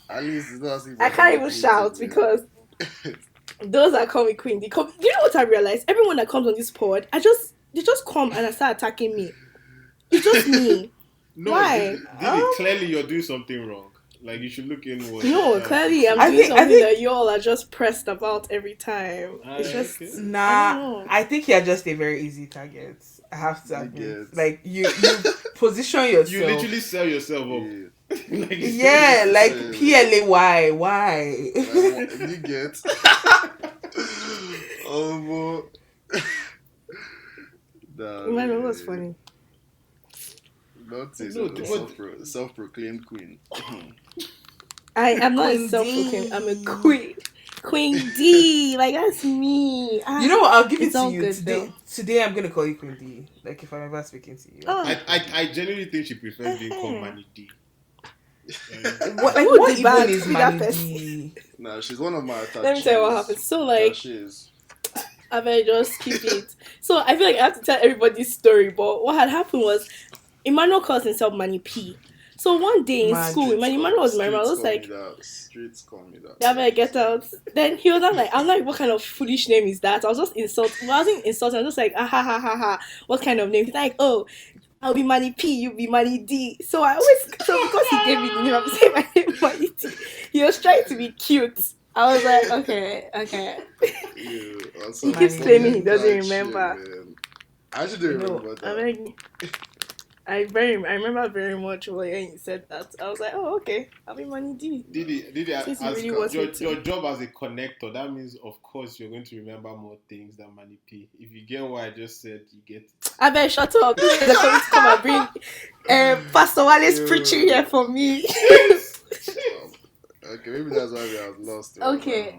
At least it's not as if I I can't cannot even meet it, shout man. because those that call me queen, you know what I realized? Everyone that comes on this pod, they just come and I start attacking me. It's just me. No, Why? Didi, clearly you're doing something wrong. Like you should look inward and No, try and clearly fix I'm it. doing I something think that you all are just pressed about every time. It's just Okay. I don't nah. know. I think you're just a very easy target. I have to You admit. get. Like you position You yourself. literally sell yourself up. Yeah. Like you Yeah, seriously- like Same. PLAY. Why? Like, what, you get. Oh, boy. Nah, Emmanuel, what's man. funny? Not say No, self-proclaimed queen. I am not a Queen self-proclaimed. D. I'm a queen. Queen D. Like that's me. You know what? I'll give it It's to all you good today. though. Today I'm gonna call you Queen D. Like if I'm ever speaking to you. Oh. I genuinely think she prefers being called Manny D. What, like, Who what the bag even is be that Manny person? D? Nah, she's one of my attaches. Let me tell you what happened. So like Attaches. I better just keep it. So I feel like I have to tell everybody this story, but what had happened was Emmanuel calls himself Manny P. So one day in Mad. school, Emmanuel was my I was like, Streets call me that. yeah, better get out. Then he was like, I'm like, what kind of foolish name is that? I was just insulting. Well, I wasn't insulting. I was just like, ah, ha, ha, ha, ha. What kind of name? He's like, oh, I'll be Manny P, you be Manny D. So because he gave me the name, I'm saying my name Manny D. He was trying to be cute. I was like, okay. Yeah, He keeps claiming he doesn't remember. Man. I actually don't remember I that. mean, I remember very much when you said that. I was like, oh, okay, I'll be Manny D. Didi, Since he as really wants me to. your job as a connector, that means of course you're going to remember more things than Manny P. If you get what I just said, you get it. I better shut up. They're going to come and bring Pastor Wallace preaching here for me. Okay, maybe that's why we have lost it. Okay.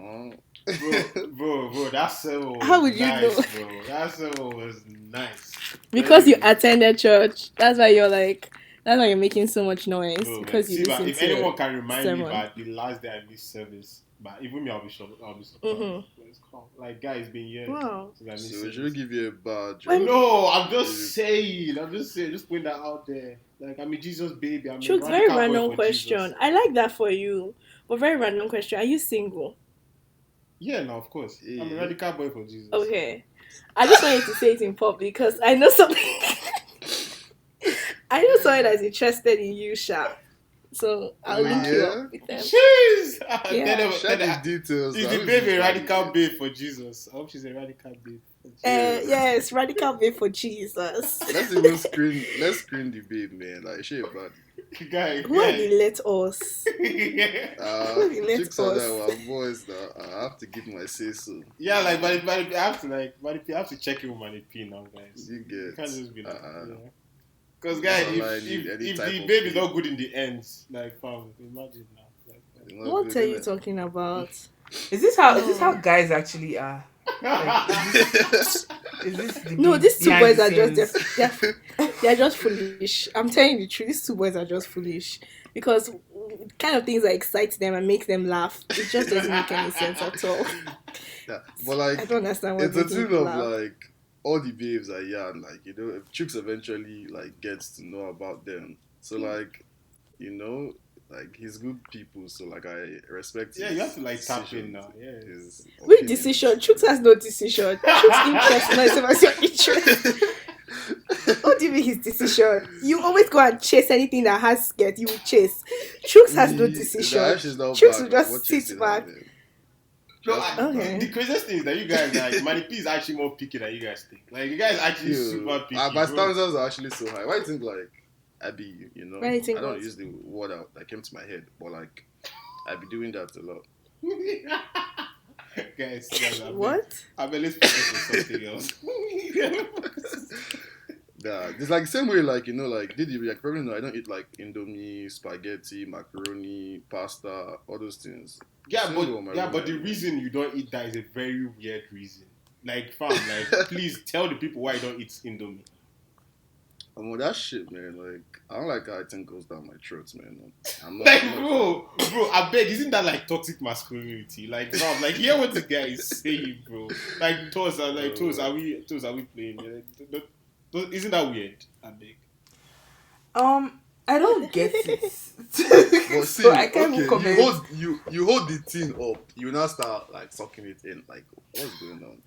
Bro, that sermon was How would you nice, know? bro. That sermon was nice. Because you Very- attended church. That's why you're making so much noise. Bro, man. Because you See, but listen if to anyone can remind me sermon. about the last day I missed service, but even me, I'll be surprised. Mhm. Let's come. Like, guys, it's been years. Wow. since I missed So service. should we give you a badge? When- No, I'm just saying. Just putting that out there. Like, I'm a Jesus baby. I'm Chooks, a very radical boy random for question. Jesus. I like that for you. But very random question. Are you single? Yeah, no, of course. I'm a Yeah. radical boy for Jesus. Okay. I just wanted to say it in public because I know something. I know someone that's interested in you, Sha. So I'll link you Yeah? up with them. Jeez! Yeah. Share these details. Is now. the Who's baby this a radical baby? babe for Jesus? I hope she's a radical babe. For Jesus. Yes, radical babe for Jesus. Let's screen the babe, man. Like shit, but Guy, Who are they let us? Let's chicks are pause. that one boys now. I have to give my say so. yeah, like, but I have to check in with my P now, guys. You You get can't just be like, uh-uh. Because, guys, Not like any if type the of baby is thing. not good in the end, like, fam, imagine now. You know, What are you innit? talking about? Is this how guys actually are? Is this the No, these two behind boys the are just scenes? they're just foolish. I'm telling you the truth. These two boys are just foolish because kind of things that excite them and make them laugh. It just doesn't make any sense at all. Yeah, but like I don't understand what it's a making thing people of laugh. like all the babes are young, like you know, if chicks eventually like gets to know about them. So like, you know, like he's good people, so like I respect Yeah, his you have to like tap in decisions, now. Yeah. his Which opinions. decision? Chooks has no decision. Chooks' interest is not the same as your interest. What do you mean his decision? You always go and chase anything that has skirt, you will chase. Chooks has no decision. Nah, she's not Chooks bad, will just what sit chicks back. have, man. No, Okay. the craziest thing is that you guys, like, Manny P is actually more picky than you guys think. Like, you guys are actually super picky. My bro. standards are actually so high. Why do you think like I be, you know, Why do you think I don't what? use the word out that came to my head, but like I be doing that a lot. Guys, What? I bet let's focus on something else. Yeah, it's like the same way, like you know, like did you like probably know I don't eat like Indomie, spaghetti, macaroni, pasta, all those things. Yeah, Same with my but the roommate. reason you don't eat that is a very weird reason. Like, fam, like, please tell the people why you don't eat Indomie. Well, that shit, man. Like I don't like how it goes down my throat, man. I'm not. Like, I'm not- bro, I beg, isn't that like toxic masculinity? Like, fam, like, hear what this guy is saying, bro. Like, Tosin, are we playing? Like, isn't that weird? I beg. I don't get it. But see, So I can't okay, even comment. you hold the tin up, you now start like sucking it in. Like, what's going on?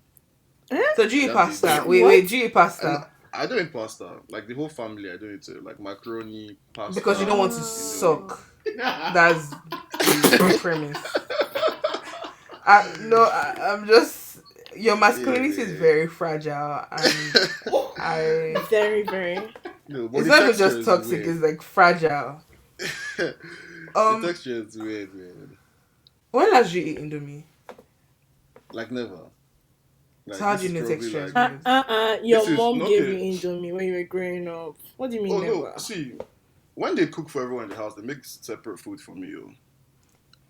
So do you eat That be pasta? the- Wait, do you eat And pasta? I don't eat pasta. Like the whole family, I don't eat it. Like macaroni, Because you don't pasta. want to suck. That's the premise. I'm just your masculinity is very fragile, and I. Very, very. No, but It's the not even texture just is toxic; weird. it's like fragile. The texture is weird, man. When last you eat Indomie? Like never. Like So how this do is you know probably texture is like. weird? Your This is mom gave okay. you Indomie when you were growing up. What do you mean Oh never? no, see, when they cook for everyone in the house, they make separate food for me. Oh.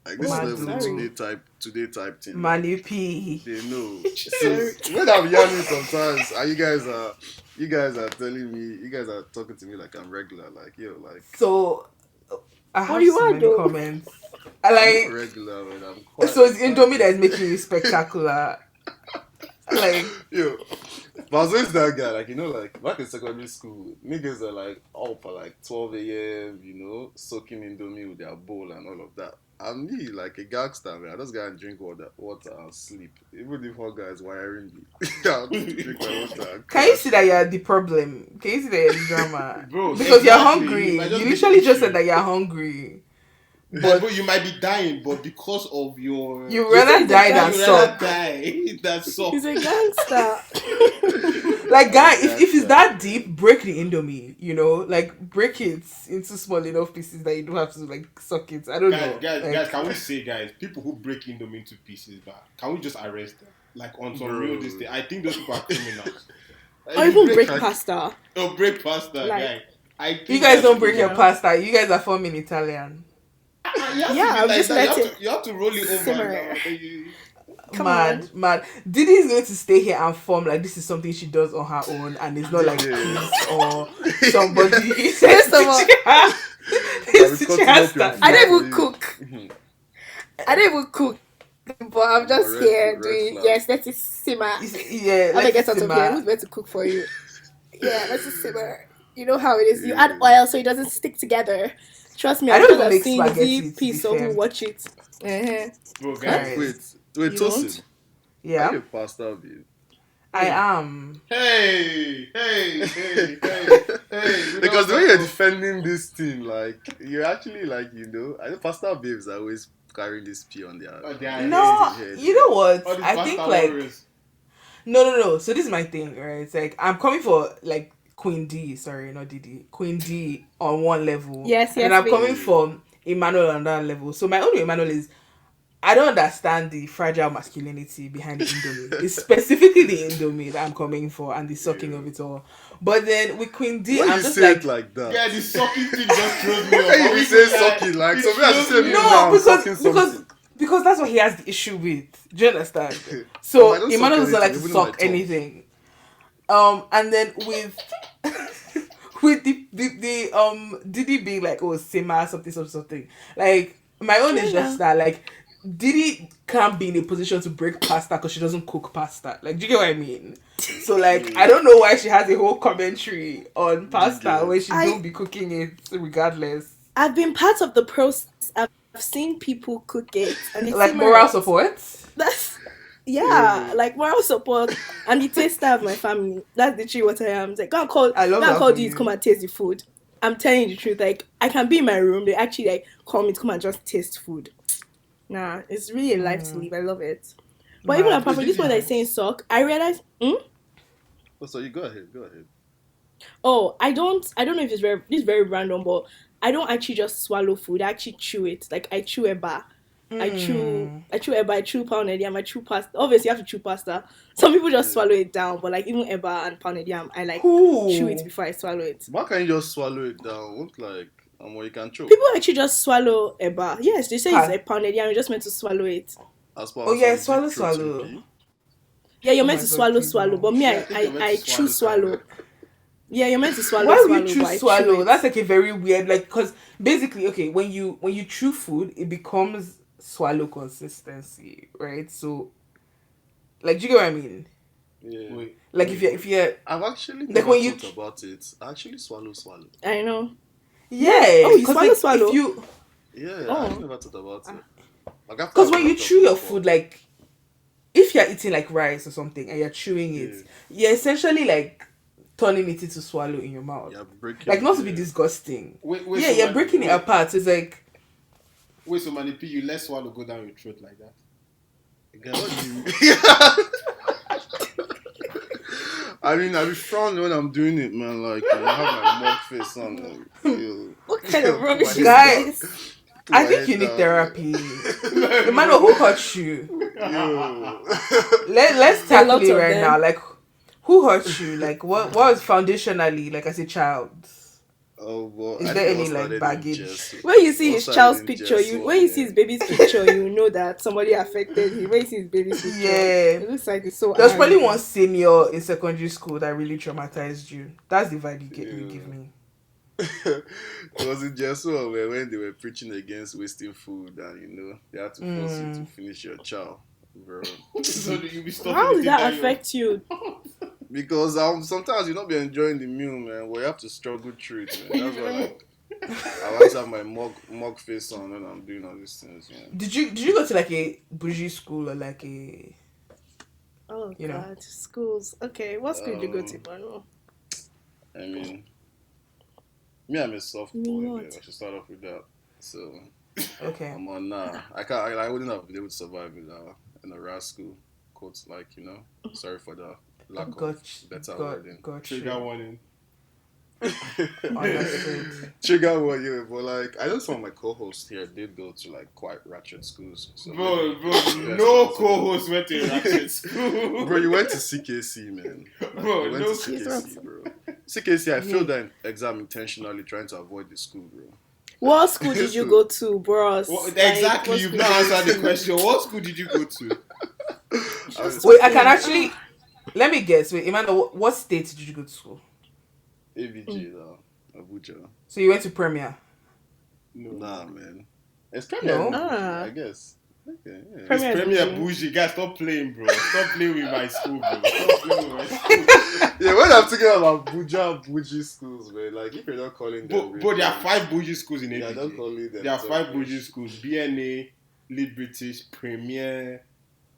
Like this Mad is level dude. today type thing. Like, Manu P. they know. So when I'm yawning sometimes, and you guys are telling me, you guys are talking to me like I'm regular. Like yo, like So I What have do you so want, many though? comments. I I'm not like regular, man. I'm quite. so it's quite Indomie that is making you spectacular. Like Yo, but I was always that guy, like, like back in secondary school, niggas are like up at like 12 a.m., soaking Indomie with their bowl and all of that. And me, like a gangster, man, I just go and drink water and sleep. Even if one guy is wiring me, I'll just drink my water and can you crash. see that you're the problem? Can you see that you're the drama? Bro, Because you're exactly. hungry. You might just You be literally just issue. said that you're hungry. But bro, you might be dying, but because of your You rather said die that than you rather suck. die than suck. He's a gangster. Like, guy, I'm a if it's gangster. that deep, break the Indomie, like, break it into small enough pieces that you don't have to, like, suck it. I don't know. Guys, can we say, guys, people who break Indomie into pieces, but can we just arrest them? Like, on some Bro. real this thing. I think those people are criminals. Like, Or you even break like- pasta. Oh, break pasta, Like- guy. I think You guys that's don't break your criminal. pasta. You guys are forming Italian. You have to Yeah, be I'm like just that. let You have to roll it over simmer. now. Then you- Come Mad. Didi is going to stay here and form like this is something she does on her own, and it's not like Yeah. kids or somebody. First of all, I'll This be teacher cutting has up your that. I don't food even for cook. you. I don't even cook. But I'm just Red- here red doing, flag. yes, let it simmer. Yeah, I'm gonna let's get out of simmer. here. Who's meant to cook for you? Yeah, let it simmer. You know how it is. You add Yeah. oil so it doesn't stick together. Trust me, I I'm don't sure even I've make seen spaghetti, the to piece be of fair. who watch it. Uh-huh. Bro, guys. Alright. Wait, You Tosin. don't? Are Yeah, you a pasta babe? I am. Hey. Because the way you're defending this team, like you're actually like I know pasta babes are always carrying this pee on their No, head. you know what? All these I pasta think like warriors. no. So this is my thing, right? It's like I'm coming for like Queen D. Sorry, not Didi. Queen D on one level. Yes, And yes, I'm babe. coming for Emmanuel on that level. So my own Emmanuel is I don't understand the fragile masculinity behind the Indomie. It's specifically the Indomie that I'm coming for and the sucking of it all. But then with Queen D, When I'm you just say like, it like that, Yeah, the sucking thing just throws me off. when you Are say we sucking, like it so I should throws say me no, off. now I'm no, sucking because something. because that's what he has the issue with. Do you understand? I So don't Emmanuel suck doesn't like to anything, even my suck tongue. anything. And then with with the Diddy being like, oh, Sima, something. Like my own is just that like Diddy can't be in a position to break pasta because she doesn't cook pasta. Like, do you get what I mean? So like I don't know why she has a whole commentary on pasta when she don't be cooking it regardless. I've been part of the process. I've seen people cook it. And they Like simmer moral it. support. That's like moral support and the taster of my family. That's literally what I am. It's like go and call I love that call for these you. come and taste the food. I'm telling you the truth. Like I can be in my room. They actually like call me to come and just taste food. Nah, it's really a life to live. I love it. But even Mad. apart from this one, I saying suck. I realized. Oh, so you go ahead. Oh, I don't know if it's this is very random, but I don't actually just swallow food. I actually chew it. Like I chew eba. I chew eba, I chew pounded yam, I chew pasta. Obviously you have to chew pasta. Some people just swallow it down, but like even eba and pounded yam, I like chew it before I swallow it. Why can't you just swallow it down? Won't like you can choke. People actually just swallow eba. Yes, they say Huh. it's like pounded yam, you're just meant to swallow it. As far Oh as yeah, some swallow. deep throating pee. Yeah, you're Oh meant my to God, swallow, please swallow. no. But me, Yeah, I think you're meant I to choose swallow. swallow. Yeah, you're meant to swallow. Why would swallow, you but choose I chew swallow? it. That's like a very weird, like, because basically, okay, when you chew food, it becomes swallow consistency, right? So, like, do you get what I mean? Yeah. Like, if you're I've actually Like, never when you thought about it. I actually swallow. I know. Yeah. Oh, you 'Cause, swallow. if you, Yeah, I Oh. never thought about it. Like after because I've when you worked chew your before. food, like if you're eating like rice or something and you're chewing it, you're essentially like turning it into swallow in your mouth. You're breaking. Like not to be disgusting. Wait, Yeah, so you're breaking it apart. It's like Wait, so Manny P, you let swallow go down your throat like that? Yeah, what do you? I mean, I be frowning when I'm doing it, man. Like I have my mug face on. Like, yo. What kind of rubbish is Guys, this? Put I my think head you need down, therapy. Emmanuel, who hurt you? Yo. Let's There are tackle lots it of right them. now. Like who hurt you? Like what was foundationally like as a child? Oh, well, Is I there think any, what like, started in baggage? Jesu. When you see What his started child's in picture, Jesu, when you see his baby's picture, you know that somebody affected him. When you see his baby's picture, Yeah. it looks like it's so. There's probably angry. one senior in secondary school that really traumatized you. That's the vibe you give me. It was in Jesu where when they were preaching against wasting food and they had to force you to finish your chow, bro. So do you be stopping How it did in that your- affect you? Because sometimes you not be enjoying the meal, man. But you have to struggle through it, man. That's why like I always have my mug face on when I'm doing all these things, man. Did you go to like a bougie school or like a Oh You know. God, schools. Okay, what school did you go to, Um, Manuel? I mean, me, I'm a soft You mean boy. what? Yeah, I should start off with that. So okay? I'm on nah. I wouldn't have been able to survive in a RAS school. Quotes like sorry for the lack of better wording. Got Trigger you. warning. Understood. Trigger word, yeah, but like I know some of my co-hosts here did go to like quite ratchet schools. So Bro, maybe- no co-host went to a ratchet school. Bro, you went to CKC, man. Like, Bro, you went no to CKC, bro. CKC, I failed that exam intentionally trying to avoid the school, bro. What school did you go to, bros? Well, Like, exactly, what you've school not did you answered go the to? question. What school did you go to? Wait, I can actually. Let me guess. Wait, Emmanuel, what state did you go to school? AVG, though. Abuja. So you went to Premier. No. Nah, man. It's Premier No? Bougie, Ah. I guess. Okay, yeah. Premier It's Premier Bougie. Bougie. Guys, stop playing, bro. Stop playing with my school, bro. Stop playing with my school. Yeah, when I'm talking about Bougie schools, man, like if you're not calling them, Bro, there are 5 bougie schools in Yeah, don't ABJ. call it them. There are top 5 rich. bougie schools. BNA, Lead British, Premier,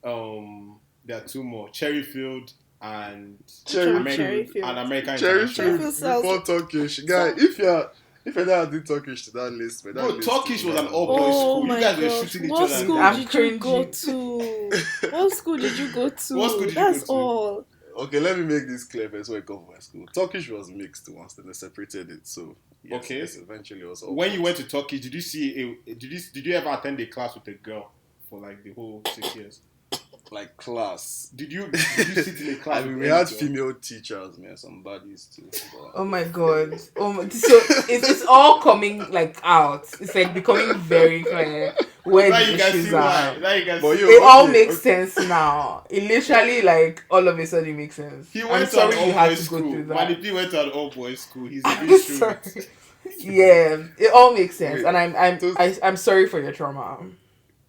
there are 2 more. Cherryfield and Cherryfield. and American Cherry International. fruit Cherryfield before Turkish. Guy, if you're not adding Turkish to that list, man, that Bro, list Turkish is was an not- all-boys Oh school. You my guys were gosh. shooting each What other. school I'm did you go cringy. to? What school did you go to? What school did you That's go to? all. Okay, let me make this clear first when it comes to my school. Turkish was mixed once, then they separated it. So yes, Okay. yes, eventually it was all When you went to Turkey, did you ever attend a class with a girl for like the whole 6 years? like class. Did you sit in a class? I mean, with we any had girl? female teachers, man, some buddies too. But Oh my god. So it's all coming like out. It's like becoming very clear where Now the you guys issues see why. are. Now you guys But see. you- It all Okay, makes okay. sense now. It literally like all of a sudden makes sense. He I'm went to sorry an you had all-boys to go school. through Manny that. P went to an all-boys school. He's a I'm bit sorry. strict. Yeah, it all makes sense, Wait, and I'm sorry for your trauma.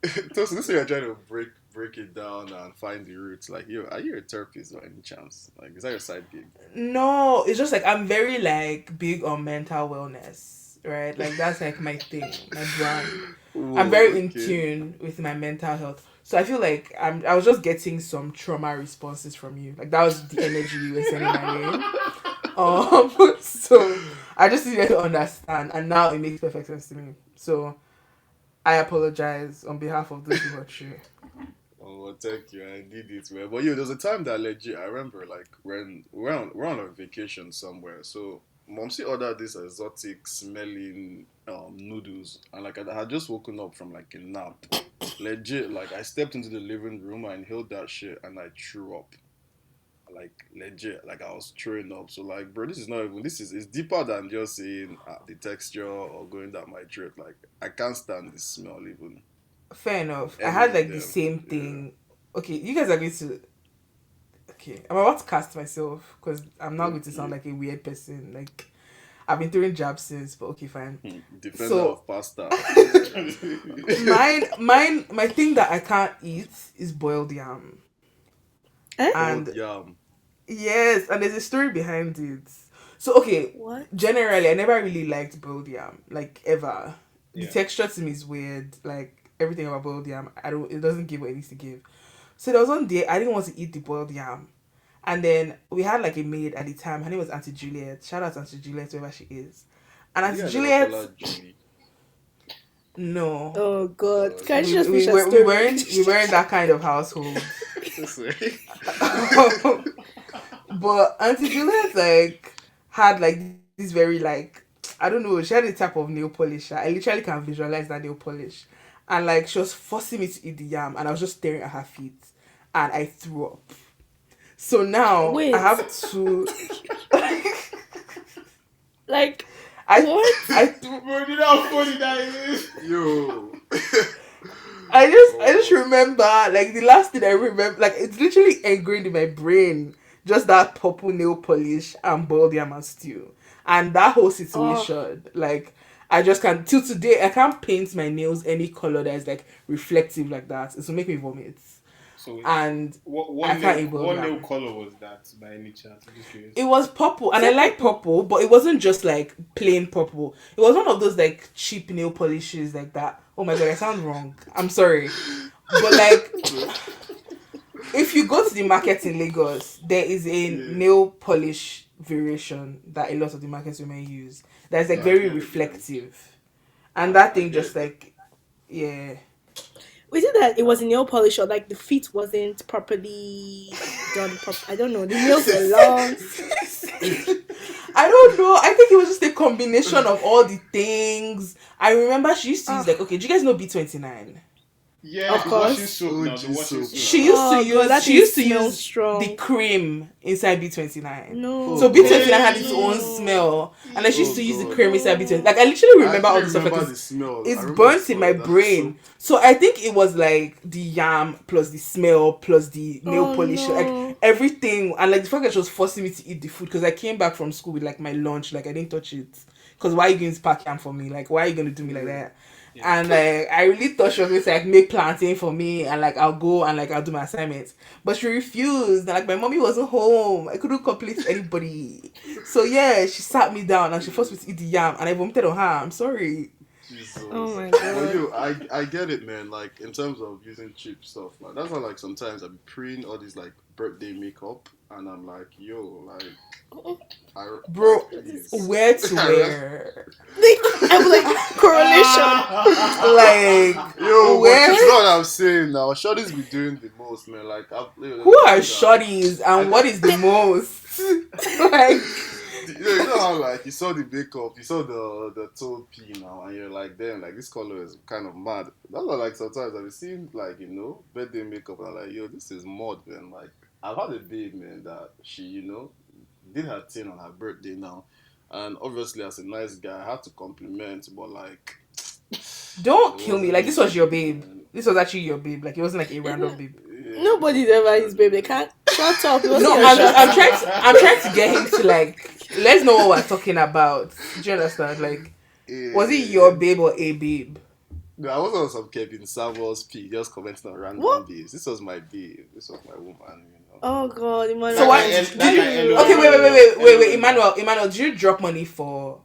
Tosin, this is you're trying to break it down and find the roots. Like, are you a therapist by any chance? Like, is that your side gig? No, it's just like I'm very like big on mental wellness, right? Like that's like my thing, my brand. Whoa, I'm very in okay. tune with my mental health. So I feel like I was just getting some trauma responses from you. Like that was the energy you were sending my way. So I just needed to understand, and now it makes perfect sense to me. So I apologize on behalf of those who hurt you. Oh, well, thank you. I did it, man. But there was a time that legit, I remember, like, when we're on a vacation somewhere. So, Momsy ordered this exotic smelling noodles. And, like, I had just woken up from, like, a nap. Legit, like, I stepped into the living room, I inhaled that shit, and I threw up. Like, legit, like, I was throwing up. So, like, bro, it's deeper than just saying the texture or going down my throat. Like, I can't stand the smell even. Fair enough. I Any had of like the them, same yeah. thing. Okay, you guys are going to. Okay, I'm about to cast myself because I'm not going to sound like a weird person. Like, I've been throwing jabs since, but okay, fine. Defender So- of pasta. My thing that I can't eat is boiled yam. Eh? And Yum. yes, and there's a story behind it. So okay, What? generally I never really liked boiled yam, like ever. The Yeah. texture to me is weird. Like everything about boiled yam, it doesn't give what it needs to give. So there was one day I didn't want to eat the boiled yam. And then we had like a maid at the time. Her name was Auntie Juliet. Shout out to Auntie Juliet, wherever she is. And Auntie Yeah, Juliet, never call her Julie. no, Oh God! Can we, you just we, finish a were, story? we weren't that kind of household. This way. But Auntie Juliet like had like this very like, I don't know, she had a type of nail polish. I literally can visualize that nail polish. And like she was forcing me to eat the yam and I was just staring at her feet and I threw up. So now Wait. I have to Like I what? I threw Bro, you know how funny that is? Yo. I just remember like the last thing I remember, like it's literally ingrained in my brain, just that purple nail polish and boiled yam and stew. And that whole situation, like I just can't till today I can't paint my nails any color that is like reflective like that. It will make me vomit. So And what I can't eat what boiled nail yam. color was that by any chance? I'm just curious. It was purple, and I like purple, but it wasn't just like plain purple. It was one of those like cheap nail polishes like that. Oh my god, I sound wrong. I'm sorry, but like, if you go to the market in Lagos, there is a nail polish variation that a lot of the markets women use. That's like Yeah, I very get it, reflective, and that thing I just get like, yeah. Was it that it was a nail polish or like the feet wasn't properly done? I don't know. The nails were long. I don't know. I think it was just a combination of all the things. I remember she used to use like, okay, do you guys know B29? Yeah, Of the course. washing soap now. The OG washing soap. soap. She used to God, use that she thing used to smells use strong. the cream inside B29. No. So B29 had its Oh. own smell, and then she used to use the God. cream inside B29. Like I literally remember I all actually the stuff. Like remember the it's, smell. it's I remember burnt the in my smell. That's brain. So I think it was like the yam plus the smell plus the nail Oh, polish, no. like everything, and like the fact that she was forcing me to eat the food because I came back from school with like my lunch, like I didn't touch it. Because why are you going to pack yam for me? Like why are you going to do me like that? Yeah. And like I really thought she was going to like make plantain for me and like I'll go and like I'll do my assignments. But she refused. And like my mommy wasn't home. I couldn't complete anybody. So yeah, she sat me down and she forced me to eat the yam and I vomited on her. I'm sorry. Jesus. Oh my But God. yo, I get it, man. Like in terms of using cheap stuff, like that's why like sometimes I'm preying all these like birthday makeup, and I'm like, yo, like, Bro, please. where to wear? I'm like correlation. Like Yo, but where? you know what I'm saying now. Shorties be doing the most, man. Like, Who are shorties and what is the most? Like You know how like you saw the makeup, you saw the toe P now, and you're like, damn, like this color is kind of mad. That's why like sometimes I've seen like birthday makeup, and I'm like, yo, this is mod, man. Like I've had a babe, man, that she did her thing on her birthday now, and obviously as a nice guy, I had to compliment, but like. don't kill me. Like this was your babe. This was actually your babe. Like it wasn't like a random babe. Nobody's ever his babe. They can't shut up. It wasn't No, your I'm shut. I'm trying to get him to like let's know what we're talking about. Do you understand? Like was it your babe or a babe? No, I wasn't on some Kevin Samuels P, just commenting on random What? babes. This was my babe. This was my woman, Oh God, Emmanuel. So what Like, did like, you like, okay, like, wait, Emmanuel, did you drop money for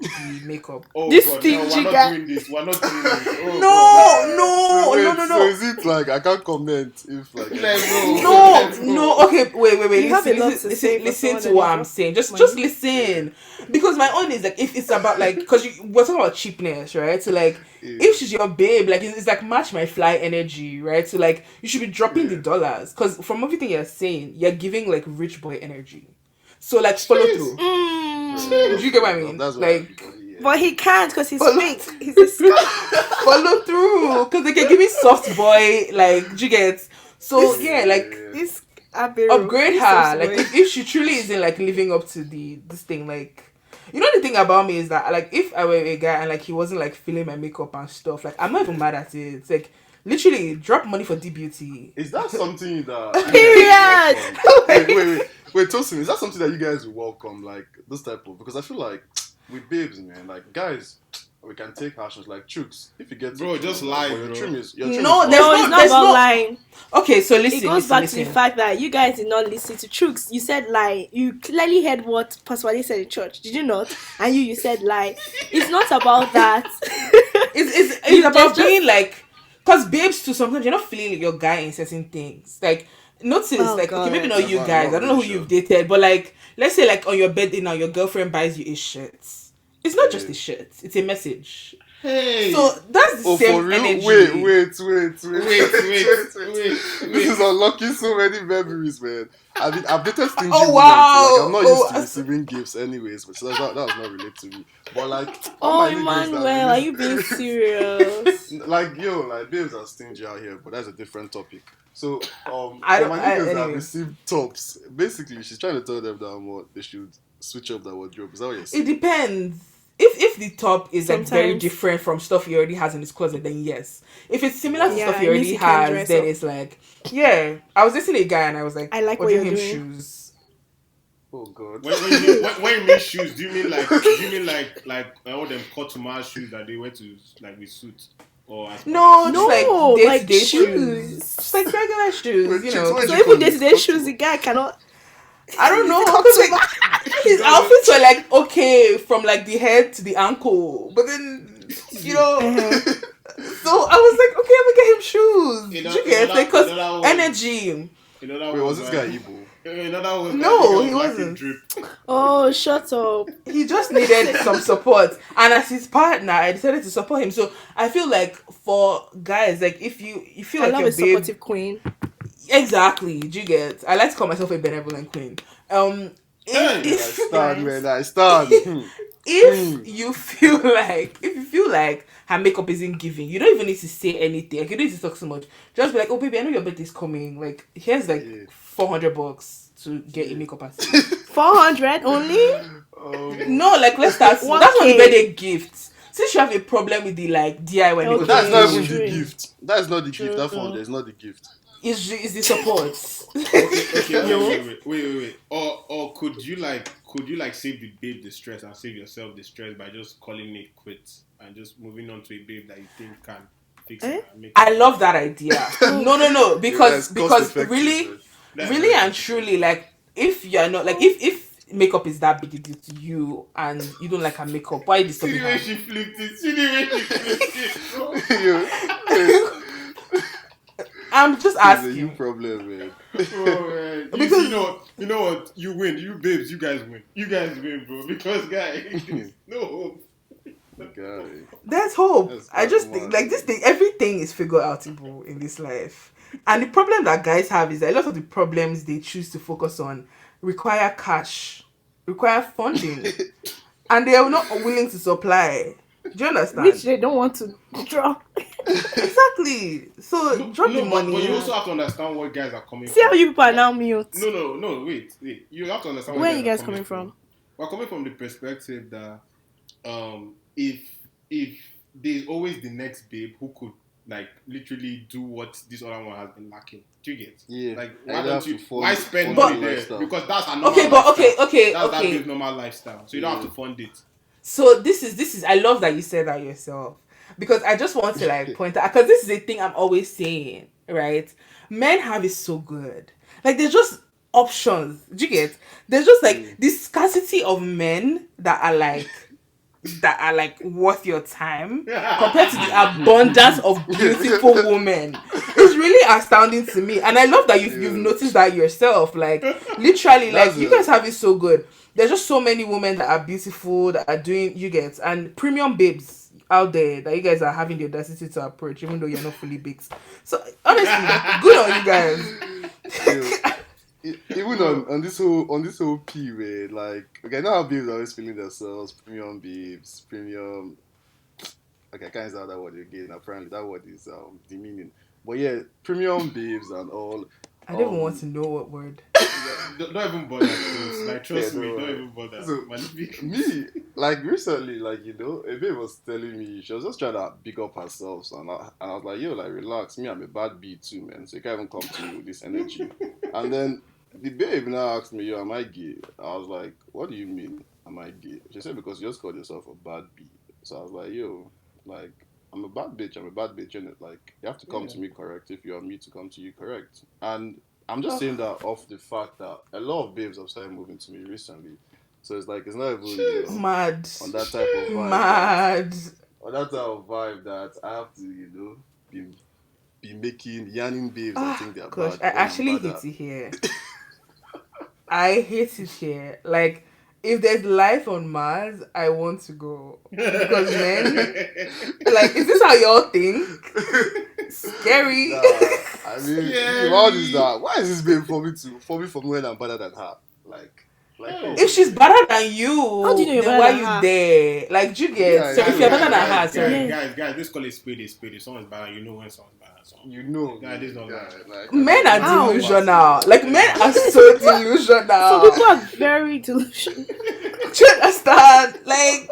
the makeup? Oh, This God, thing no, we're jigger. not doing this. We're not doing this. Oh, No. So is it like I can't comment if like No, okay, wait. You have a lot to say for Listen someone to that what you I'm drop saying. Just money. listen, because my own is like if it's about like because we're talking about cheapness, right? So like if she's your babe, like it's like match my fly energy, right? So like you should be dropping the dollars because from everything you're saying, you're giving like rich boy energy. So like follow through. Mm. Do you get what I mean? That's what Like But he can't because he's Follow- fake. He's a scum. follow through because they can give me soft boy like do you get? So yeah, like This Abiru. upgrade This her is like way- if she truly isn't like living up to this thing like the thing about me is that like if I were a guy and like he wasn't like feeling my makeup and stuff like I'm not even mad at it. It's like literally drop money for DBeauty. Is that something that Period. wait, Tosin, is that something that you guys will welcome, like this type of? Because I feel like with babes, man, like guys, we can take actions like chooks. If you get Bro, just lie, your bro. trim is No, No, there's it's not there's about no lying. Okay, so listen, It goes listen, back to the listen. fact that you guys did not listen to Chooks. You said lie. You clearly heard what Pastor Wale said in church. Did you not? And you said lie. It's not about that. It's about being like, because babes too, sometimes you're not feeling your guy in certain things. Like, notice, Oh, like, okay, maybe God. not you guys. I don't know who you've dated, but like, let's say like on your birthday now, your girlfriend buys you a shirt. It's not just a shirt; it's a message. Hey. So that's the same for real? energy. Wait. Wait. This is unlocking so many memories, man. I mean, I've dated stingy Oh, women, wow. so, like, I'm not used to Oh, receiving gifts anyways, but so that does not relate to me. But like, Oh, all my niggas that Emmanuel, are you being serious? like, yo, like, babes are stingy out here, but that's a different topic. So, I for don't- my I- niggas that anyway. received tops, basically, she's trying to tell them that what they should switch up their wardrobe. Is that what you're saying? It depends. If the top is like very Sometimes. different from stuff he already has in his closet, then yes. If it's similar to Yeah, stuff he it already means he can has, dress then up. it's like, yeah. I was listening to a guy and I was like, I like what ordering you're him doing. shoes. Oh God. When you mean shoes, do you mean like all them cotton shoes that they wear to like with suits or as No, No, just like like day shoes. just like regular shoes, Wait, you chicks, know. why So you even call it day-to-day cotton? shoes, the guy cannot. I don't know, because like, his outfits were like okay from like the head to the ankle, but then you know. So I was like, okay, I'm gonna get him shoes. You know- You get you know like, cause that- you know that energy. Another Wait, was this guy like, Igbo? another was No, like, he wasn't. Drip. Oh, shut up. He just needed some support, and as his partner, I decided to support him. So I feel like for guys, like if you feel I like love your a babe, supportive queen. exactly. Do you get? I like to call myself a benevolent queen. Hey, If I stand, Nice. man. I stand. if you feel like her makeup isn't giving, you don't even need to say anything. Like, you don't need to talk so much. Just be like, oh baby, I know your birthday's coming. Like, here's like Yeah. $400 to get a makeup artist. 400 only? No, like let's start. That's 1K. not the birthday gift. Since you have a problem with the like DIY Okay. makeup, That's not even True. the gift. That's not the True. gift. That phone is not the gift. is the support. Okay, wait. Or could you like save the babe the stress and save yourself the stress by just calling it quits and just moving on to a babe that you think can fix it and make I it. love that idea. No, because That's cost effective, really, man. That's really very and truly, like if you're not like if makeup is that big a deal to you and you don't like her makeup, why are you See disturbing the way her? she flipped it. See the way she flipped it. Bro. I'm just It's a asking. you problem, man. Bro, man. Because- You know what? You win. You babes, you guys win. You guys win, bro. Because guys, no hope. God. There's hope. That's I just mad. think like this thing, everything is figure outable in this life. And the problem that guys have is that a lot of the problems they choose to focus on require cash, require funding, and they are not willing to supply. Do you understand? Which they don't want to drop. Exactly. So drop the money. But you also have to understand where guys are coming See how from. you people are now mute. No, wait. You have to understand Where are you are guys coming from? We're coming from the perspective that if there's always the next babe who could like literally do what this other one has been lacking. Do you get? Yeah. Like I why have don't to you fund- why spend fund money the there? lifestyle. Because that's a normal Okay, but lifestyle. okay. That's that babe's normal lifestyle. So you don't have to fund it. So this is I love that you said that yourself, because I just want to like point out, because this is a thing I'm always saying, right? Men have it so good. Like there's just options. Do you get? There's just like this scarcity of men that are like worth your time compared to the abundance of beautiful women. It's really astounding to me, and I love that you've noticed that yourself. Like literally, like That's you it. guys have it so good. There's just so many women that are beautiful, that are doing you get, and premium babes out there that you guys are having the audacity to approach, even though you're not fully baked. So honestly, good on you guys. Even on this whole period, like okay, now how babes are always feeling themselves, premium babes, premium. Okay, I can't say that word again. Apparently, that word is demeaning. But yeah, premium babes and all. I don't even want to know what word. Don't even bother. Like trust Yeah, me, no, don't even bother. So, Man, me, like recently, like a babe was telling me she was just trying to big up herself, so, and I was like, yo, like relax, me, I'm a bad bee too, man, so you can't even come to this energy. And then the babe now asked me, yo, am I gay? I was like, what do you mean, am I gay? She said because you just called yourself a bad bee. So I was like, yo, like I'm a bad bitch. I'm a bad bitch, innit? Like, you have to come to me correct if you want me to come to you correct. And I'm just saying that off the fact that a lot of babes have started moving to me recently. So it's like, it's not even, Mad. on that type of vibe. Mad. On that type of vibe that I have to, be making, yarning babes and think they're Gosh, bad. I actually hate it here. I hate it here. Like, if there's life on Mars, I want to go. Because men, like, is this how y'all think? Scary. Nah, I mean, what is that? Why is this babe for me from when I'm better than her? Like, If she's better than you, How do you know you're then better why than you her? there? Like, do you get? So if you're better than her, sorry. Guys, let's call it spade a spade. If someone's better, you know when someone's better. So. Guys, this is not like, Men are Ow. delusional. Like, men are so delusional. Some people are very delusional. Do you understand? Like,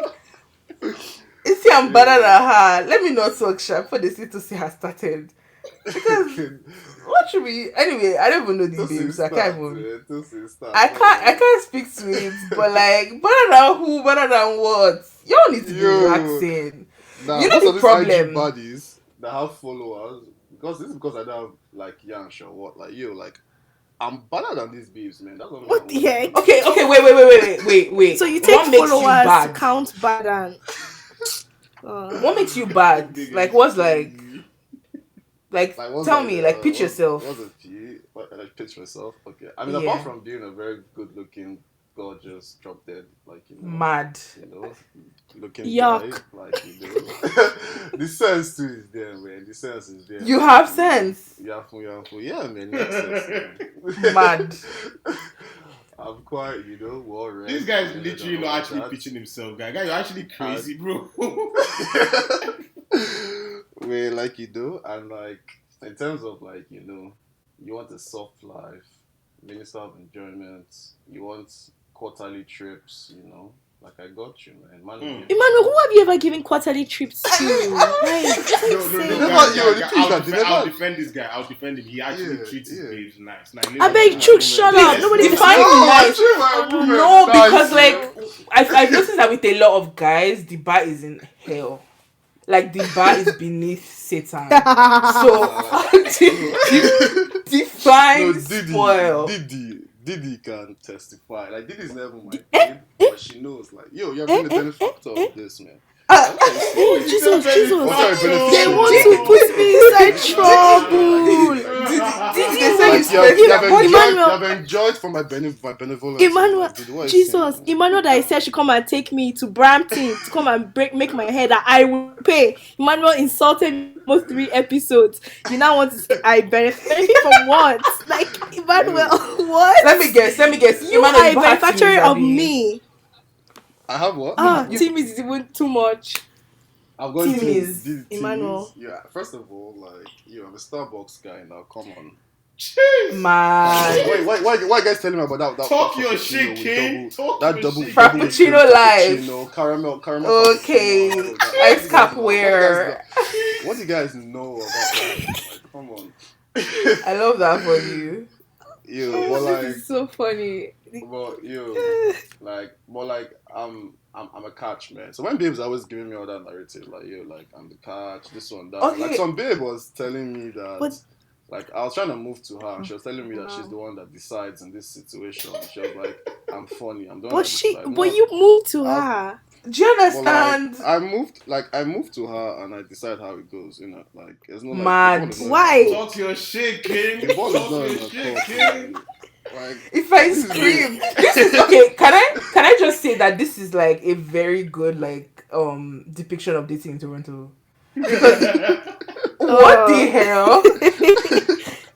if I'm better than her, let me not talk shit for the C2C has started. Because what should we? Anyway, I don't even know these babes. I can't even. I can't speak to it. But like, better than who? Better than what? Y'all need to be relaxing. Nah, You know most the of these problem. IG buddies that have followers, because I don't have like Yansh or what, like like I'm better than these babes, man. That's What the heck? Okay, wait. So you take What makes you followers to bad? count bad and. What makes you bad? Like, what's like what's tell me, like, pitch yourself. What's a few? Like, pitch myself? Okay. I mean, apart from being a very good-looking, gorgeous, drop dead, like, Mad. looking Yuck. guy, like, the sense too is there, man. The sense is there. You have sense. Yeah, man. You have sense, man. Mad. I'm quite, well read. This guy's literally not actually pitching himself, guy. Guy, you're actually crazy, bro. Well, like and like in terms of like you want a soft life, minister of enjoyment. You want quarterly trips, Like I got you, man. Emmanuel, who have you ever given quarterly trips to? I'll defend this guy. I'll defend him. He actually treats his babes nice. I beg, Chuk, shut up. Nobody define nice. No, because like I've noticed that with a lot of guys, the bar is in hell. Like the bar is beneath Satan. So define spoil. Didi can testify. Like Didi's never my babe, but she knows. Like, you're being the benefactor of this, man. Oh, Jesus. They want to put me inside trouble. You've enjoyed from my benevolence. Emmanuel, Jesus. Emmanuel that I said she come and take me to Brampton to come and make my hair that I will pay. Emmanuel insulted me almost 3 episodes. You now want to say I benefit from what? Like, Emmanuel, what? Let me guess. You are a benefactor of me. I have what? Team is even too much. I'm going to Emmanuel. Yeah, first of all, like, I'm a Starbucks guy now. Come on. Jeez. Man. Why guys telling me about that? Talk your shit, King. Double Frappuccino life. Caramel. Okay. Ice cap wear. What do you guys know about that? Like, come on. I love that for you. But like, this is so funny. But I'm a catch, man. So when babes are always giving me all that narrative, like I'm the catch, this one, that. Okay. Like some babe was telling me that, like I was trying to move to her, and she was telling me that she's the one that decides in this situation. She was like, I'm funny, I'm the one. But you moved to her. Do you understand? I moved to her and I decide how it goes, like it's not mad. Why? Talk your shit, King. The ball is not in the King. Like, if I scream, this is okay. Can I just say that this is like a very good depiction of dating in Toronto? Because what the hell?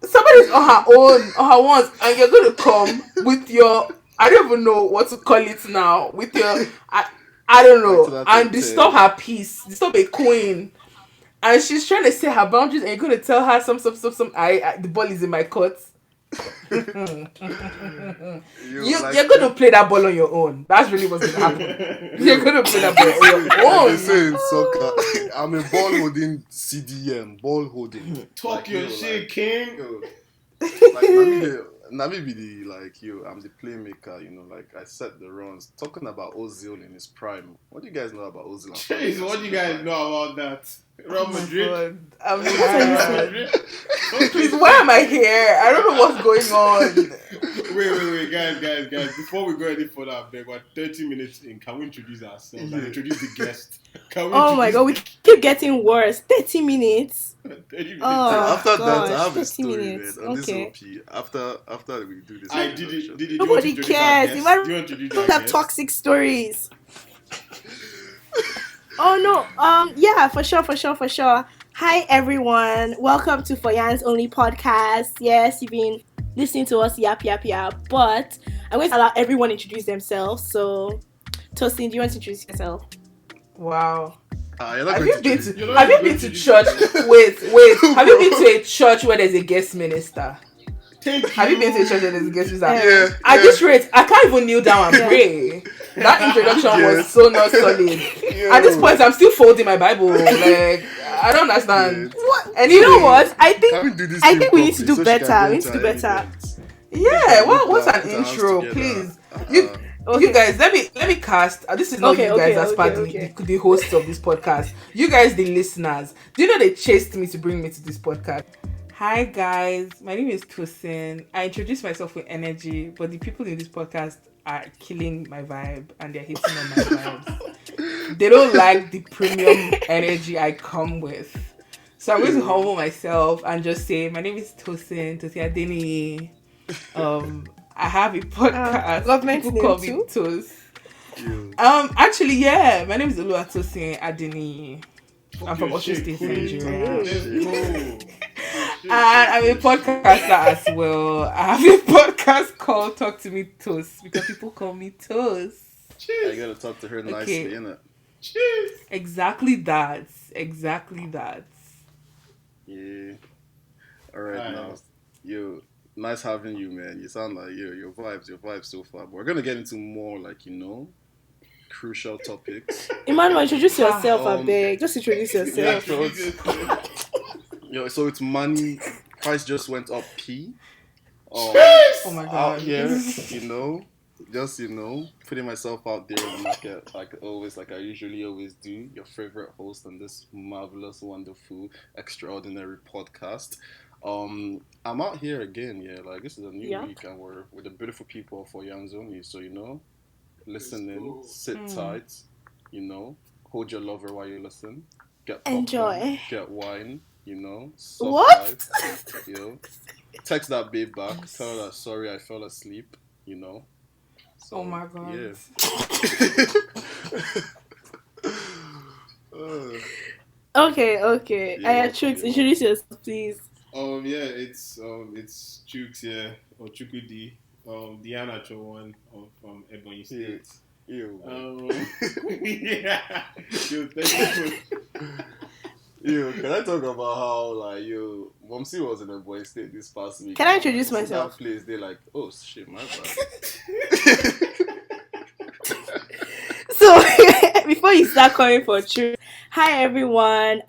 Somebody's on her ones, and you're gonna come with your, I don't even know what to call it now, with your I don't know, and disturb her peace, disturb a queen, and she's trying to say her boundaries, and you're gonna tell her some the ball is in my court. You're gonna play that ball on your own. That's really what's gonna happen. You're gonna play that ball on your own. They say in soccer, I'm a ball holding CDM, ball holding. Talk your shit, King. Now maybe I'm the playmaker, like I set the runs. Talking about Ozil in his prime. What do you guys know about Ozil? Jeez, what do you guys know about that? Real Madrid. God, I'm What are you Real saying? Madrid. Please, why am I here? I don't know what's going on. Wait, guys. Before we go any further, I beg, we're 30 minutes in. Can we introduce ourselves and introduce the guest? Can we Oh my god, we keep getting worse. 30 minutes. 30 minutes. Oh. After that, I gosh, have a 30 story, minutes. man, on Okay. this OP. After we do this, I did introduction. it. Nobody cares. Do you You want to might introduce don't our have guest? toxic stories. Oh no. Yeah, for sure. Hi everyone. Welcome to For Yan's Only podcast. Yes, you've been listening to us yap. But I'm going to allow everyone to introduce themselves. So Tosin, do you want to introduce yourself? Wow. You're not Have going you to been introduce- You're to not Have you going been to to do church? that. Wait. Have you been to a church where there's a guest minister? Thank you. Have you been to a church where there's a guest minister? Yeah. At this rate, I can't even kneel down and Yeah. pray. That introduction was Yes. so not solid. Yo. At this point, I'm still folding my Bible. Like, I don't understand. Yeah. What? Anyway, You know what? I think Can we do this I thing think we need to properly do so she can better. go We need to into do her better. element? Yeah, what's Put an our hands intro, together. please? Uh-uh. You guys, let me cast. This is not Okay, you guys okay, as okay, part okay. the hosts of this podcast. You guys, the listeners. Do you know they chased me to bring me to this podcast? Hi guys, my name is Tosin. I introduce myself with energy, but the people in this podcast are killing my vibe and they're hitting on my vibes. They don't like the premium energy I come with. So I'm going to humble myself and just say, my name is Tosin Adeni. I have a podcast. Government People name call me too? Tos. Yo. Actually, yeah, my name is Tosin Adeni. I'm from Okay, Osun State, cool. Nigeria. Let's go. And I'm a podcaster as well. I have a podcast called Talk to Me Tos because people call me Tos. I gotta talk to her nicely, Okay. innit? Cheers. Exactly that. Yeah. Alright Alright. now. Yo, nice having you, man. You sound like your vibes so far. But we're gonna get into more crucial topics. Emmanuel, introduce yourself, I Um, beg. Just introduce Yeah, yourself. so yo, so it's money. Price just went up. Oh my god. Out here, just putting myself out there in the market, like I usually always do. Your favorite host on this marvelous, wonderful, extraordinary podcast. I'm out here again, this is a new Yeah. week, and we're with the beautiful people for Yanzoni. So listen Let's in, go. sit tight, hold your lover while you listen, get popcorn, Enjoy. get wine, What? survive, text that babe back, tell her that sorry I fell asleep, So, Oh my god. Yeah. Okay. Yeah, I welcome, Chooks, yeah. introduce yourself, please. It's Chooks here, or Chukudi, the amateur one from Ebony State. Ew. Yeah. Yo, thank you. Yo, can I talk about how Momsi was in a boy state this past week? Can I introduce So myself? That place, they're like, oh shit, my bad. So before you start calling for truth, hi everyone.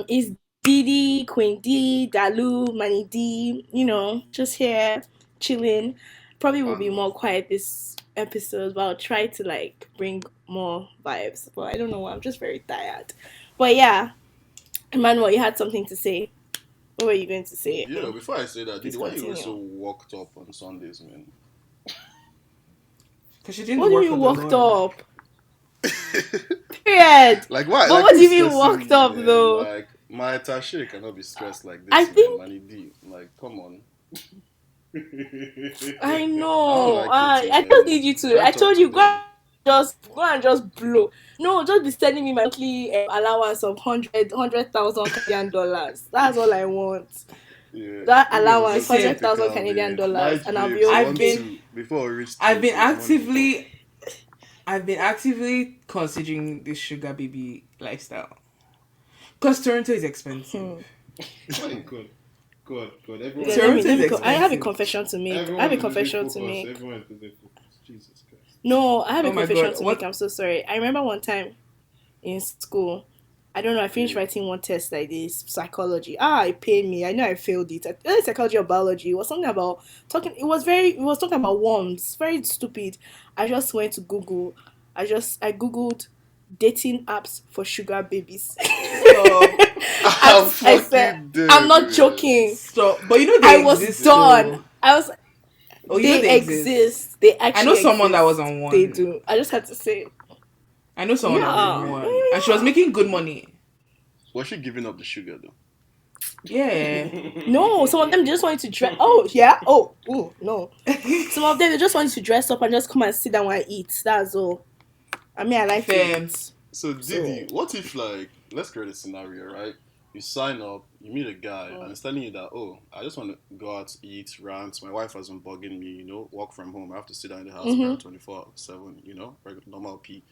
It's Didi, Queen D, Dalu, Manny D. Just here chilling. Probably will be more quiet this episode, but I'll try to bring more vibes. But I don't know. I'm just very tired. But yeah, Emmanuel, you had something to say. What were you going to say? Yeah, before I say that, Please Didi, why you were continue. so worked up on Sundays, man? Because she didn't What do work you for mean the worked Lord. up? Period. Like why? But what do you mean worked up, though? Like my attaché cannot be stressed like this. I man. think- Manny D, come on. I know. I don't like it, I man. just need you to. Try I talk told to you them. go and just blow. No, just be sending me my monthly allowance of 100,000 Canadian dollars. That's all I want. Yeah. That You allowance, guys are 100,000 critical, Canadian man. dollars, and I'll be Netflix, okay. I've been- before we reach. I've been 2, actively considering this sugar baby lifestyle. Because Toronto is expensive. Good. Everyone, Yeah, Toronto is I have a expensive. confession to make. everyone I have a is losing confession focus. to make. Everyone is losing focus. Jesus Christ. No, I have Oh a my confession God, to what- make. I'm so sorry. I remember one time in school, I don't know. I finished writing one test like this, psychology. It paid me. I know I failed it. Psychology or biology. It was something about talking. It was talking about worms. Very stupid. I just went to Google. I googled dating apps for sugar babies. So, I'm I said, fucking dead. I'm not man. joking. but you know they I was exist. done. So, I was. you know They exist. They actually. I know someone that was exist. on one. They do. I just had to say. I know someone that was on Yeah. one, and she was making good money. Was she giving up the sugar though? Yeah. No, some of them just wanted to dress. Oh yeah. Oh, ooh, no. Some of them they just wanted to dress up and just come and sit down and eat. That's all. I mean, I like Fair. it. So Didi, what if like let's create a scenario, right? You sign up, you meet a guy, and he's telling you that, oh, I just want to go out, eat, rant. My wife has been bugging me, work from home. I have to sit down in the house for 24/7, normal P.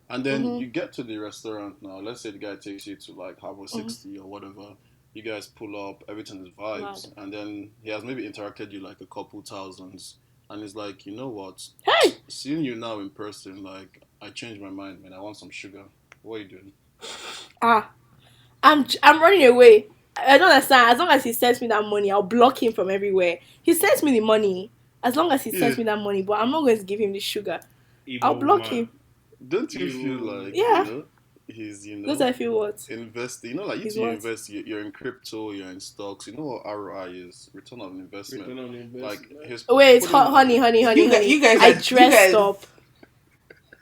And then you get to the restaurant now. Let's say the guy takes you to like Harbour 60 or whatever. You guys pull up, everything is vibes, and then he has maybe interacted you like a couple thousands, and he's like, you know what? Hey, Seeing you now in person, like I changed my mind, man. I want some sugar. What are you doing? I'm running away. I don't understand. As long as he sends me that money, I'll block him from everywhere. He sends me the money. As long as he sends me that money, but I'm not going to give him the sugar. I'll block him. Don't you feel like he's Because I feel what? investing? Like if you invest, you're in crypto, you're in stocks. You know what ROI is? Return on investment. Like his wait, honey. You guys I dressed up.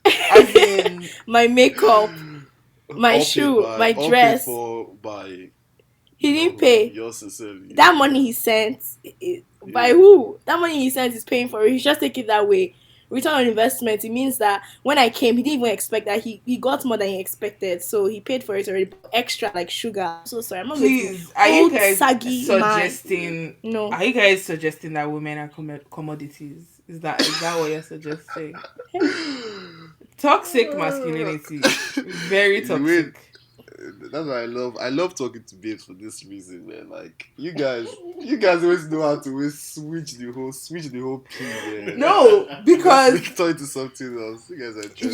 As in, my makeup, my all shoe, paid by- my all dress. paid for by He didn't pay. Yours sincerely. That money he sent, by who? That money he sent is paying for it. He just take it that way. Return on investment, it means that when I came, he didn't even expect that. He got more than he expected, so he paid for it already. Extra, like sugar. I'm so sorry. I'm not please, are you guys saggy suggesting? Man. No. Are you guys suggesting that women are commodities? Is that what you're suggesting? Toxic masculinity, very toxic. That's why I love talking to babes for this reason, man. Like you guys always know how to switch the whole P, man. No, because turn into something else. You guys are just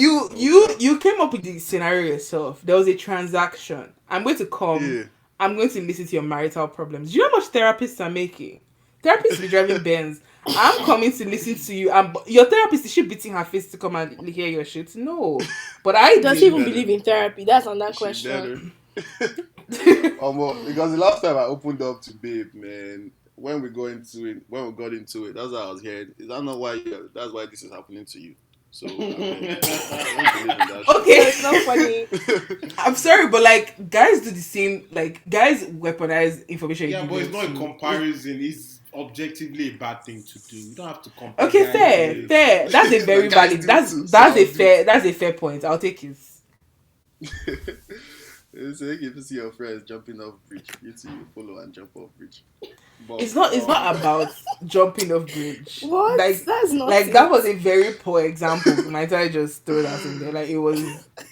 you came up with the scenario yourself. There was a transaction. I'm going to come. Yeah. I'm going to listen to your marital problems. Do you know how much therapists are making? Therapists be driving Benz. I'm coming to listen to you. Your therapist, is she beating her face to come and hear your shit? No. But Does she even believe in therapy? That's on that question. Because the last time I opened up to babe, man, when we got into it, that's what I was hearing. Is that not why? That's why this is happening to you. So I don't believe in that shit. Okay, it's not funny. I'm sorry, but like guys do the same. Like guys weaponize information. Yeah, but it's not a comparison. It's objectively a bad thing to do. You don't have to compare. Okay, fair. That's a very valid. That's a fair point. I'll take it. It's like if you see your friends jumping off bridge, you follow and jump off bridge. But, it's not about jumping off bridge. What? That's not like that was a very poor example. My dad just threw that in there. Like it was,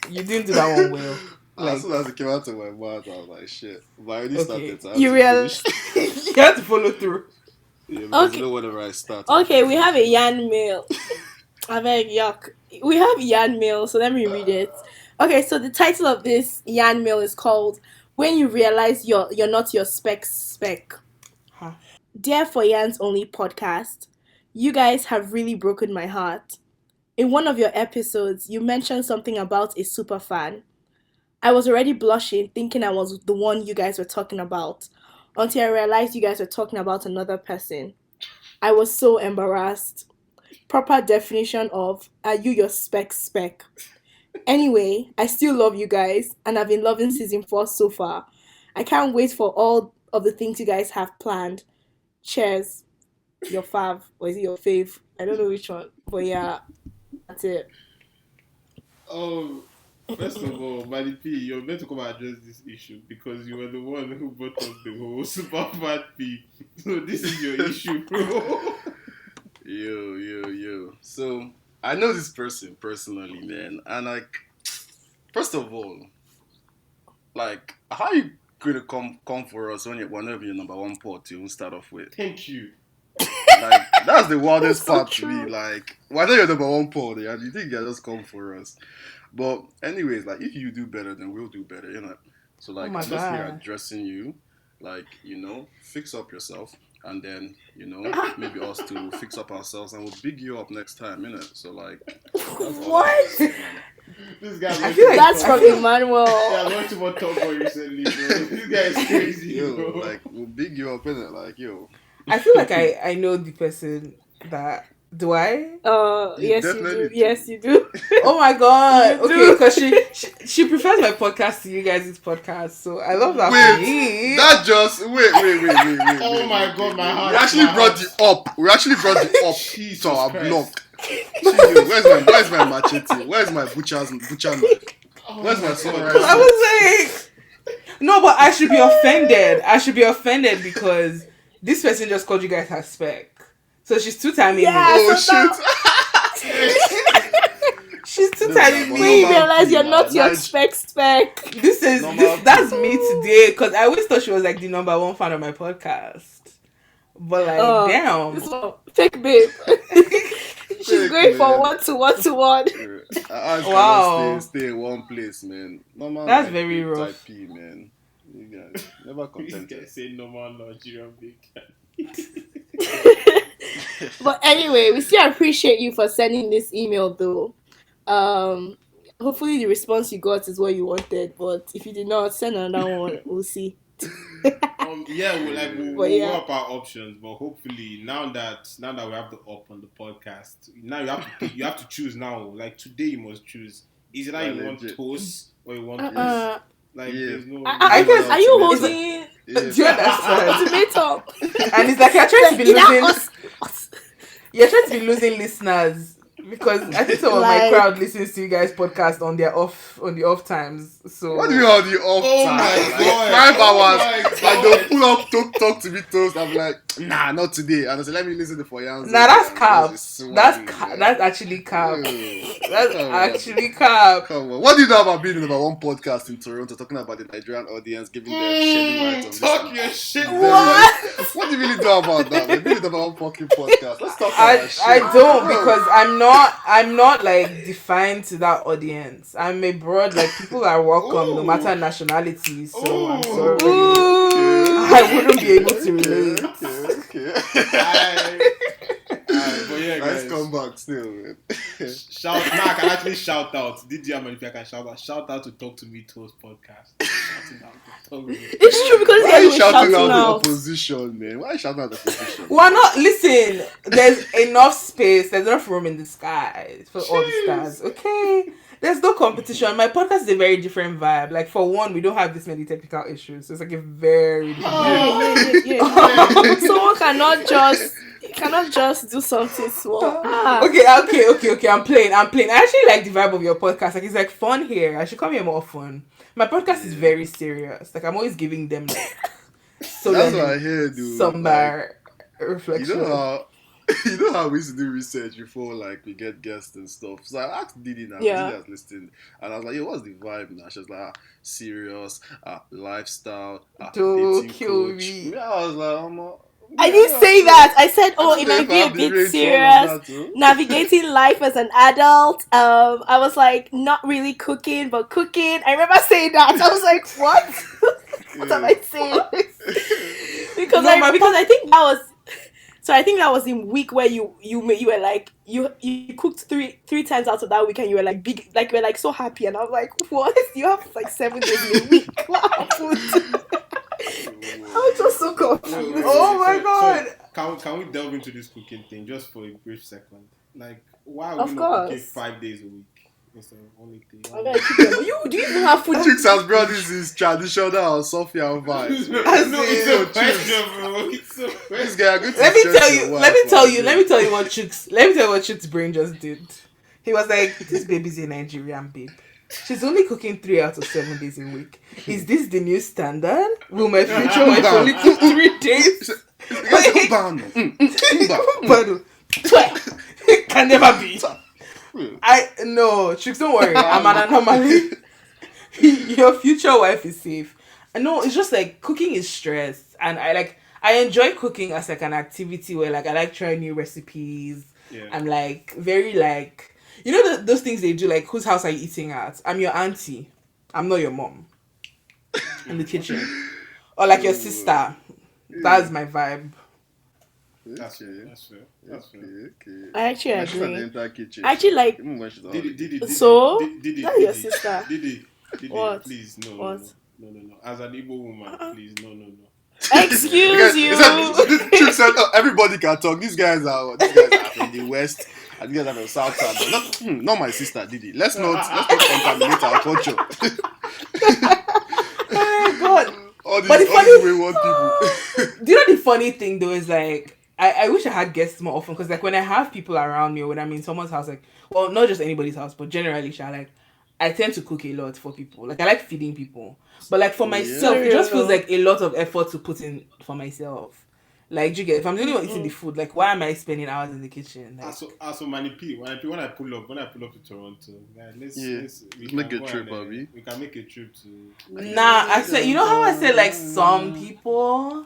you didn't do that one well. Like, as soon as it came out of my mouth, I was like, shit. But I already started. So you realize you have to follow through. Yeah, because you know whenever I start. Okay, we have a Yan mail. I beg, yuck. We have Yan mail, so let me read it. Okay, so the title of this Yan mail is called "When You Realize You're Not Your Spec." Huh. Dear For Yan's Only podcast, you guys have really broken my heart. In one of your episodes, you mentioned something about a super fan. I was already blushing, thinking I was the one you guys were talking about, until I realized you guys were talking about another person. I was so embarrassed. Proper definition of, are you your spec? Anyway, I still love you guys, and I've been loving season 4 so far. I can't wait for all of the things you guys have planned. Cheers. Your fav, or is it your fave? I don't know which one, but yeah, that's it. First of all, Manny P, you're meant to come and address this issue because you were the one who brought up the whole super fat P. So this is your issue, bro. Yo. So I know this person personally, man, and like, first of all, like, how are you gonna come for us whenever you're number one port you start off with? Thank you. Like, that's the wildest That's so part to me. Like, why not you're number one port and you think you just come for us? But anyways, like, if you do better, then we'll do better. So like, my I'm just here God. addressing you, like, fix up yourself, and then maybe us to fix up ourselves, and we'll big you up next time, So like, that's all I have to What? say, man. This guy I feel like That's I from feel- Emmanuel. Yeah, I watched about Top Boy recently, bro. This guy is crazy, Yo, bro. like, we'll big you up, innit? Like, yo. I feel like I know the person that. Do I? You Yes, you do. definitely do. Yes, you do. Oh my God. You Okay, do. because she prefers my podcast to you guys' podcast, so I love that for Wait, me. that just wait. Oh my God, my heart. We actually my brought heart. the up. We actually brought the up Jesus to our Christ. block. Yo, where's my machete? Where's my butcher knife? Where's my samurai I sword? was like, no, but I should be offended. I should be offended because this person just called you guys her Spec. So she's two-timing Yeah. me. Oh so She's No, two-timing no, We me. no, realize you're Nah, not your nah, spec. That's me today because I always thought she was like the number one fan of my podcast. But like, damn. This one, fake babe. She's Fake, going for man. 1-to-1-to-1. I Wow. cannot stay in one place, man. Normal, That's like, very big rough. type P, man. You guys never This guy contented. say normal Nigerian big. But anyway, we still appreciate you for sending this email though. Hopefully the response you got is what you wanted, but if you did not, send another one. We'll see. Yeah, we'll But we'll yeah. weigh up our options, but hopefully now that we have the up on the podcast, now you have to choose now. Like today, you must choose. Is it that you want Legit. toast or you want Uh-uh. like Yeah. there's no. I guess- Are you Ultimatum. holding Do you understand? ultimatum? And it's like you're trying to be Either losing. us- You're trying to be losing listeners because I think some of my Like- crowd listens to you guys' podcast on the off times. So What do you mean on the off Oh time? my Like, God. 5 Oh hours. my Like God. they'll pull up, talk to me toast. I'm like, nah, not today. And I say, let me listen to for Yans. Nah, that's cap. That's actually cap. That's actually cap. Come on. What do you know about being the number one podcast in Toronto, talking about the Nigerian audience, giving them shedding light on Talk this? your shit. What do you really know about that? Like, being the number one fucking podcast. Let's talk about that shit. I don't because I'm not like defined to that audience. I'm a broad, like people are welcome no Ooh. matter nationality. So I'm Ooh. sorry. Ooh. I wouldn't be able to relate. Okay. But yeah, Nice guys. comeback still, man. I can actually shout out. DJ Man, if I can shout out to Talk to Me Toast podcast. Shouting out to Talk to Me. It's true because Why yeah, are you you were shouting shouting out the out. opposition, man? Why are you shouting out the opposition? Why not? Listen, there's enough space. There's enough room in the sky for all the stars. Okay. There's no competition. My podcast is a very different vibe. Like for one, we don't have this many technical issues. So it's like a very different vibe. Yeah. Someone cannot just do something small. Okay. I'm playing. I actually like the vibe of your podcast. Like it's like fun here. I should come here more often. My podcast is very serious. Like I'm always giving them like That's what I hear, dude. somber Like, reflection. you know how we used to do research before, like we get guests and stuff. So I asked Didi now, Yeah. Didi has listened, and I was like, "Yo, what's the vibe now?" She was like, "Serious, lifestyle, Don't dating kill coach." me. I was like, I didn't say that. I said, it might be a bit serious. serious. Navigating life as an adult. I was like, not really cooking, but cooking. I remember saying that. I was like, what? What am I saying? Because I think that was. So I think that was in week where you were like you cooked three times out of that week and you were like big, like you were like so happy, and I was like, what? You have like 7 days in a week. What happened? I was just so confused. Oh my God. Can we delve into this cooking thing just for a brief second? Like, why are Of we not cooking course. 5 days a week instead of only 3? I'm gonna keep them. You do you even have food? Chicks has brought this traditional Sophia vibes. No, it's a question, bro. It's a This question. guy, good to Let me stress tell your you. wife, Let me tell man. you. Let me tell you what Chooks' brain just did. He was like, "This baby's a Nigerian babe. She's only cooking 3 out of 7 days a week. Is this the new standard? Will my future wife only cook 3 days? The guy's like, "Umba." It can never be. No, Chooks, don't worry. I'm an anomaly. Your future wife is safe. No, it's just like cooking is stress, and I enjoy cooking as like an activity where like I like trying new recipes. Yeah. I'm like very like you know those things they do like whose house are you eating at? I'm your auntie. I'm not your mom. in the kitchen, or like your sister. That's my vibe. That's fair. Okay. That's fair. That's fair. Okay. I actually My sister agree. the entire kitchen. I actually like. Even when she's out. Did So that's your sister. Didi, What? please, no. What? No. As an Igbo woman, please, no. Excuse you. Chuk said, oh, everybody can talk. These guys are from the west, and these guys are from south side. Not my sister, Didi. Let's not contaminate our culture. Oh my god. All these, But the all funny- these wayward people. Do you know the funny thing though is like I wish I had guests more often, because like when I have people around me or when I'm in someone's house, like, well, not just anybody's house, but generally, like, I tend to cook a lot for people. Like, I like feeding people, but like for myself, it just feels like a lot of effort to put in for myself. Like, do you get, if I'm the only one eating the food, like, why am I spending hours in the kitchen? Like, Also, when I pull up to Toronto, let's make a trip, Abby. We can make a trip to. nah, I said, you know how I said like some people,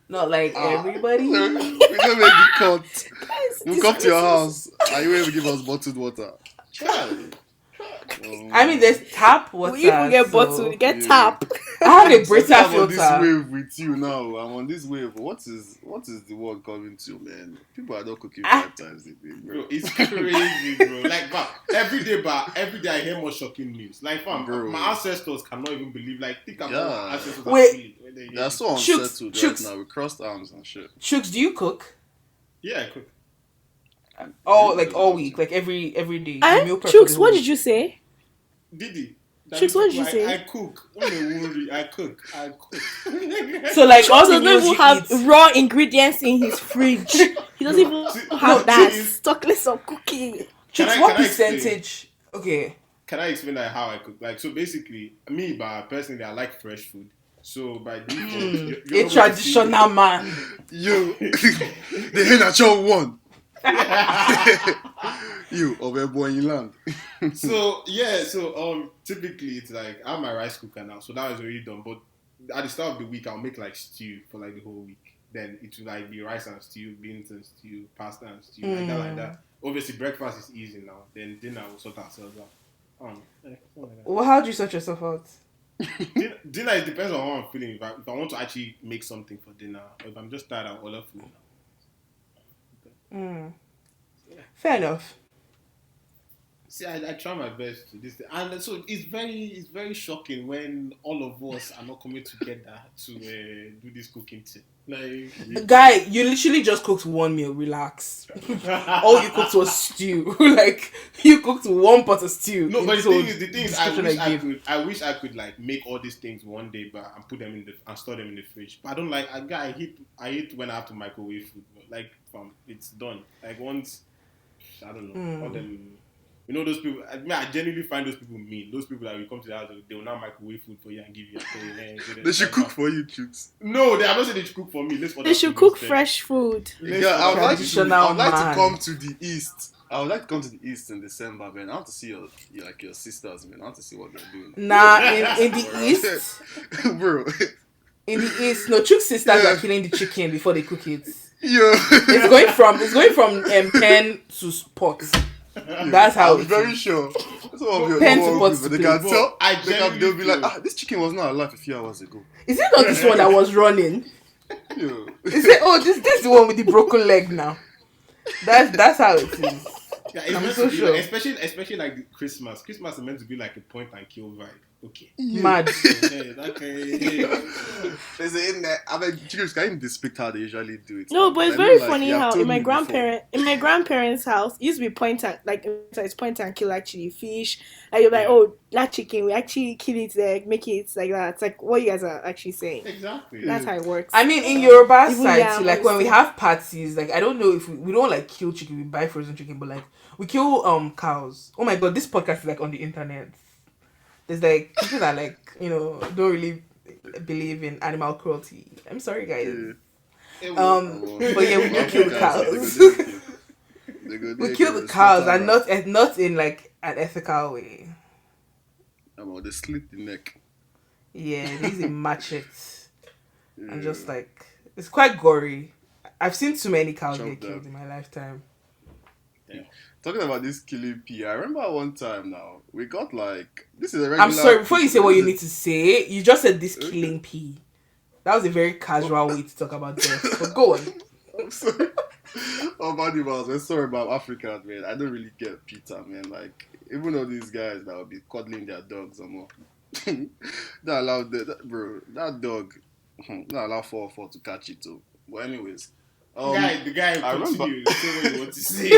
not like everybody. We don't make the cut. Guys, We'll come to your house. Are you able to give us bottled water? I mean, there's tap water. We even get so- bottle, we get Yeah. tap. I have a So Brita I'm on this filter. wave with you now. I'm on this wave. What is the world coming to, man? People are not cooking 5 times a day, bro. Bro, it's crazy, bro. Like, every day I hear more shocking news. Like, Bro. my ancestors cannot even believe. Like, think about Yeah. my ancestors are Wait. feeling when they hear They're this. so Chooks, unsettled Chooks. right now. We crossed arms and shit. Chooks, do you cook? Yeah, I cook. All week, like every day. Eh? You meal prep for Chooks, the what whole did you say? Didi. Chooks, what did you say? I cook. Don't worry, I cook. week. So like all Chooks the doesn't meals even you have eat. raw ingredients in his fridge. He doesn't even have that stockless of cooking. Chooks, what can I explain? percentage? Okay. Can I explain like how I cook? Like, so basically, me, but personally, I like fresh food. So by default, you're A not traditional man. You, the Henachon won. You, Obebo in land. So yeah, so typically it's like I have my rice cooker now, so that is already done. But at the start of the week, I'll make like stew for like the whole week. Then it will like be rice and stew, beans and stew, pasta and stew, like that. Obviously, breakfast is easy now. Then dinner we'll sort ourselves out. Something like that. Well, how do you sort yourself out? Dinner it depends on how I'm feeling. If I want to actually make something for dinner, or if I'm just tired, I'll order food. Fair enough. See, I try my best to this, and so it's very shocking when all of us are not coming together to do this cooking thing. Like, Guy, you literally just cooked one meal. Relax. All you cooked was stew. Like you cooked one pot of stew. no, but into the thing is, I description wish I could like make all these things one day, but and put them and store them in the fridge. But I don't like. I hate when I have to microwave food. But like, it's done. Like once, I don't know. All them. You know those people. I genuinely find those people mean. Those people that will come to the house, they will now microwave food for you and give you. They should cook for you, Chooks. No, I'm not saying they should cook for me. They should cook fresh food. Yeah, I would like Traditional to man. come to the east. I would like to come to the east in December, man. I want to see your sisters, man. I want to see what they're doing. Nah, in the east, Bro. in the east, no, Chook's sisters are killing the chicken before they cook it. Yo. It's going from pen to pot. That's how I'm it very is. sure. Some of your Pen to normal pot people, to they can plate. tell. They'll be like, this chicken was not alive a few hours ago. Is it not this one that was running? Yo. Is it? Oh, this is the one with the broken leg now. That's how it is. Yeah, it's I'm meant so to be sure. like, especially like the Christmas. Christmas is meant to be like a point and kill vibe. Okay. Mad. Yeah. There's in there. I mean, chickens can even depict how they usually do it. No, but it's I know, very like, funny you have how told in my me before. grandparents' house it used to be point and it's point and kill actually fish. Like you're like, oh, that chicken, we actually kill it there, make it like that. It's like what you guys are actually saying. Exactly. That's how it works. I mean, in Yoruba Even side, yam too, like when we also. have parties, like I don't know if we don't like kill chicken, we buy frozen chicken, but like we kill cows. Oh my god, this podcast is like on the internet. There's like people that like don't really believe in animal cruelty. I'm sorry, guys. But yeah, we do kill cows. We kill the cows and not in like an ethical way. They slit the neck. Yeah, they use a machete and just like it's quite gory. I've seen too many cows Chop get killed them. in my lifetime. talking about this killing P, I remember one time now, we got like, this is a regular. I'm sorry, before you say what you need to. to say, you just said this Okay. killing P. That was a very casual way to talk about death. But go on. I'm sorry. About animals, man. Sorry about Africans, man. I don't really get Peter, man. Like, even all these guys that will be cuddling their dogs or more. Not allowed bro. That dog, not allowed 4 to catch it too. But anyways, The guy I continue. remember. Say what you want to say.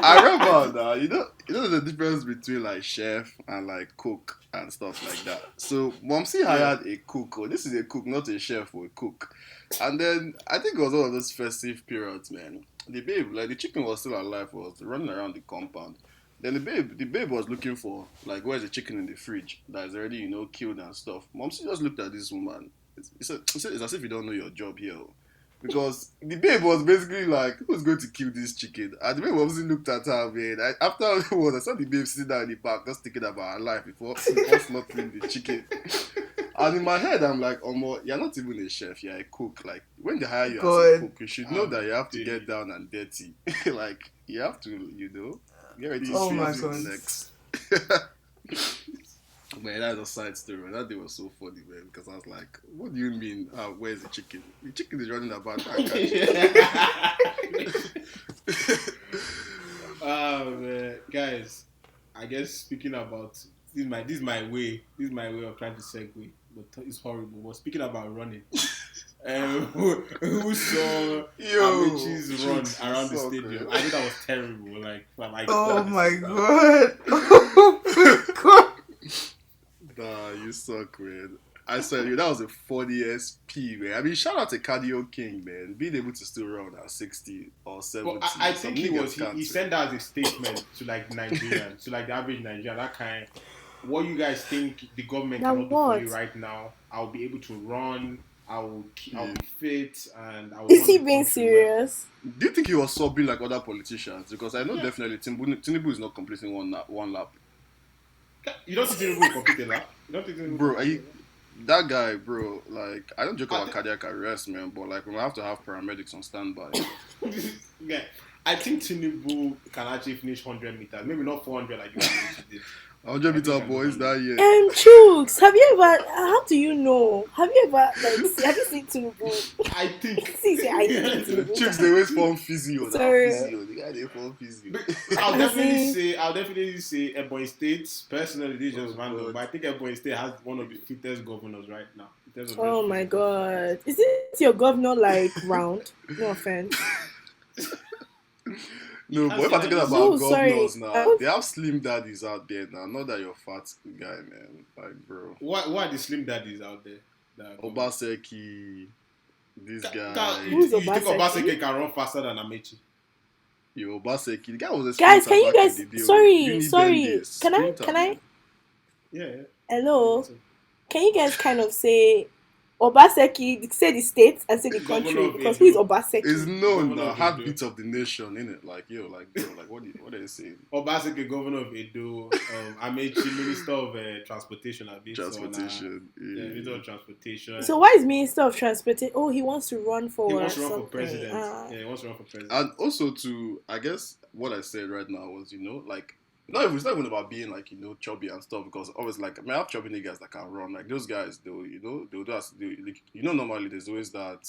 I remember now. You know the difference between like chef and like cook and stuff like that. So Momsi hired a cook. Oh, this is a cook, not a chef or a cook. And then I think it was one of those festive periods, man. The babe, like the chicken was still alive, was running around the compound. Then the babe was looking for like where's the chicken in the fridge that is already killed and stuff. Momsi just looked at this woman. It's as if you don't know your job here. Oh. Because the babe was basically like, who's going to kill this chicken? And the babe obviously looked at her, man. Afterwards, I saw the babe sitting down in the back, just thinking about her life before slaughtering the chicken. And in my head, I'm like, Omo, you're not even a chef, you're a cook. Like, when they hire you as a cook, you should know that you have to get down and dirty. Like, you have to, get ready to my see God. next. Man, that's a side story. That day was so funny, man, because I was like, what do you mean, where's the chicken? The chicken is running about. Oh man, guys, I guess speaking about this is my way of trying to segue, but it's horrible. But speaking about running, who saw Amaechi's run around the stadium? Great. I think that was terrible. Oh my god! Oh my god! Nah, you suck, man. I said that was a 40 SP, man. I mean, shout out to Cardio King, man. Being able to still run at 60 or 70. Well, I think he sent out a statement to like Nigerians, to like the average Nigerian, that kind. What you guys think the government cannot do for you right now? I'll be able to run. I'll be fit, and I will. Is he being serious? Do you think he was sobbing like other politicians? Because I know definitely Tinubu is not completing one lap. You don't think Tinubu will complete a lap? Bro, that guy, bro, like, I don't joke about cardiac arrest, man, but like, we have to have paramedics on standby. Yeah, I think Tinubu can actually finish 100 meters, maybe not 400 like you did. 100 meter boys that year. Chooks, have you ever? How do you know? Have you ever have you seen Tinubu? I think. Chooks, they always form physio. The guy they form physio. I'll definitely say Ebonyi State. Personally, this is just random, but I think Ebonyi State has one of the fittest governors right now. Oh my god, is it your governor like round? No offense. No, but if I'm talking about governors now, they have slim daddies out there now. Not that you're a fat guy, man. Like, bro. Why are the slim daddies out there? Obaseki, this guy. Who's you think Obaseki can run faster than Amaechi? Yo, Obaseki. The guy was a guys, can you guys... Sorry. Can I? Yeah. Hello? Can you guys kind of say... Obaseki, say the state and say the country, because who is Obaseki? Is known the heartbeat of the nation, innit? Like, yo, like, bro, like, what are you saying? Obaseki, governor of Edo, Amaechi, minister of transportation. Minister of transportation. So why is minister of transportation? Oh, he wants to run for He wants to run for president. Yeah, he wants to run for president. And also I guess what I said right now was, like, it's not even about being like, chubby and stuff, because always like, I have chubby niggas that can run. Like those guys, they'll normally there's always that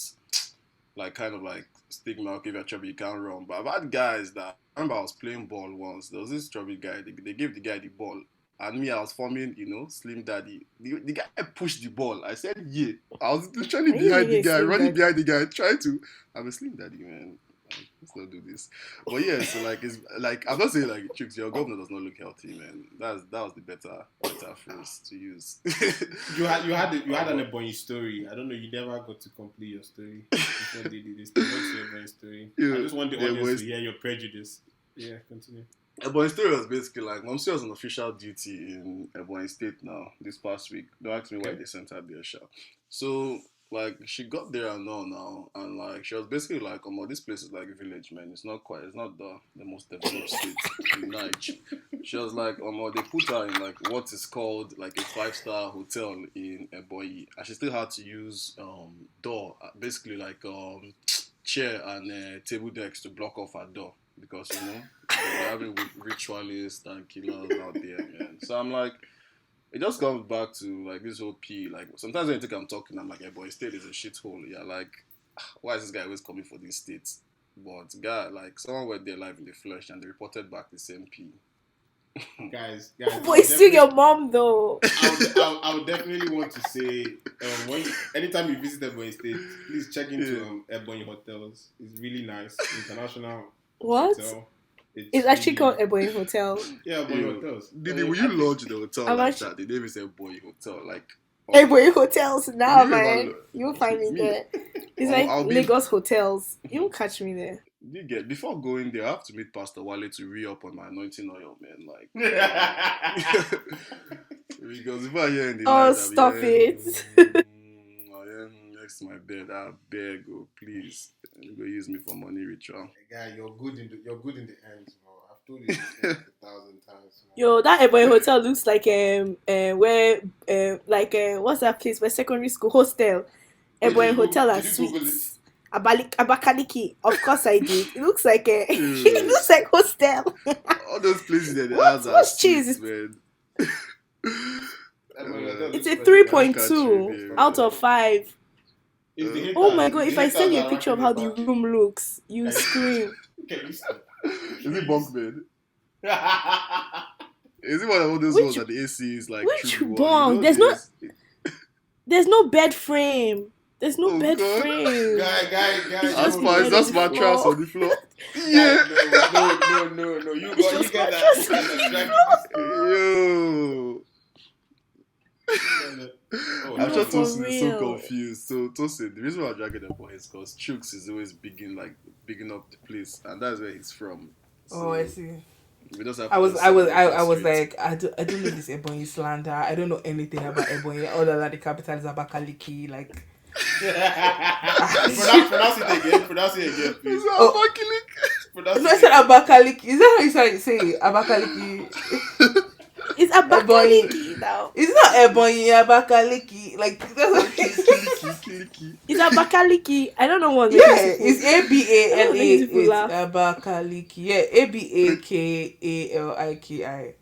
like kind of like stigma, okay, if you're chubby, you can't run. But I've had guys that, I remember I was playing ball once, there was this chubby guy, they gave the guy the ball, and me, I was forming, slim daddy. The guy pushed the ball. I said, yeah. I was literally behind the guy, running behind the guy, trying to, I'm a slim daddy, man. Let's not do this. But yeah, so like, it's like, I'm not saying like, Chooks, your governor does not look healthy, man. That was the better phrase to use. you had an Ebonyi story. I don't know, you never got to complete your story before they did this. What's your Ebonyi story? I just want the audience to hear your prejudice. Yeah, continue. Ebonyi State was basically like, Momsi was on official duty in Ebonyi State now, this past week. Don't ask me why they sent her there, sha. So, like, she got there and all now, and like, she was basically like, this place is like a village, man. It's not the most developed state in Nigeria. She was like, they put her in like what is called like a 5-star hotel in Ebonyi, and she still had to use door, basically like chair and table decks to block off her door. because they're having ritualists and killers out there, man. So I'm like, it just comes back to like this whole P. Like sometimes when you think I'm talking, I'm like, yeah, boy, state is a shithole. Yeah, like why is this guy always coming for these states? But guy, like someone went there live in the flesh and they reported back the same P. guys, Boy, still your mom though. I would definitely want to say, anytime you visit Ebonyi State, please check into Ebonyi hotels. It's really nice, international What? hotel. It's actually called Ebonyi Hotel. Yeah, Ebonyi hotels. Didi, will you lodge in the hotel I'm like actually- that? They didn't even say boy hotel, like. Ebonyi Hotels now, You man. never- You'll find me me- there. It's I'll like be- Lagos hotels. You'll catch me there. You get before going there, I have to meet Pastor Wale to re-up on my anointing oil, man. Like because if I hear in the Oh, night, stop it. Next to my bed, I beg, oh please, you go use me for money ritual. Guy, you're good in the ends, bro. I've told you this 1,000 times. Man. Yo, that Ebonyi Hotel looks like where what's that place? Where secondary school hostel. Wait, Ebonyi did you Hotel and Did you Google suites. Abakaliki. Of course I did. It looks like a Ew. it looks like hostel. All those places that they What- have what's cheese? man. It's a Catch 3.2 you, out of 5. Is the Oh haters- my god, the if I haters send you a are picture of rocking how it the back. room looks, you scream. Can you stop? Is it bunk bed? Is it one of all those Which- ones that the AC is like? which true bunk? one? There's no. no- There's no bed frame. There's no Oh, bed God. frame. Guy. Just That's bed on the mattress floor. on the floor. Yeah. Yeah. No. You It's got just that. mattress You on got that. Yo. Oh, I'm No, sure for Tosin is so real. confused. So Tosin, the reason why I'm dragging that boy is because Chooks is always bigging up the place, and that's where he's from. So Oh, I see. we just have I was to celebrate like, street. I don't know this Ebonyi slander. I don't know anything about Ebonyi other than the capital is Abakaliki. Like, Pronounce it again, please. Is that Oh. Abakaliki? Pronounce no, I it said Abakaliki. Is that how you say it? Abakaliki? It's Abakaliki now. It's not Ebonyi, Abakaliki. Like, that's what Kiliki. It's Abakaliki. I don't know what. Yeah, it's ABALA. Oh, makes people It's laugh. Abakaliki. Yeah, ABAKALIKI.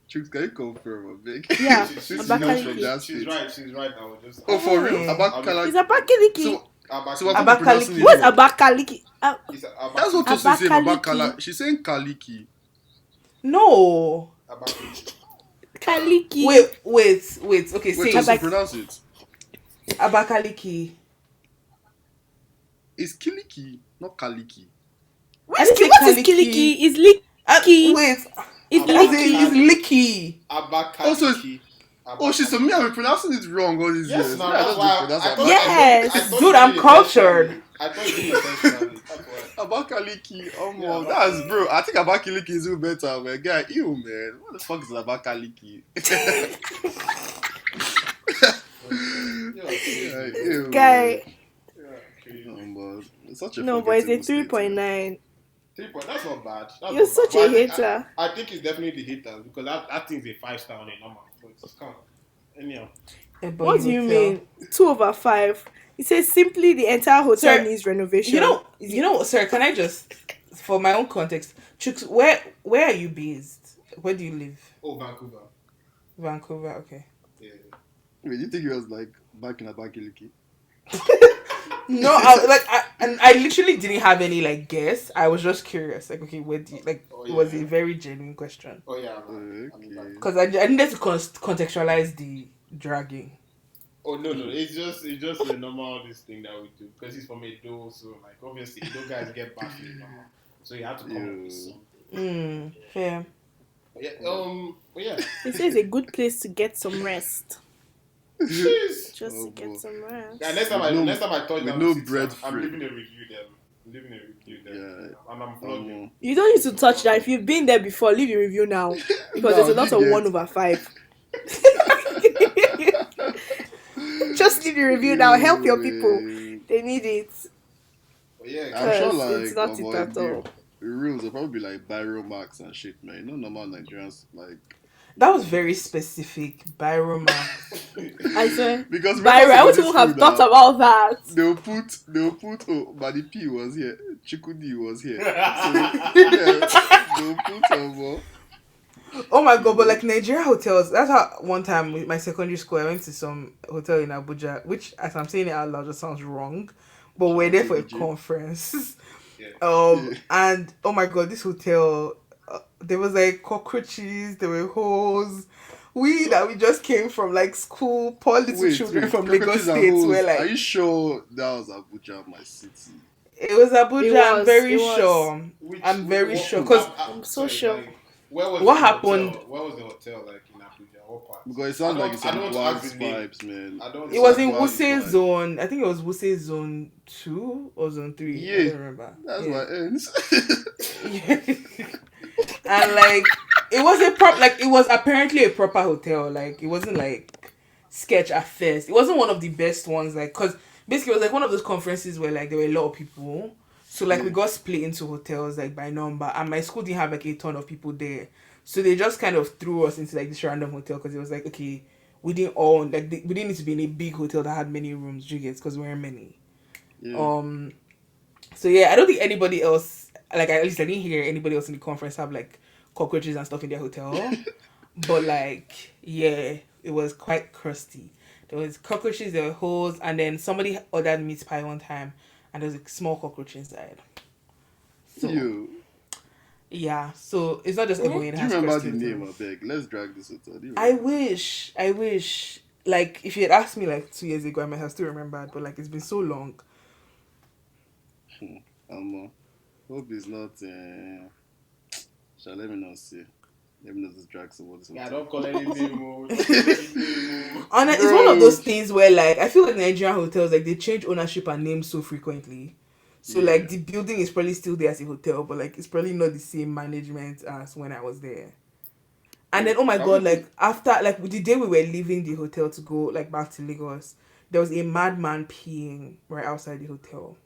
Chooks, can you confirm, big? Yeah, She's Abakaliki. from that She's state. right. She's right. I was just. Oh, for real? Yeah. Abakaliki. It's Abakaliki. So, Abakaliki. so what Abakaliki. pronouncing it What's wrong? Abakaliki? It's That's what Tosin saying. Abakaliki. Abakala. She's saying Kaliki. No. Abakaliki. Kaliki. Wait. Okay, Wait, say Tosin, Abak- pronounce it. Abakaliki. It's Kiliki, not Kaliki. I didn't say What is Kaliki. Kiliki? Is Licky. Wait. It's As in, Licky. it's Licky. Abakaliki. Oh, she's so me. I've been pronouncing it wrong all these Yes, years. no, Me, I that's just why. pronounce I it. thought- Yes. I thought Dude, you I'm did it cultured. intentionally. I thought you did it intentionally. That's why. Abakaliki. Oh, Yeah, man, that's bro. I think Abakaliki is even better, man. Guy, ew, man. What the fuck is Abakaliki? Yeah, ew, Guy. man. But it's such a No, but it's a forgettable state, 3.9. 3 point. That's not bad. That's You're not such bad. a But I think- hater. I think it's definitely the haters because that thing's a 5-star on a normal. So it's come. Anyhow. What do you mean? 2/5. It says simply the entire hotel Sir, needs renovation. You know, sir, can I just, for my own context, Chooks, where are you based? Where do you live? Oh, Vancouver. Vancouver, okay. Yeah. Wait, you think he was like back in Abakaliki? No, I literally didn't have any like guess. I was just curious. Like, okay, where do you like? Oh, It was yeah. a very genuine question Oh yeah. Man. Okay. because I needed to contextualize the dragging. Oh no, it's just the normal this thing that we do because he's from Edo, so like obviously Edo guys get back in normal, so you have to come up with something. Fair. Yeah. But yeah. It says a good place to get some rest. Jeez. Just Oh, to get boy. some rest. Yeah, next time I touch with down no the city, bread I'm free. leaving a review there. Yeah. And I'm vlogging. You don't need to touch that. If you've been there before, leave your review now. Because there's a lot of 1/5. Just leave your review now. Help your people. They need it. But yeah, I'm sure, Because like, it's not it at all. The rules will probably be like Biro Max and shit, man. You know, normal Nigerians, like, That was very specific. Biro Max. I swear. Because Byron, I wouldn't even have thought about that. They'll put oh Buddy P was here, Chikudi was here. So yeah, they'll put Oh my god, but like Nigeria hotels, that's how one time with my secondary school I went to some hotel in Abuja, which as I'm saying it out loud just sounds wrong. But we're there for a conference. And oh my god, this hotel there was like cockroaches, there were holes. We just came from like school, poor little children from Lagos State. Were like, are you sure that was Abuja, my city? It was Abuja. I'm very sure. I'm very sure because I'm so sure. Like, where was what the happened? Hotel? Where was the hotel like in Abuja? What part? Because it sounds like it's in Guards ask the name. vibes, man. It was in Wuse zone. I think it was Wuse zone 2 or zone 3. Yeah, I don't remember. That's my ends. And like it was it was apparently a proper hotel. Like it wasn't like sketch at first. It wasn't one of the best ones. Like because basically it was like one of those conferences where like there were a lot of people. So like we got split into hotels like by number, and my school didn't have like a ton of people there. So they just kind of threw us into like this random hotel because it was like, okay, we didn't we didn't need to be in a big hotel that had many rooms, because we weren't many. Yeah. So yeah, I don't think anybody else, like at least I didn't hear anybody else in the conference have like cockroaches and stuff in their hotel. But like, yeah, it was quite crusty. There was cockroaches, there were holes, and then somebody ordered meat pie one time, and there was a small cockroach inside. So, yeah, so it's not just everyone. Do you remember the name? I beg. Let's drag this hotel. I wish. Like, if you had asked me like 2 years ago, I might have still remembered, but like it's been so long. Hope it's not. Shall let me not say. Let me not just drag some hotel. Yeah, don't call any name. And it's one of those things where like I feel like Nigerian hotels like they change ownership and names so frequently. So like the building is probably still there as a hotel, but like it's probably not the same management as when I was there. And then oh my god, like after like the day we were leaving the hotel to go like back to Lagos, there was a madman peeing right outside the hotel.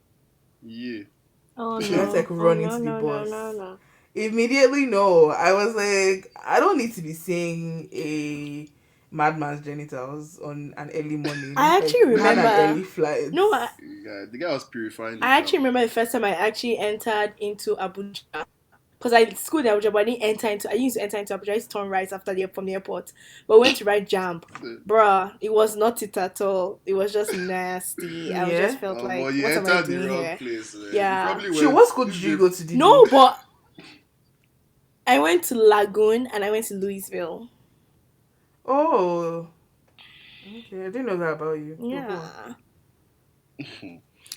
Yeah. Oh So no. let's like run into the bus. No. Immediately no. I was like, I don't need to be seeing a madman's genitals on an early morning. I actually remember an early flight. No, the guy was purifying. I actually remember the first time I actually entered into Abuja. Because I schooled in Abuja, but I used to enter into Abuja. I used to turn right from the airport. But went to write jump. Bruh, it was not it at all. It was just nasty. I just felt like, well, you what am I entered the doing wrong here? place. Man. Yeah. Sure, what school did you go to? No, but I went to Lagoon and I went to Louisville. Oh. Okay, I didn't know that about you. Yeah.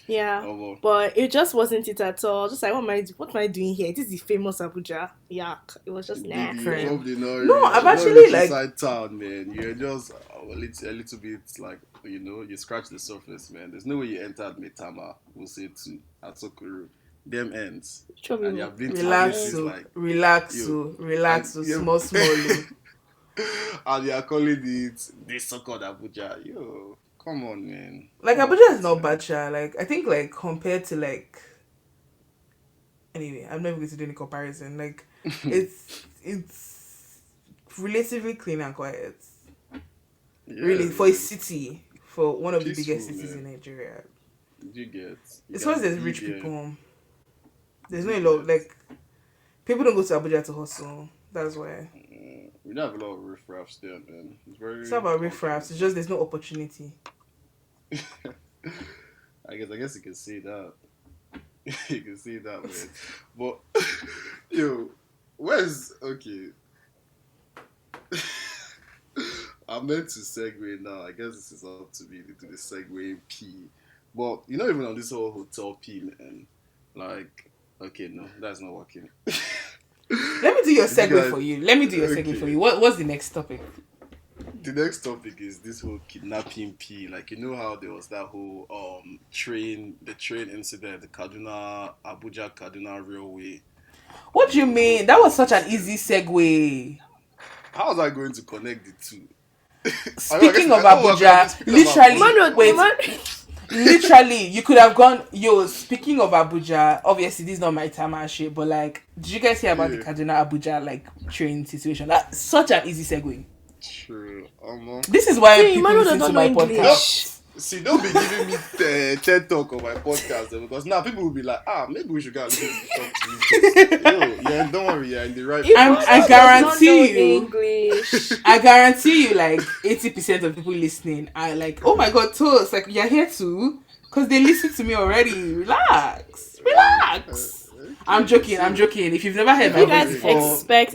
Yeah, but it just wasn't it at all. Just like, what am I doing here? This is the famous Abuja. Yuck. It was just nasty. No, I've actually like inside town, man. You're just a little bit like, you scratch the surface, man. There's no way you entered Metama, we'll say to Atsokuru. Them ends. And you have been relax, small. And you are calling it this so-called Abuja. Yo, come on, man. Like Abuja is not bad, like I think like compared to like. Anyway, I'm never going to do any comparison. Like it's relatively clean and quiet. Yeah, really, for a city, for one of the biggest cities in Nigeria. It's because there's rich people. There's no lot like people don't go to Abuja to hustle. That's why. We don't have a lot of riffraffs there, man. It's not about riffraffs. It's just there's no opportunity. I guess you can see that. You can see that, man. But yo, where's okay? I'm meant to segue now. I guess this is up to me to the segue P. But even on this whole hotel P, man, like, okay, no, that's not working. Let me do your segue for you. What's the next topic? The next topic is this whole kidnapping P. Like, how there was that whole train incident, the Abuja Kaduna Railway. What do you mean? That was such an easy segue. How was I going to connect the two? Speaking of Abuja, literally, literally, you could have gone. Yo, speaking of Abuja, obviously this is not my time and shit, but like, did you guys hear about the Yeah. Kaduna Abuja like train situation? That's such an easy segue. True. This is why See, people Emmanuel listen does to not my know podcast. English. See, don't be giving me TED talk on my podcast because now people will be like, maybe we should go and listen to talk to you. Yo, yeah, don't worry, you're in the right. I Emmanuel guarantee does not know you. English. I guarantee you, like 80% of people listening are like, "Oh my god, Toast, like you're here too," because they listen to me already. Relax. I'm joking. If you've never heard If my you voice guys before, expect,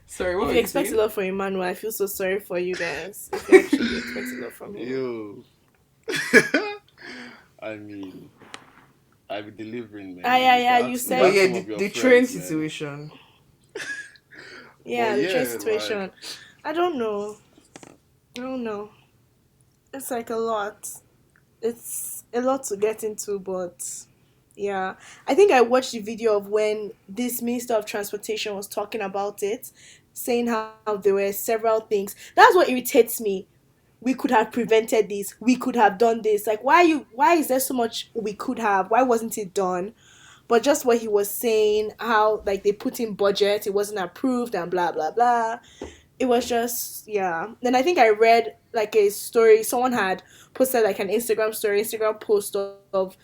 sorry, what if were you you expect a saying? lot from Emmanuel, I feel so sorry for you guys. If you actually expect a lot from him. Yo. I mean, I be delivering, man. Yeah, You you ask- said- But ask yeah, some of your the train friends, man. situation. Yeah, But the yeah, train situation. like- I don't know. It's like a lot. It's a lot to get into, but yeah. I think I watched the video of when this Minister of Transportation was talking about it, saying how there were several things. That's what irritates me. We could have prevented this. We could have done this. Like, why is there so much we could have? Why wasn't it done? But just what he was saying, how like they put in budget, it wasn't approved and blah blah blah. It was just, yeah. Then I think I read like a story, someone had posted like an Instagram post of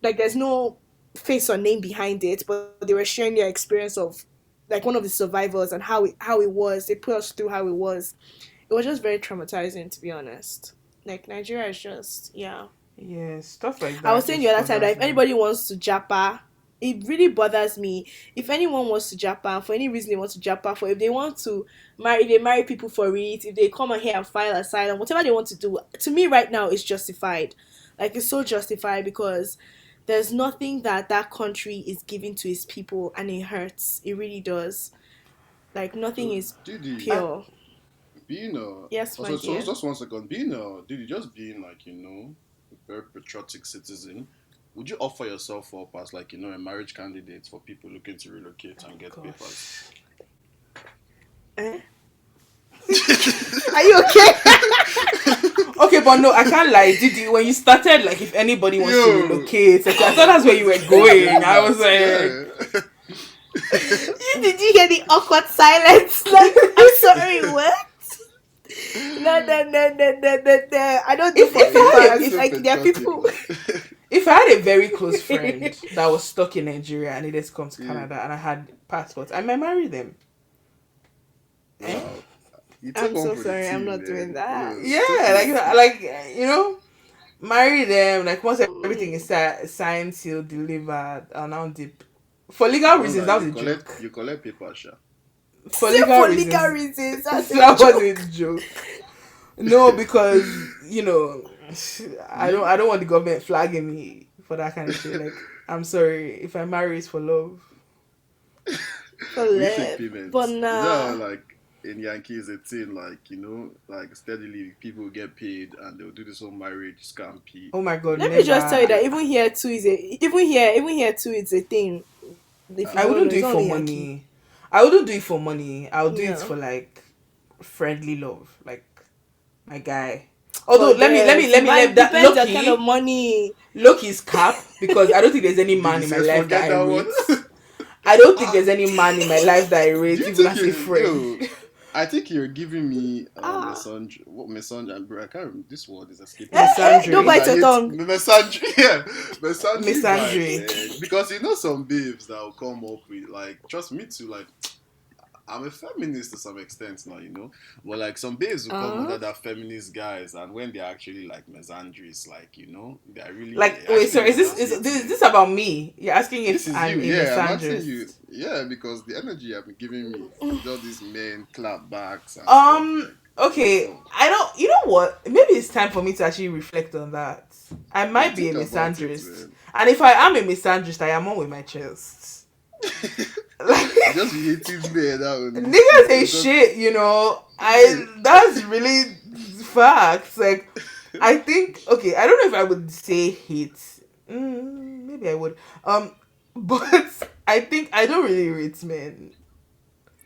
like there's no face or name behind it, but they were sharing their experience of like one of the survivors and how it was. They put us through how it was. It was just very traumatizing, to be honest. Like, Nigeria is just, yeah. Yeah, stuff like that. I was saying the other time that if bothers me. anybody wants to japa, it really bothers me. If anyone wants to japa, for any reason they want to japa, for if they want to marry, they marry people for it, if they come on here and file asylum, whatever they want to do, to me right now is justified. Like, it's so justified because there's nothing that country is giving to its people and it hurts. It really does. Like, nothing is Didi, pure. being a Yes, my so dear. just 1 second, Didi, just being like a very patriotic citizen, would you offer yourself up as like a marriage candidate for people looking to relocate and get gosh. papers? Eh? Are you okay? Okay, but no, I can't lie. Did you when you started like if anybody wants to Yo. relocate? Like, I thought that's where you were going. I was like, Yeah. Did you hear the awkward silence? Like, I'm sorry, what? No. I don't do If for I had papers. a- It's like there are people. if I had a very close friend that was stuck in Nigeria and needed to come to Yeah. Canada and I had passports, I might marry them. Wow. You I'm take one so for the sorry, I'm team, not man. doing that. Yeah, like marry them. Like once everything is signed, sealed, delivered, and now dip. For legal reasons, that was a joke. You collect paper, sha. For Say legal for reasons, legal reasons. That's that a was joke. a joke. No, because I don't want the government flagging me for that kind of shit. Like, I'm sorry, if I marry, it's for love. For We love. take payments. But Is nah. that like in Yankees a thing like like steadily people get paid and they'll do this whole marriage scam pee. Oh my god! Let never. me just tell you that even here too it's a thing. If you I don't wouldn't know, do it's it not for only money. Yankee. I wouldn't do it for money. I'll do Yeah. it for like friendly love, like my guy. Although But let me it that depends on kind of money. Loki's cap because I don't think there's any man in my Says life that forget I that one. rate. I don't think there's any man in my life that I rate, Do you even think as a friend. I think you're giving me Ah. misandry, bro. I can't remember this word is escaping. Misandry. Don't bite I your hate tongue. Misandry, yeah. Misandry. Misandry. Vibes, man. Because some babes that will come up with like, trust me too, like I'm a feminist to some extent now, but like some babes will come under that feminist guys, and when they're actually like misandries, like they're really Like, they wait, sorry, actually is just hate this men. this about me? You're asking if This is I'm you, a yeah. I'm asking misandrist. you, yeah, because the energy you have been giving me, all these men clap backs. And Okay, stuff. I don't. You know what? Maybe it's time for me to actually reflect on that. I might be a Think about it, misandrist, man. and if I am a misandrist, I am on with my chest. Like, Just be hating men that one. niggas ain't shit, that's really facts. Like, I think, okay, I don't know if I would say hate. Maybe I would. But I think I don't really rate men.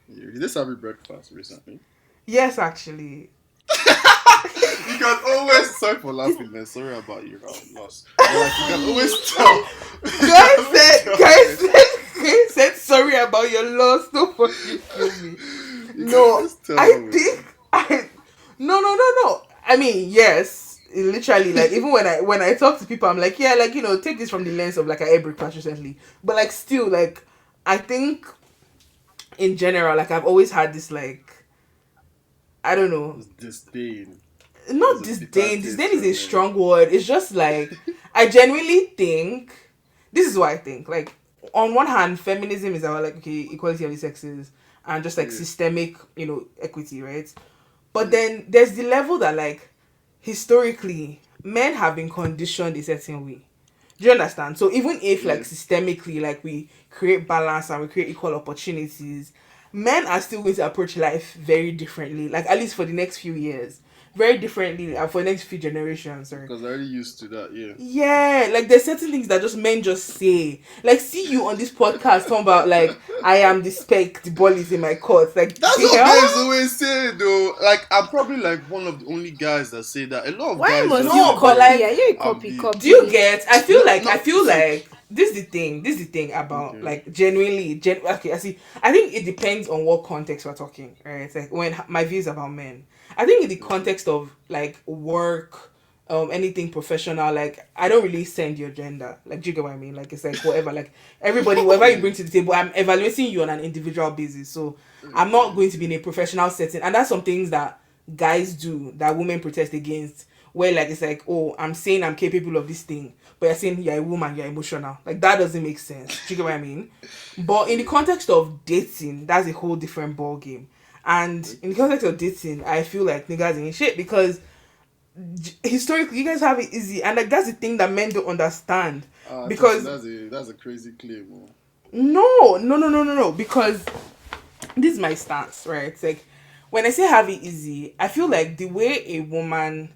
You just having breakfast recently. Yes, actually. You can always sorry for laughing, man. Sorry about your loss. But like you can always tell. Guys said sorry about your loss. Don't fucking kill me. You can No, always tell I when we think no. I mean, yes, literally, like even when I talk to people, I'm like, yeah, like take this from the lens of like an air class recently, but like still, like I think in general, like I've always had this like I don't know, disdain. not There's a disdain. bitter Disdain taste is a from strong word. It's just like I genuinely think this is what I think. Like on one hand, feminism is about like okay, equality of the sexes and just like Yeah. systemic, equity, right? But then there's the level that like historically men have been conditioned a certain way. Do you understand? So even if like Yeah. systemically like we create balance and we create equal opportunities, men are still going to approach life very differently. Like at least for the next few years, very differently for the next few generations. Sorry. Because they're already used to that, yeah. Yeah, like there's certain things that just men just say. Like see you on this podcast talking about like I am the spec, the ball is in my court. Like That's girl, what guys always say, though. Like, I'm probably like one of the only guys that say that. A lot of Why guys must just you No, say, but copy? like, Are you a I'll copy? be- Copy. do you get? I feel like see. this is the thing about Okay. like genuinely okay, I see. I think it depends on what context we're talking, right? It's like when my views about men. I think in the context of like work, anything professional, like I don't really send your gender. Like do you get what I mean? Like it's like whatever, like everybody, whatever you bring to the table, I'm evaluating you on an individual basis. So I'm not going to be in a professional setting. And that's some things that guys do that women protest against. Where like it's like, oh, I'm saying I'm capable of this thing, but you're saying you're a woman, you're emotional. Like that doesn't make sense. Do you get what I mean? But in the context of dating, that's a whole different ball game. And in the context of dating, I feel like niggas ain't shit because historically you guys have it easy, and like that's the thing that men don't understand. Because that's a crazy claim. Oh. no, because this is my stance, right? It's like when I say have it easy, I feel like the way a woman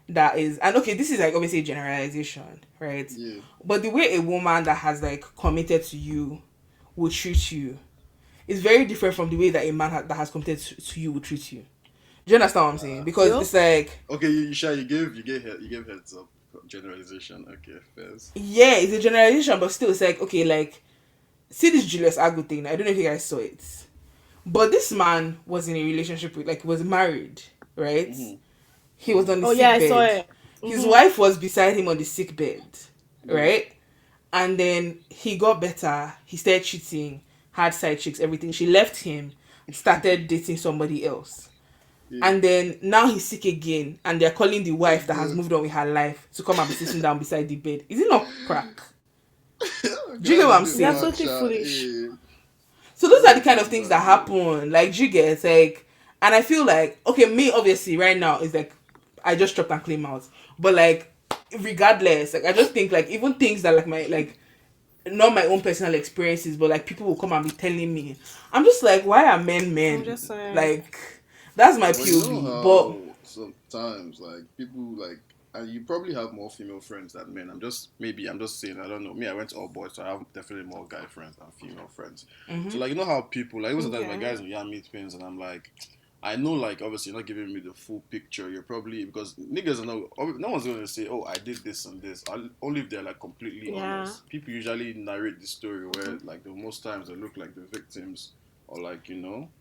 that is, and okay, this is like obviously a generalization, right? Yeah. But the way a woman that has like committed to you will treat you is very different from the way that a man that has committed to you will treat you. Do you understand what I'm saying? Because Yup. it's like, Okay, you gave heads up. Generalization. Okay, first. yeah, it's a generalization, but still, it's like, okay, like, see this Julius Agu thing. I don't know if you guys saw it. But this man was in a relationship with, like, he was married, right? Mhm. He was on the Oh sick yeah, bed. I saw it. His wife was beside him on the sick bed, right? And then he got better. He started cheating, had side chicks, everything. She left him, started dating somebody else. Yeah. And then now he's sick again, and they're calling the wife that has moved on with her life to come and be sitting down beside the bed. Is it not crack? Do you get what I'm saying? They're absolutely foolish. So those are the kind of things that happen. Like, do you get like, and I feel like, okay, me obviously right now is like, I just dropped and clean out. But like, regardless, like I just think like even things that like my like, not my own personal experiences, but like people will come and be telling me, I'm just like, why are men men? I'm just saying. Like, that's my But you POV. know But how sometimes like people like, and you probably have more female friends than men. I'm just saying, I don't know. Me, I went to all boys, so I have definitely more guy friends than female friends. So like, you know how people like, even sometimes my guys when you meet friends, and I'm like, I know like obviously you're not giving me the full picture. You're probably, because niggas are no one's gonna say, oh, I did this and this. Only if they're like completely honest. People usually narrate the story where like the most times they look like the victims. Or like,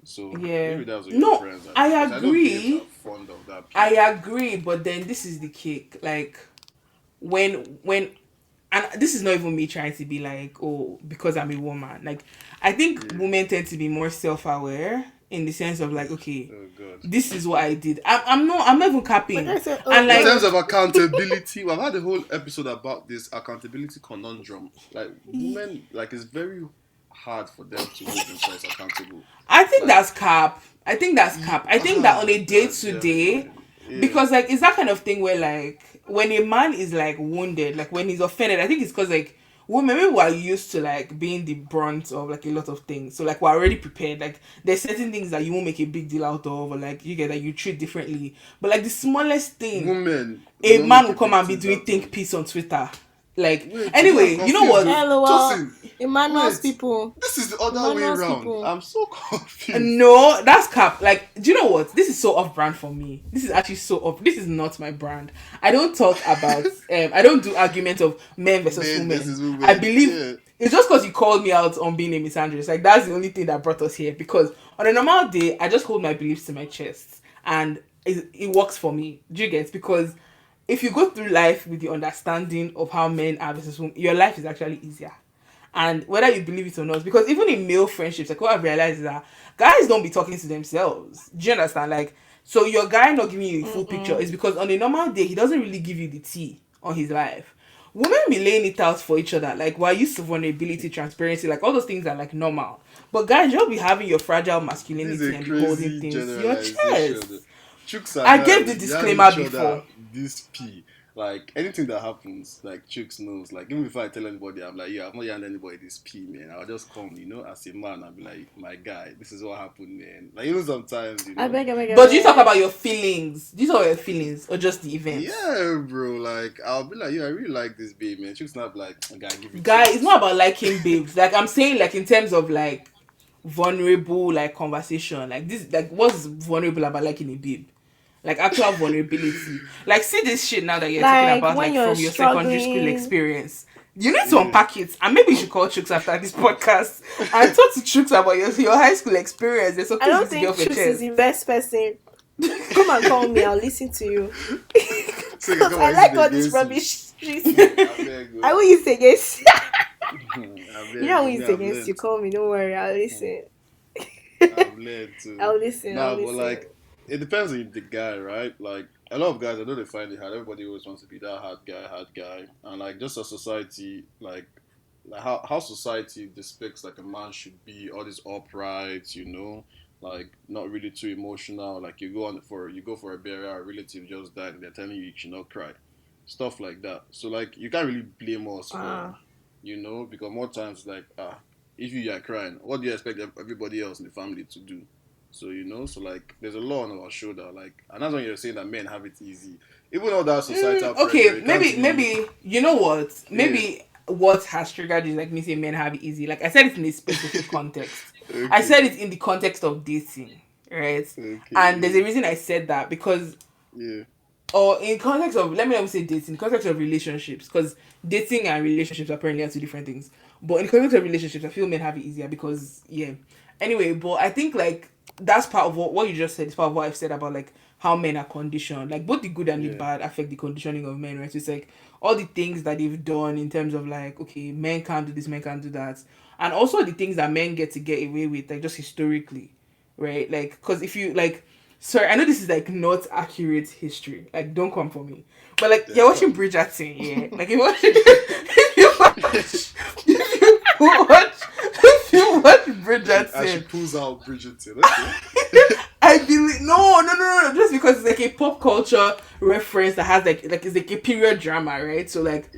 so yeah, maybe that was with no, your friends. I Because agree. I know gays are fond of that. I agree, but then this is the kick. Like, when, and this is not even me trying to be like, oh, because I'm a woman. Like, I think women tend to be more self-aware in the sense of like, okay, this is what I did. I'm not even capping. Like I said, and like, in terms of accountability, we've had a whole episode about this accountability conundrum. Like, women, like, it's very hard for them to hold themselves accountable. I think that's cap. I think that on a day-to-day, because like it's that kind of thing where like when a man is like wounded, like when he's offended, I think it's because like women, maybe we're used to like being the brunt of like a lot of things, so like we're already prepared. Like there's certain things that you won't make a big deal out of, or like you get that you treat differently. But like the smallest thing, Women, a man will come and be doing think piece on Twitter. Like, Wait, anyway, I'm you know what? confused. LOL. Tosin, Emmanuel's wait. people. This is the other way Emmanuel's around. people. I'm so confused. No, that's cap. Like, do you know what? This is so off brand for me. This is actually so off. This is not my brand. I don't talk about. I don't do arguments of men versus Men women. versus women. I believe Yeah. it's just because you called me out on being a misandrist. Like, that's the only thing that brought us here. Because on a normal day, I just hold my beliefs to my chest, and it works for me. Do you get? Because if you go through life with the understanding of how men are versus women, your life is actually easier. And whether you believe it or not, because even in male friendships, like what I've realized is that guys don't be talking to themselves. Do you understand? Like, so your guy not giving you a full picture is because on a normal day he doesn't really give you the tea on his life. Women be laying it out for each other, like why use vulnerability, transparency, like all those things are like normal. But guys, you'll be having your fragile This masculinity is a and be holding crazy things to your generalization. chest. Chooks are I guys, gave the they disclaimer hand each before. other this P. Like anything that happens, like Chooks knows. Like even before I tell anybody, I'm like, yeah, I've not handed anybody this P, man. I'll just come, as a man, I'll be like, my guy, this is what happened, man. Like sometimes, I beg. But do you talk about your feelings? Do you talk about your feelings or just the events? Yeah, bro. Like I'll be like, yeah, I really like this babe, man. Chooks not be like, guy, give it. Guy, it's not about liking babes. Like I'm saying, like in terms of like vulnerable like conversation. Like this, like what's vulnerable about liking a babe? Like actual vulnerability. Like see this shit now that you're talking Like, about, when like you're from your secondary school struggling. experience. You need to unpack it, and maybe you should call Chooks after this podcast and talk to Chooks about your high school experience. There's something I don't to think get off your Chooks chest. is the best person. Come and call me. I'll listen to you. So Because come I and like use all it this against rubbish. you. I will use it against you. You know I will I use it against you. Call me. Don't worry. I'll listen. I've learned to. I'll listen. Nah, I'll but listen. like, it depends on the guy, right? Like, a lot of guys, I know they find it hard. Everybody always wants to be that hard guy. And like, just a society, like how society depicts like a man should be, all these upright, like not really too emotional. Like you go for a burial, a relative just died, and they're telling you should not cry, stuff like that. So like, you can't really blame us for, because more times like if you are crying, what do you expect everybody else in the family to do? So so like there's a law on our shoulder, like, and that's when you're saying that men have it easy, even all that societal Okay, pressure. You can't really- maybe you know what? Maybe what has triggered is like me saying men have it easy. Like I said it in a specific context. Okay. I said it in the context of dating, right? Okay. And there's a reason I said that because, Yeah. or in context of, let me not say dating, in context of relationships, because dating and relationships apparently are two different things. But in context of relationships, I feel men have it easier because Anyway, but I think like that's part of what you just said is part of what I've said about like how men are conditioned. Like both the good and the bad affect the conditioning of men, right? So it's like all the things that they've done in terms of like, okay, men can't do this, men can't do that. And also the things that men get away with, like just historically, right? Like, because if you like, sorry, I know this is like not accurate history. Like, don't come for me. But like, you're watching Bridgerton, yeah? Like, if you watch Bridgerton. And she pulls out Bridgerton. Okay. I believe no. Just because it's like a pop culture reference that has like it's like a period drama, right? So like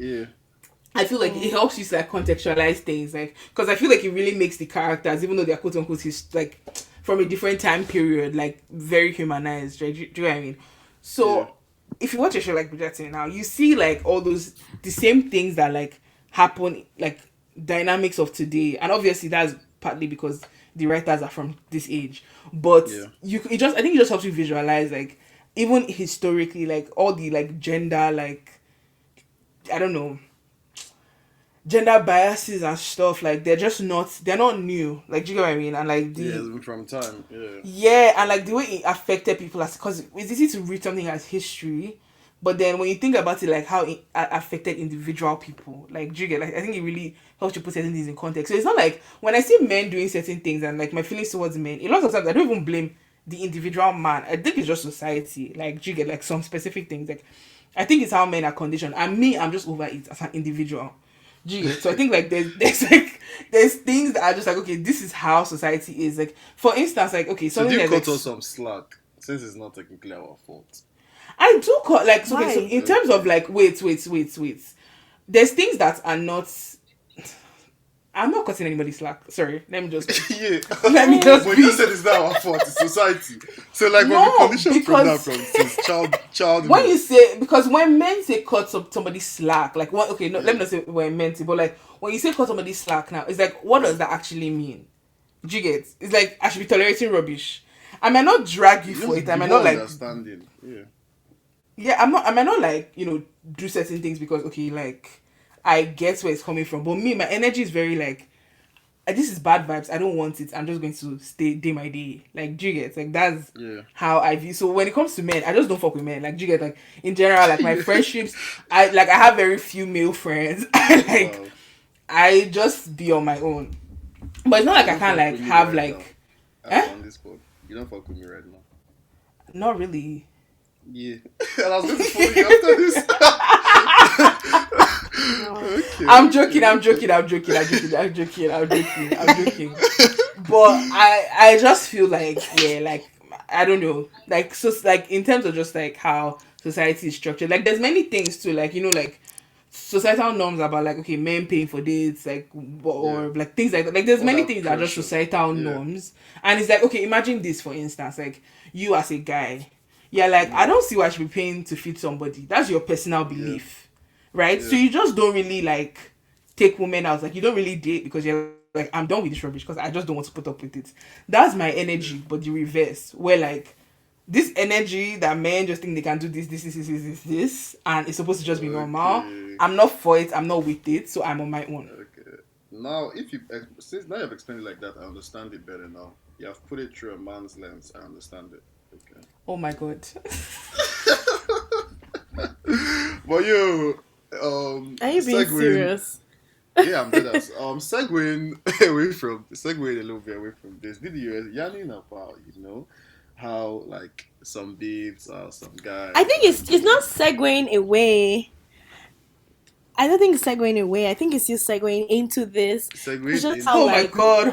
I feel like it helps you to like contextualize things, like because I feel like it really makes the characters, even though they're quote unquote like from a different time period, like very humanized, right? Do you know what I mean? So if you watch a show like Bridgerton now, you see like all those the same things that like happen, like dynamics of today, and obviously that's partly because the writers are from this age, but I think it just helps you visualize like even historically, like all the like gender, like I don't know, gender biases and stuff, like they're not new, like do you get what I mean? And like it's been from time, and like the way it affected people, as because it's easy to read something as history, but then when you think about it, like how it affected individual people, like do you get, like I think it really helps you put certain things in context. So it's not like when I see men doing certain things and like my feelings towards men, a lot of times I don't even blame the individual man. I think it's just society, like do you get, like some specific things, like I think it's how men are conditioned, and me, I'm just over it as an individual. So I think like there's things that are just like, okay, this is how society is. Like for instance, like okay, So something do you like cut us some slack since it's not technically our fault? I do call like so, okay, Why? so in terms of like wait. There's things that are not I'm not cutting anybody slack. Sorry, let me just Yeah. let me just But be. you said it's not our fault, it's society. So like No, when we condition from that because- from since child When you say, because when men say cut somebody's slack, like what? Okay, no, let me not say when men say, but like when you say cut somebody's slack now, it's like what does that actually mean? Do you get? It's like I should be tolerating rubbish. I might not drag you for it. I might not like. understanding. Yeah. Yeah, I might not like do certain things because okay, like I get where it's coming from, but me, my energy is very like. This is bad vibes. I don't want it. I'm just going to stay day by day. Like, do you get? Like, that's how I view. So when it comes to men, I just don't fuck with men. Like, do you get? Like, in general, like my friendships, I have very few male friends. I just be on my own. But it's not like I can't like have like. On this board. You don't fuck with me right now. Not really. Yeah. And I was going to follow you after this. Okay. I'm joking. But I just feel like like I don't know, like so like in terms of just like how society is structured, like there's many things too, like like societal norms about like okay, men paying for dates, like or like things like that. Like there's All many that things that are just societal norms, and it's like okay, imagine this for instance, like you as a guy, like I don't see why I should be paying to feed somebody. That's your personal belief. Right? So you just don't really like take women out. Like you don't really date because you're like, I'm done with this rubbish because I just don't want to put up with it. That's my energy, but the reverse. Where like this energy that men just think they can do this, and it's supposed to just be normal. I'm not for it, I'm not with it, so I'm on my own. Okay. Now since now you've explained it like that, I understand it better now. You have put it through a man's lens, I understand it. Okay. Oh my god. But are you being serious? Yeah, I'm dead ass. Segueing a little bit away from this. Did you yarning about how like some babes or some guys? I think it's not segueing away. I don't think it's segueing away. I think it's just segueing into this. Segueing it's just into- how, Oh my god.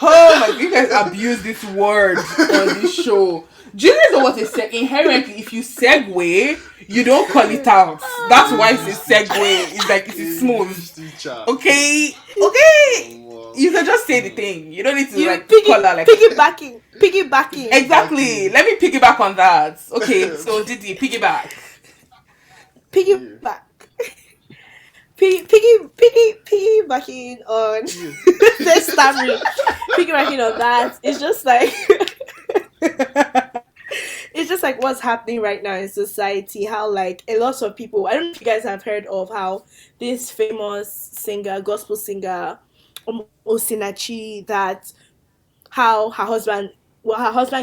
Oh my, you guys abuse this word on this show. Do you guys know what is inherently? If you segue, you don't call it out. That's why it's a segue. It's like it's smooth. Okay. You can just say the thing. You don't need to call out like piggybacking. Exactly. Let me piggyback on that. Okay. So Didi, piggyback. Piggybacking on this story. Piggybacking on that. It's just like it's just like what's happening right now in society. How like a lot of people. I don't know if you guys have heard of how this famous singer, gospel singer, Osinachi, that how her husband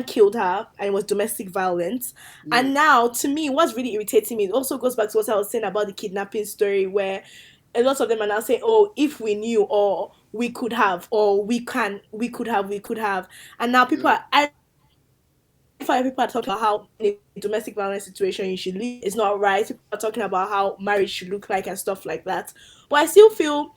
killed her and it was domestic violence. And now, to me, what's really irritating me, it also goes back to what I was saying about the kidnapping story, where a lot of them are now saying, oh, if we knew, or we could have, or we could have. And now people are talking about how in a domestic violence situation you should leave. It's not right. People are talking about how marriage should look like and stuff like that. But I still feel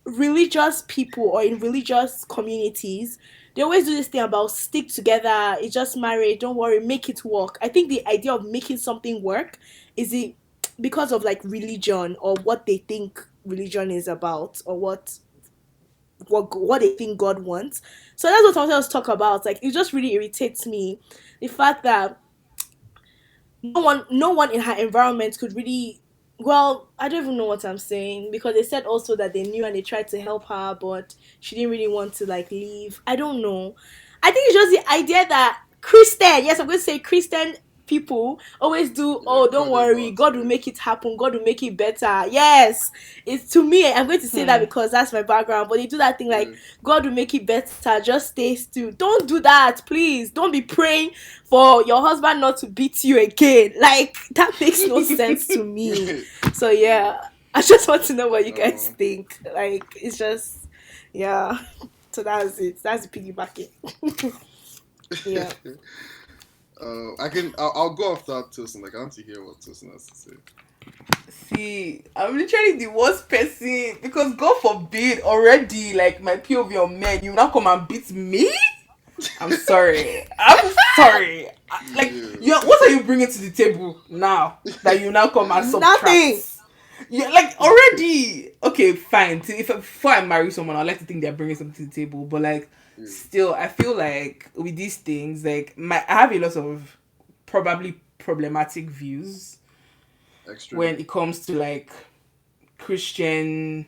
religious people or in religious communities, they always do this thing about stick together, it's just marriage, don't worry, make it work. I think the idea of making something work is it because of like religion or what they think religion is about, or what they think God wants. So that's what I want to talk about. Like, it just really irritates me, the fact that no one in her environment could really, well, I don't even know what I'm saying, because they said also that they knew and they tried to help her, but she didn't really want to like leave. I don't know. I think it's just the idea that I'm going to say Christian people always do, oh, don't worry, God will make it happen, God will make it better. Yes, it's, to me, I'm going to say that because that's my background, but they do that thing like, God will make it better, just stay still. Don't do that, please. Don't be praying for your husband not to beat you again. Like, that makes no sense to me. So yeah, I just want to know what you guys think. Like, it's just, yeah. So that's it. That's the piggybacking. Yeah. I'll go off that, Tosin. Like, I want to hear what Tosin has to say. See, I'm literally the worst person, because God forbid already, like, my POV on men, you now come and beat me? I'm sorry. Like, what are you bringing to the table now that you now come and subtract? Nothing. Yeah, like already. Okay, fine. If before I marry someone, I like to think they're bringing something to the table. But like, still, I feel like with these things, like I have a lot of probably problematic views when Extreme. it comes to like Christian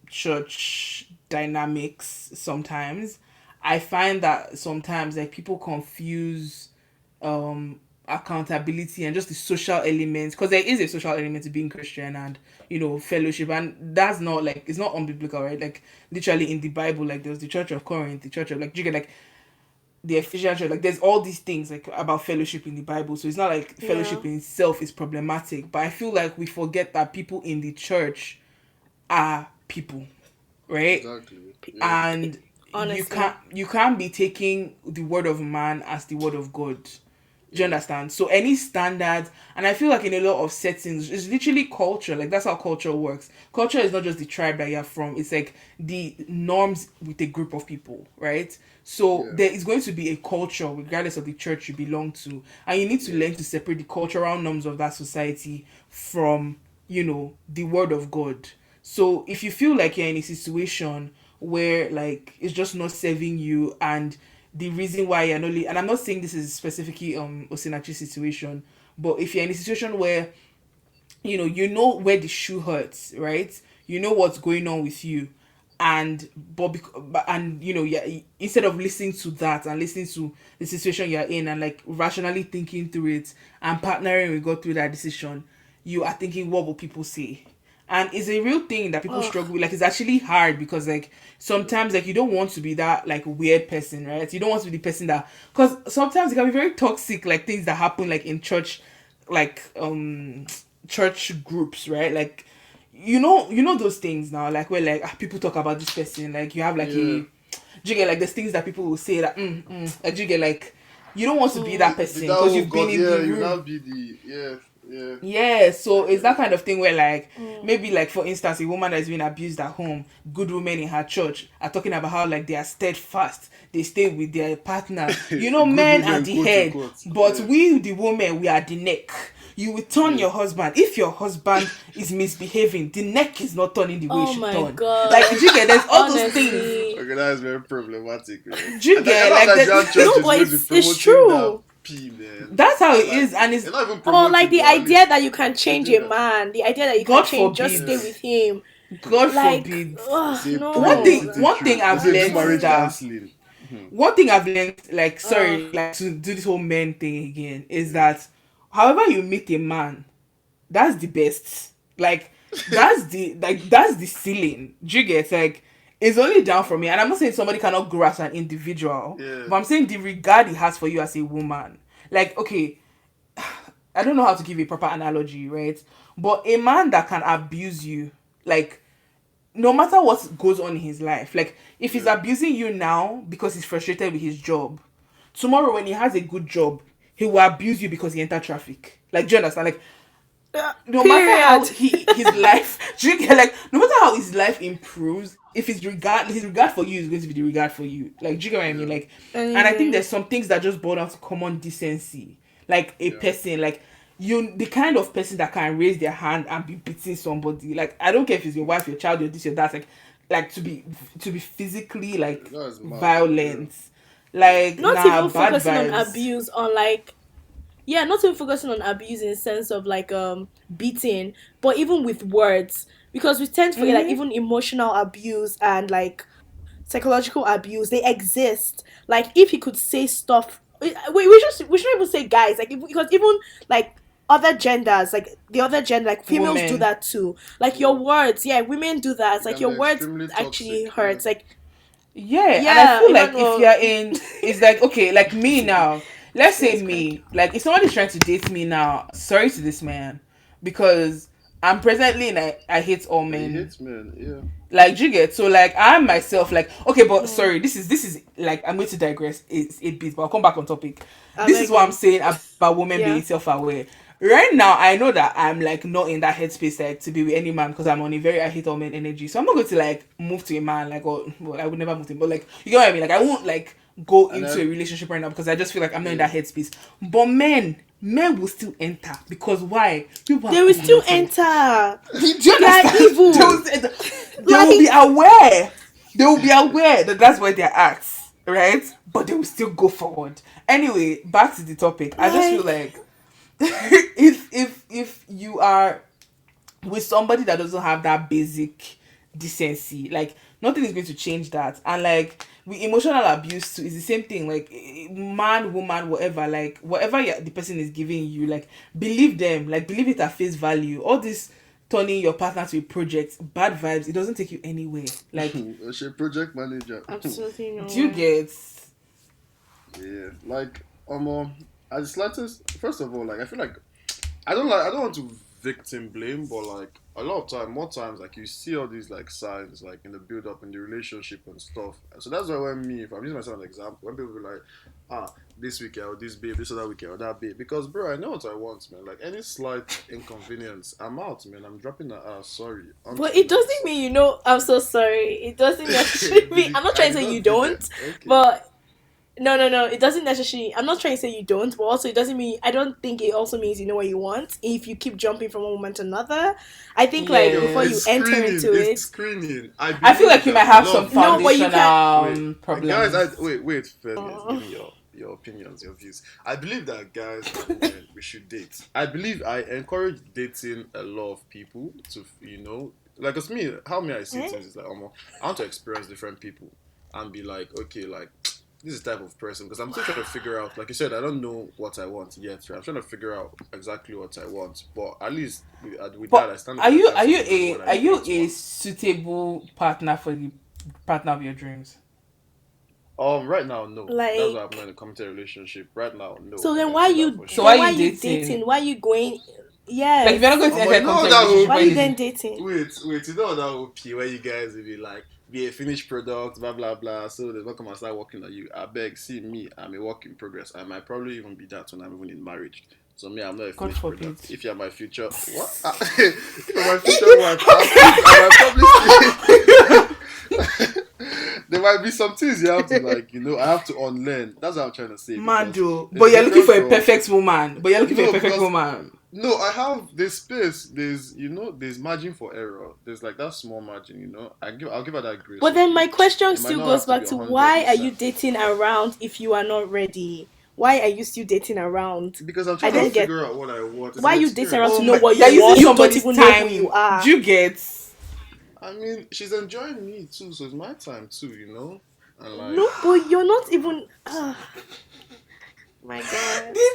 church dynamics. Sometimes I find that sometimes like people confuse accountability and just the social elements, because there is a social element to being Christian and fellowship, and that's not like, it's not unbiblical, right? Like literally in the Bible, like there was the church of Corinth, the church of, like, you get like the Ephesian church, like there's all these things like about fellowship in the Bible. So it's not like Yeah. fellowship in itself is problematic, but I feel like we forget that people in the church are people, right? Exactly. Yeah. And Honestly. you can't be taking the word of man as the word of God. Do you understand? So any standards, and I feel like in a lot of settings, it's literally culture. Like that's how culture works. Culture is not just the tribe that you're from. It's like the norms with a group of people, right? So Yeah. there is going to be a culture regardless of the church you belong to, and you need to learn to separate the cultural norms of that society from the word of God. So if you feel like you're in a situation where like it's just not serving you, and the reason why you're not and I'm not saying this is specifically Osinachi's situation, but if you're in a situation where where the shoe hurts, right? You know what's going on with you, and yeah, instead of listening to that and listening to the situation you're in and like rationally thinking through it and partnering with God through that decision, you are thinking, what will people say? And it's a real thing that people Ugh. struggle with. Like it's actually hard because like sometimes like you don't want to be that like weird person, right? You don't want to be the person that, because sometimes it can be very toxic, like things that happen like in church, like church groups, right? Like you know those things now, like where like people talk about this person, like you have like Yeah. do you get like there's things that people will say that like do you get like you don't want to be that person That because whole you've been God, in yeah, the you room. now be the yeah. Yeah, so it's that kind of thing where like maybe like for instance a woman that is being abused at home, good women in her church are talking about how like they are steadfast, they stay with their partner. Good Men are women, the quote, head, unquote. but Yeah. we the women, we are the neck. You will turn Yeah. your husband if your husband is misbehaving. The neck is not turning the way it Oh should my turn. god. Like do you get there's all those things. Honestly. Okay, that is very problematic, man. Do you And get a lot like of Nigerian churches No, but will be it's promoting true. that P, man. that's how it Like, is, and it's they're not even Or promoting, like the but at idea least that you can change do a that. man, the idea that you God can change, just forbid. stay with him. God Like, forbid. Say no. pray, One sit thing through. I've They say do learned is marriage that counseling. one thing I've learned, like, sorry, Ugh. like to do this whole men thing again, is that however you meet a man, that's the best. Like, that's the ceiling. Do you get like it's only down from me, and I'm not saying somebody cannot grow as an individual, Yeah. but I'm saying the regard he has for you as a woman. Like, okay, I don't know how to give a proper analogy, right? But a man that can abuse you, like no matter what goes on in his life, like if he's abusing you now because he's frustrated with his job, tomorrow when he has a good job, he will abuse you because he entered traffic. Like, do you understand? Like, no matter how his life, do you get like no matter how his life improves, if his regard for you is going to be the regard for you. Like, do you get what I mean? Like, and I think there's some things that just boil down to common decency. Like a person, like you, the kind of person that can raise their hand and be beating somebody. Like, I don't care if it's your wife, your child, your this, your that. Like to be physically like That's mad. violent. Like Not nah, even bad focusing on vibes. abuse, on like, yeah, not even focusing on abuse in the sense of like beating, but even with words, because we tend to forget like even emotional abuse and like psychological abuse, they exist. Like if he could say stuff, we shouldn't even say guys, like because even like other genders, like the other gender, like females do Women. that too. Like your words, yeah, women do that. It's It like can your be words extremely actually toxic, hurts. yeah. Like Yeah, and I yeah, feel like if Emmanuel. you're in, it's like okay, like me now. Let's say Jesus Christ. me, like if somebody's trying to date me now, sorry to this man, because I'm presently in I hate all He men. hates men, yeah. Like, do you get? So like I myself, like okay, but sorry, this is like I'm going to digress a bit, but I'll come back on topic. I This beg is what you. I'm saying about women Yeah. being self-aware. Right now, I know that I'm like not in that headspace like to be with any man because I'm on a very I hate all men energy. So I'm not going to like move to a man like, or well, I would never move to him, but like you get what I mean. Like I won't like go And into then- a relationship right now because I just feel like I'm not in that headspace. But men, men will still enter because why? People They will still enter. Do you They are understand? evil. They will be aware. They will be aware that that's where they're at, right? But they will still go forward. Anyway, back to the topic. I just feel like if you are with somebody that doesn't have that basic decency, like nothing is going to change that. And like with emotional abuse too, is the same thing. Like man, woman, whatever, like whatever the person is giving you, like believe them, like believe it at face value. All this turning your partner to a project, bad vibes, it doesn't take you anywhere. Like she project manager. Absolutely no. do you get? Yeah, like at the slightest. First of all, like I feel like I don't want to victim blame, but like a lot of time, more times, like you see all these like signs, like in the build up in the relationship and stuff. So that's why when me, if I'm using myself as an example, when people be like, this weekend or this babe, this other weekend or that babe, because bro, I know what I want, man. Like any slight inconvenience, I'm out, man. I'm dropping the ass. Sorry. But it doesn't mean I'm so sorry. It doesn't necessarily mean I'm not trying to say you don't, Okay. but no. It doesn't necessarily. I'm not trying to say you don't, but also it doesn't mean. I don't think it also means you know what you want. If you keep jumping from one moment to another, I think like Yeah. before you enter into it's it, screening. I feel like you might have some No, but you foundational problems. Guys, wait, first, give me your opinions, your views. I believe that guys and women, we should date. I encourage dating a lot of people to, like, cause me, I see things is like, I want to experience different people and be like, okay, like, this is the type of person, because I'm still trying to figure out, like you said, I don't know what I want yet, right? I'm trying to figure out exactly what I want, but at least with that, I stand. Are you a suitable partner for the partner of your dreams? Right now, no. Like, that's why I'm not in a committed relationship. Right now, no. so then I why can say you? that for So sure. why why you you dating? dating? Why you going? Yes. Like if you're not going to Oh, enter a you know committed that relationship, why why you you then dating? dating? Wait, you know that OP where you guys will be like, be a finished product, blah blah blah. So they're not come and start working on you. I beg, see me, I'm a work in progress. I might probably even be that when I'm even in marriage. So me, I'm not a God finished forbid. product. If you're my future, what? If you're my future wife, I might probably. There might be some things you have to like, I have to unlearn. That's what I'm trying to say. Mado, but you're looking for a perfect woman. No, I have this space. There's margin for error. There's like that small margin. I'll give her that grace. But then my question It might still not goes have to back be to why are you 100%. dating around if you are not ready? Why are you still dating around? Because I'm I trying to don't get- figure out what I want. It's Why an you dating around experience. to know what you're you want? using You don't somebody's even know time. who you are. Do you get? I mean, she's enjoying me too, so it's my time too. And like, No, but you're not even. My God. This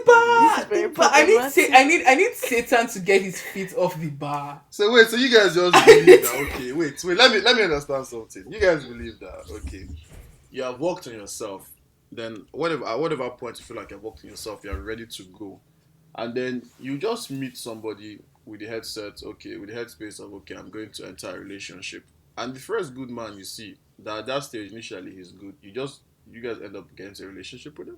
is very I need Satan to get his feet off the bar. so wait, so you guys just believe that? Okay, wait. Let me understand something. You guys believe that? Okay, you have worked on yourself. Then at whatever point you feel like you've worked on yourself, you're ready to go, and then you just meet somebody with the headset, okay, with the headspace of okay, I'm going to enter a relationship, and the first good man you see that at that stage initially he's good. You guys end up getting into a relationship with him.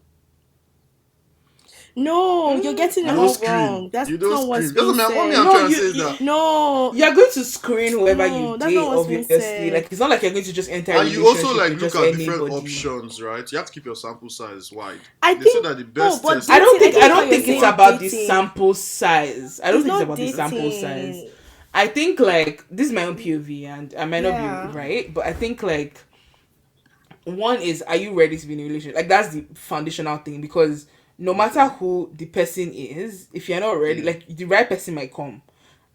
No, you're getting it You all don't scream. wrong. That's You don't not what's scream. being That's what said. I'm No, trying to you- say is that. No. You're going to screen whoever No, you that's date, not what's being obviously. said. Like it's not like you're going to just enter. And a you also relationship like with look just at different anybody. options, right? You have to keep your sample size wide. I They say think- that the best no, but test. I don't think Dating, I it's think you're about the dating. sample size. I don't It's think it's not about the sample dating. size. I think like this is my own POV and I might Yeah. not be right, but I think like one is, are you ready to be in a relationship? Like that's the foundational thing, because no matter who the person is, if you're not ready, like the right person might come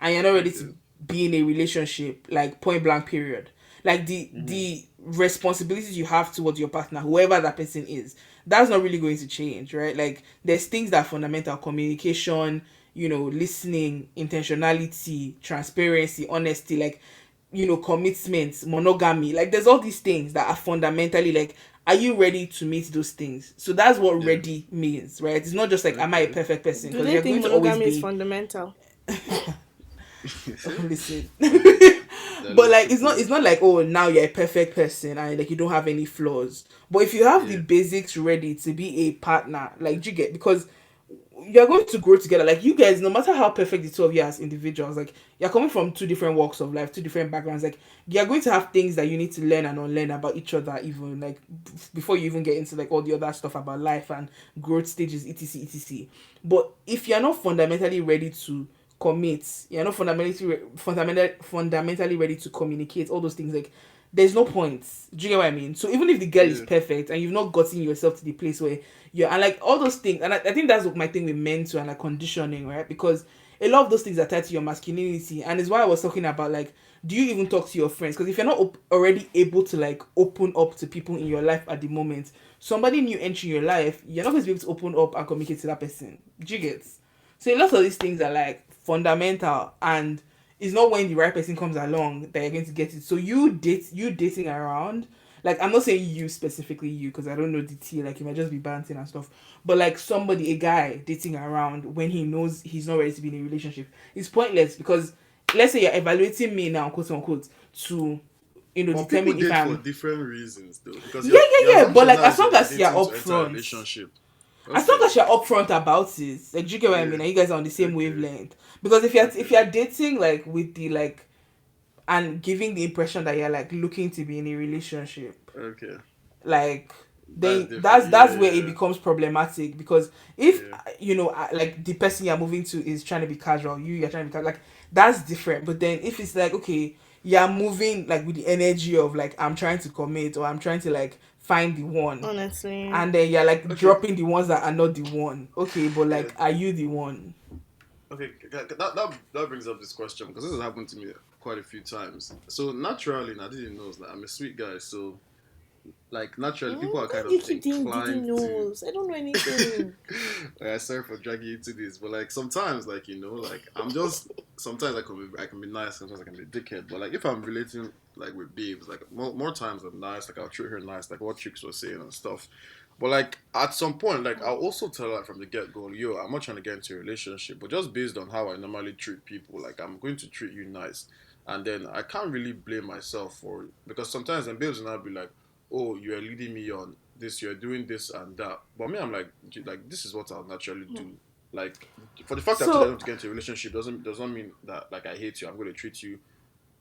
and you're not ready to be in a relationship, like point blank period. Like the responsibilities you have towards your partner, whoever that person is, that's not really going to change, right? Like there's things that are fundamental: communication, listening, intentionality, transparency, honesty, like commitments, monogamy. Like there's all these things that are fundamentally like, are you ready to meet those things? So that's what ready means, right? It's not just like, am I a perfect person? Do Because they you're going think to always monogamy is be. fundamental? Listen. But like it's not like, oh, now you're a perfect person and like you don't have any flaws. But if you have the basics ready to be a partner, like, do you get? Because you're going to grow together. Like you guys, no matter how perfect the two of you as individuals, like you're coming from two different walks of life, two different backgrounds. Like you're going to have things that you need to learn and unlearn about each other, even like before you even get into like all the other stuff about life and growth stages, etc, etc. But if you're not fundamentally ready to commit, you're not fundamentally ready to communicate all those things. Like there's no point. Do you get what I mean? So even if the girl is Yeah. perfect and you've not gotten yourself to the place where you're, and like all those things, and I think that's my thing with men too, and like conditioning, right? Because a lot of those things are tied to your masculinity, and it's why I was talking about like, do you even talk to your friends? Because if you're not already able to like open up to people in your life at the moment, somebody new entering your life, you're not going to be able to open up and communicate to that person. Do you get? So a lot of these things are like fundamental, and it's not when the right person comes along that you're going to get it. So you dating around, like I'm not saying you specifically you, because I don't know the tea, like you might just be banting and stuff, but like somebody, a guy dating around when he knows he's not ready to be in a relationship, it's pointless. Because let's say you're evaluating me now, quote unquote, to But people determine if date for I'm, different reasons, though. Because yeah, yeah, your yeah, but assumption like now as is long you're as you're dating to enter a upfront, relationship. as long Okay. as you're upfront about it, like do you get what I Yeah. mean, and you guys are on the same Okay. wavelength. Because if Okay. you're dating like with the like, and giving the impression that you're like looking to be in a relationship, Okay. like That's then different. that's Yeah. where it Yeah. becomes problematic. Because if Yeah. like the person you're moving to is trying to be casual, you're trying to be casual, like that's different. But then if it's like, okay, you're moving like with the energy of like I'm trying to commit, or I'm trying to like find the one, Honestly. and then you're like Okay. dropping the ones that are not the one, okay, but Yeah. like are you the one? Okay. That brings up this question because this has happened to me quite a few times. So naturally, and I didn't know, like I'm a sweet guy, so like naturally people are Why kind do you of keep doing Diddy inclined to knows? I don't know anything. like, I sorry for dragging you into this, but like sometimes, like like I'm just sometimes I can be nice, sometimes I can be a dickhead. But like if I'm relating like with babes, like more times I'm nice, like I'll treat her nice, like what Chicks was saying and stuff. But like at some point, like I'll also tell her from the get go, yo, I'm not trying to get into a relationship, but just based on how I normally treat people, like I'm going to treat you nice. And then I can't really blame myself for it because sometimes then babes will not be like, oh, you are leading me on this, you're doing this and that. But me, I'm like this is what I'll naturally do. Like for the fact that I told So them to get into a relationship doesn't mean that like I hate you. I'm going to treat you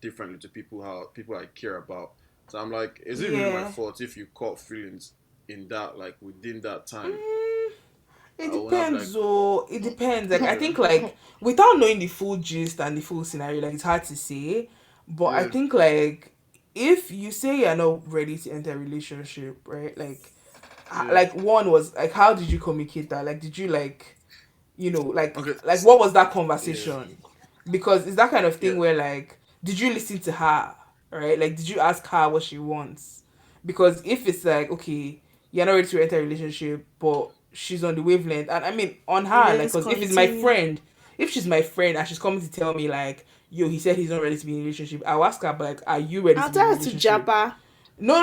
differently to people how people I care about. So I'm like, is it really my yeah. fault if you caught feelings in that like within that time? Mm, it I will not be like, depends, oh, it depends. Like I okay, think like without knowing the full gist and the full scenario, like it's hard to say. But I yeah, think like if you say you're not ready to enter a relationship, right? Like yeah, like one was like how did you communicate that? Like did you like okay, like what was that yeah, conversation? Because it's that kind of thing yeah, where like did you listen to her, right? Like did you ask her what she wants? Because if it's like, okay, you're not ready to enter a relationship, but she's on the wavelength, and I mean on her, like, Let's because if it's my continue. friend, if she's my friend and she's coming to tell me like, yo, he said he's not ready to be in a relationship, I'll ask her, but like, are you ready I'll to be in tell a her to relationship? Jabba. No.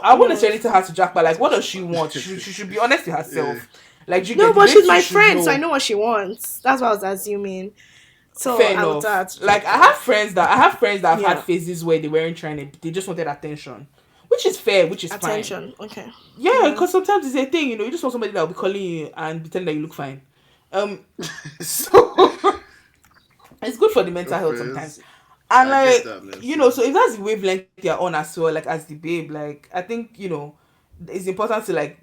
I won't No. necessarily tell her to jack, but like, what does she want? She should be honest with yeah, herself. Like, you No, get the but she's babes, you my should friend, so I know. know what she wants. That's what I was assuming. So Fair I will tell enough. her to Like check her. I have friends that have had Yeah. phases where they weren't trying to, they just wanted attention, which is fair, which is fine. Attention. Okay. Yeah, Mm-hmm. because sometimes it's a thing, you just want somebody that will be calling you and be telling that you look fine. So it's good for the no mental health sometimes. friends. And I get like, that, man. so if that's the wavelength you're on as well, like as the babe, like I think, it's important to like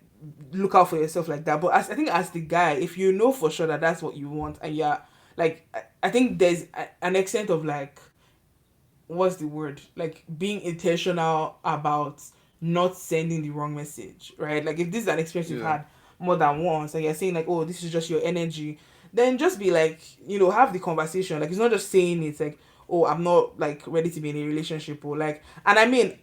look out for yourself like that. But as I think as the guy, if you know for sure that that's what you want, and you're like, I think there's an extent of like, what's the word, like being intentional about not sending the wrong message, right? Like if this is an experience you've Yeah, had more than once and you're saying like, oh, this is just your energy, then just be like, have the conversation. Like it's not just saying it's like, oh, I'm not like ready to be in a relationship, or like, and I mean,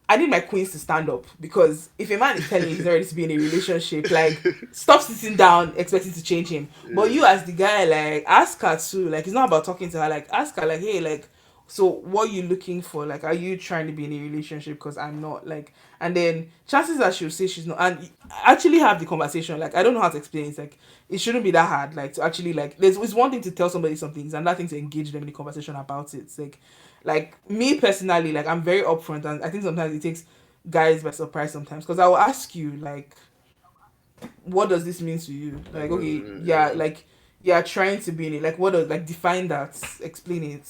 I need my queens to stand up, because if a man is telling you he's not ready to be in a relationship, like stop sitting down expecting to change him. But yeah, you as the guy, like ask her too. Like it's not about talking to her. Like ask her, like, hey, like, so what are you looking for? Like, are you trying to be in a relationship? Because I'm not. Like, and then chances are she'll say she's not. And actually have the conversation. Like I don't know how to explain it. It's like it shouldn't be that hard. Like to actually like there's it's one thing to tell somebody something, it's another thing to engage them in the conversation about it. It's like me personally, like I'm very upfront, and I think sometimes it takes guys by surprise sometimes, because I will ask you like, what does this mean to you? Like, okay, yeah, like you're trying to be in it. Like, what does, like, define that, explain it.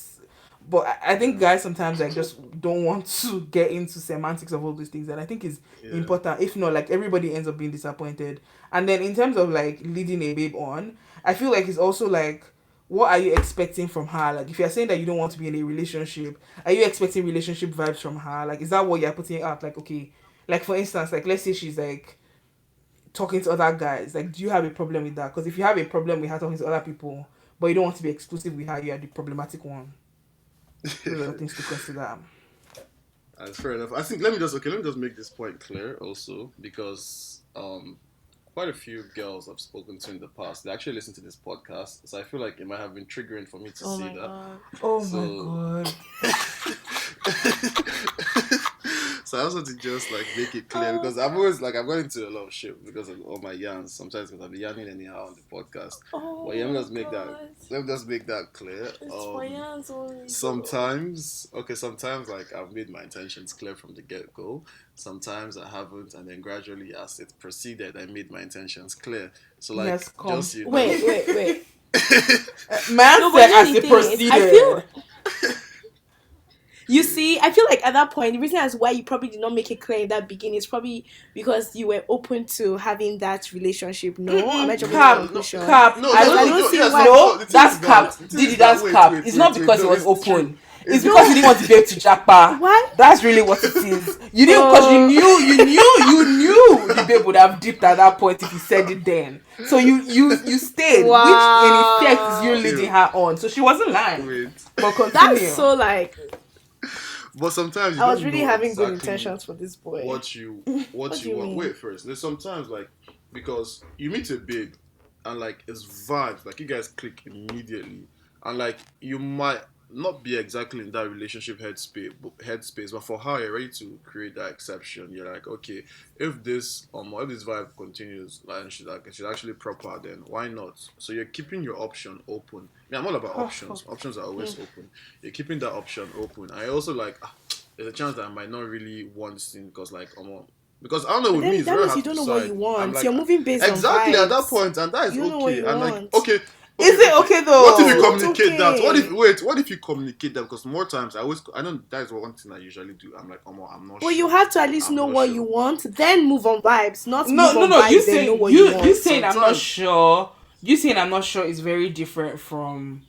But I think guys sometimes like just don't want to get into semantics of all these things, and I think it's important. If not, like everybody ends up being disappointed. And then in terms of like leading a babe on, I feel like it's also like, what are you expecting from her? Like, if you're saying that you don't want to be in a relationship, are you expecting relationship vibes from her? Like, is that what you're putting out? Like, okay, like for instance, like let's say she's like talking to other guys. Like, do you have a problem with that? Because if you have a problem with her talking to other people, but you don't want to be exclusive with her, you are the problematic one. Those are things to consider. That's fair enough. I think let me just make this point clear also, because quite a few girls I've spoken to in the past, they actually listen to this podcast, so I feel like it might have been triggering for me to see that. God. Oh So- my god. So I also want to just like make it clear, because I've always like I've got into a lot of shit because of all my yarns. Sometimes because I've been yarning anyhow on the podcast. Oh But yeah, let me my just make that. God. Let me just make that clear. It's for yarns only. Sometimes like I've made my intentions clear from the get go. Sometimes I haven't, and then gradually as it proceeded, I made my intentions clear. So like, Yes, come. just you know, Wait. Man No, said but as the it thing is, proceeded. I feel. You see, I feel like at that point, the reason as why you probably did not make it clear in that beginning is probably because you were open to having that relationship. No, am I jumping to Cap, conclusion? cap. No, I no, don't no, think no, yes, why- no, the thing that's is cap. that- the thing Didi, is that- that's cap. It's not because no, it was it's open. true. It's because you didn't want to be able to japa. Why? That's really what it is. You didn't, because you knew the babe would have dipped at that point if you said it then. So you stayed, Wow. which in effect is you leading her on. So she wasn't lying. Wait. But continue. That's so like But sometimes you I was don't really know having exactly good intentions for this boy. what you do want. you mean? Wait first. There's sometimes like, because you meet a babe and like it's vibes, like you guys click immediately, and like you might not be exactly in that relationship headspace, but for her you're ready to create that exception. You're like, okay, if this vibe continues, like, and she's actually proper, then why not? So you're keeping your option open. Yeah, I'm all about options. Options are always open. You're keeping that option open. I also like, there's a chance that I might not really want this thing, because like because I don't know, with Then me it's that very means hard you to don't know what decide. you want. I'm like, You're moving based exactly on at that vibes. point, and that is You don't know what okay. you And like, want. okay. Is it okay though? What if you It's communicate that? okay. What if you communicate that? Because more times I know that is one thing I usually do. I'm like, I'm not Well, sure. you have to at least I'm know not what sure. you want, then move on vibes. Not No, move on no. vibes, You then know saying what you you want. saying I'm not Sometimes- sure. You saying I'm not sure is very different from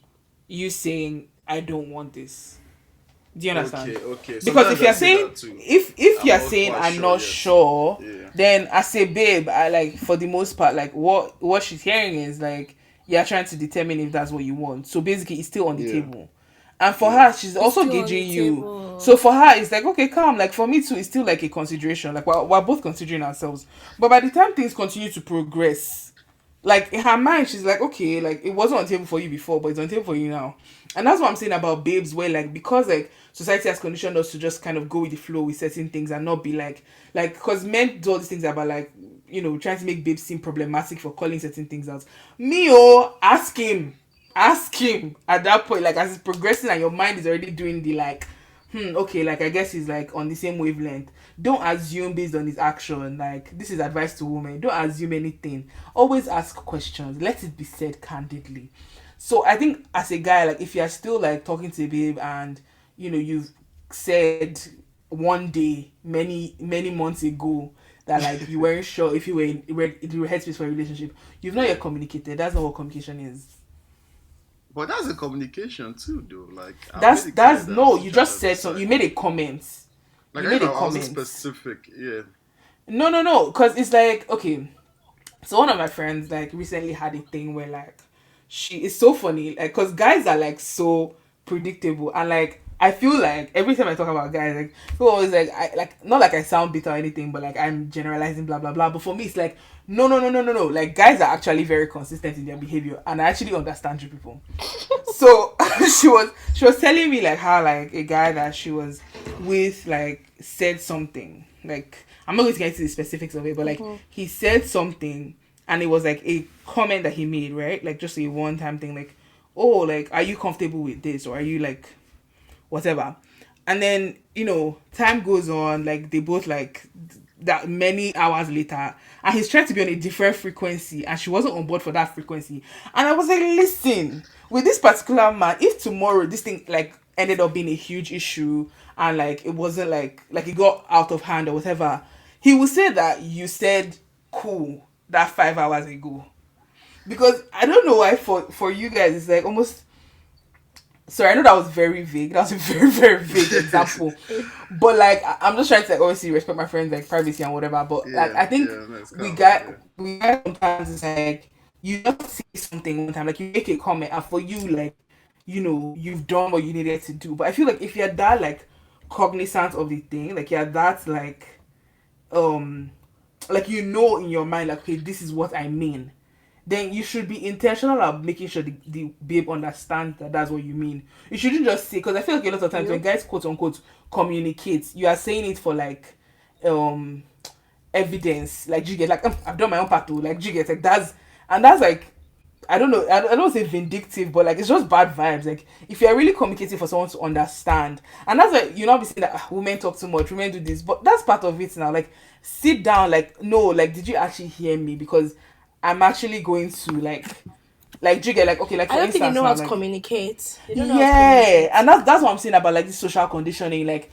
you saying I don't want this. Do you understand? Okay. Because Sometimes if you're I say saying that too. if I'm you're not saying quite I'm sure not yet. sure, Yeah. then as a babe, I like, for the most part, like what she's hearing is like you're trying to determine if that's what you want. So basically, it's still on the Yeah. table. And for Yeah. her, she's also still on gauging the you. table. So for her, it's like, okay, calm. Like for me too, it's still like a consideration. Like we're both considering ourselves. But by the time things continue to progress, like in her mind, she's like, okay, like it wasn't on the table for you before, but it's on the table for you now. And that's what I'm saying about babes, where like, because like society has conditioned us to just kind of go with the flow with certain things and not be like because men do all these things about like, you know, trying to make babes seem problematic for calling certain things out. Ask him at that point, like as it's progressing and your mind is already doing the like, okay, like I guess he's like on the same wavelength. Don't assume based on his action. Like, this is advice to women. Don't assume anything. Always ask questions. Let it be said candidly. So I think as a guy, like if you're still like talking to a babe and you know you've said one day many months ago that like you weren't sure if you were in your headspace for a relationship, you've not yet communicated. That's not what communication is. But that's a communication too, though. Like That's I'm really clear no. that You just sometimes said I something. You made a comment. Like You I made a know I was comment. specific. Yeah. No, because it's like, okay, so one of my friends like recently had a thing where like it's so funny, like, because guys are like so predictable, and like I feel like every time I talk about guys, like people always like, I like, not like I sound bitter or anything, but like I'm generalizing blah blah blah, but for me it's like no, like guys are actually very consistent in their behavior, and I actually understand you people. So she was telling me like how like a guy that she was with like said something, like I'm not going to get into the specifics of it, but like he said something and it was like a comment that he made, right? Like just a one time thing, like, oh, like, are you comfortable with this, or are you like whatever? And then, you know, time goes on, like they both like that many hours later, and he's trying to be on a different frequency, and she wasn't on board for that frequency. And I was like, listen, with this particular man, if tomorrow this thing like ended up being a huge issue, and like it wasn't like it got out of hand or whatever, he would say that you said cool that 5 hours ago. Because I don't know why for you guys it's like almost, sorry, I know that was very vague. That was a very, very vague example. But like I'm just trying to like obviously respect my friends like privacy and whatever. But like I think we got sometimes it's like you just say something one time, like you make a comment, and for you like, you know, you've done what you needed to do. But I feel like if you're that like cognizant of the thing, like you're that like you know in your mind like, okay, this is what I mean, then you should be intentional about making sure the babe understands that that's what you mean. You shouldn't just say, because I feel like a lot of times when guys quote unquote communicate, you are saying it for like evidence, like you get like I've done my own part too, like you get like that's like I don't know, I don't say vindictive, but like it's just bad vibes. Like if you're really communicating for someone to understand, and that's why you know be saying that women talk too much, women do this, but that's part of it now. Like sit down, like no, like did you actually hear me? Because I'm actually going to like do you get like okay, like for I don't instance, think they know how to like, communicate. They don't know yeah, how to communicate. and that's what I'm saying about like this social conditioning. Like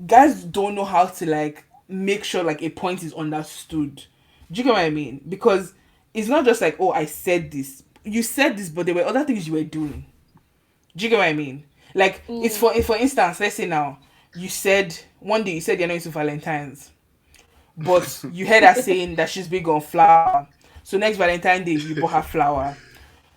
guys don't know how to like make sure like a point is understood. Do you get what I mean? Because it's not just like, oh, I said this. You said this, but there were other things you were doing. Do you get what I mean? Like it's for instance, let's say now you said one day you said you're not into Valentine's, but you heard her saying that she's big on flower. So next Valentine's Day you bought her flower.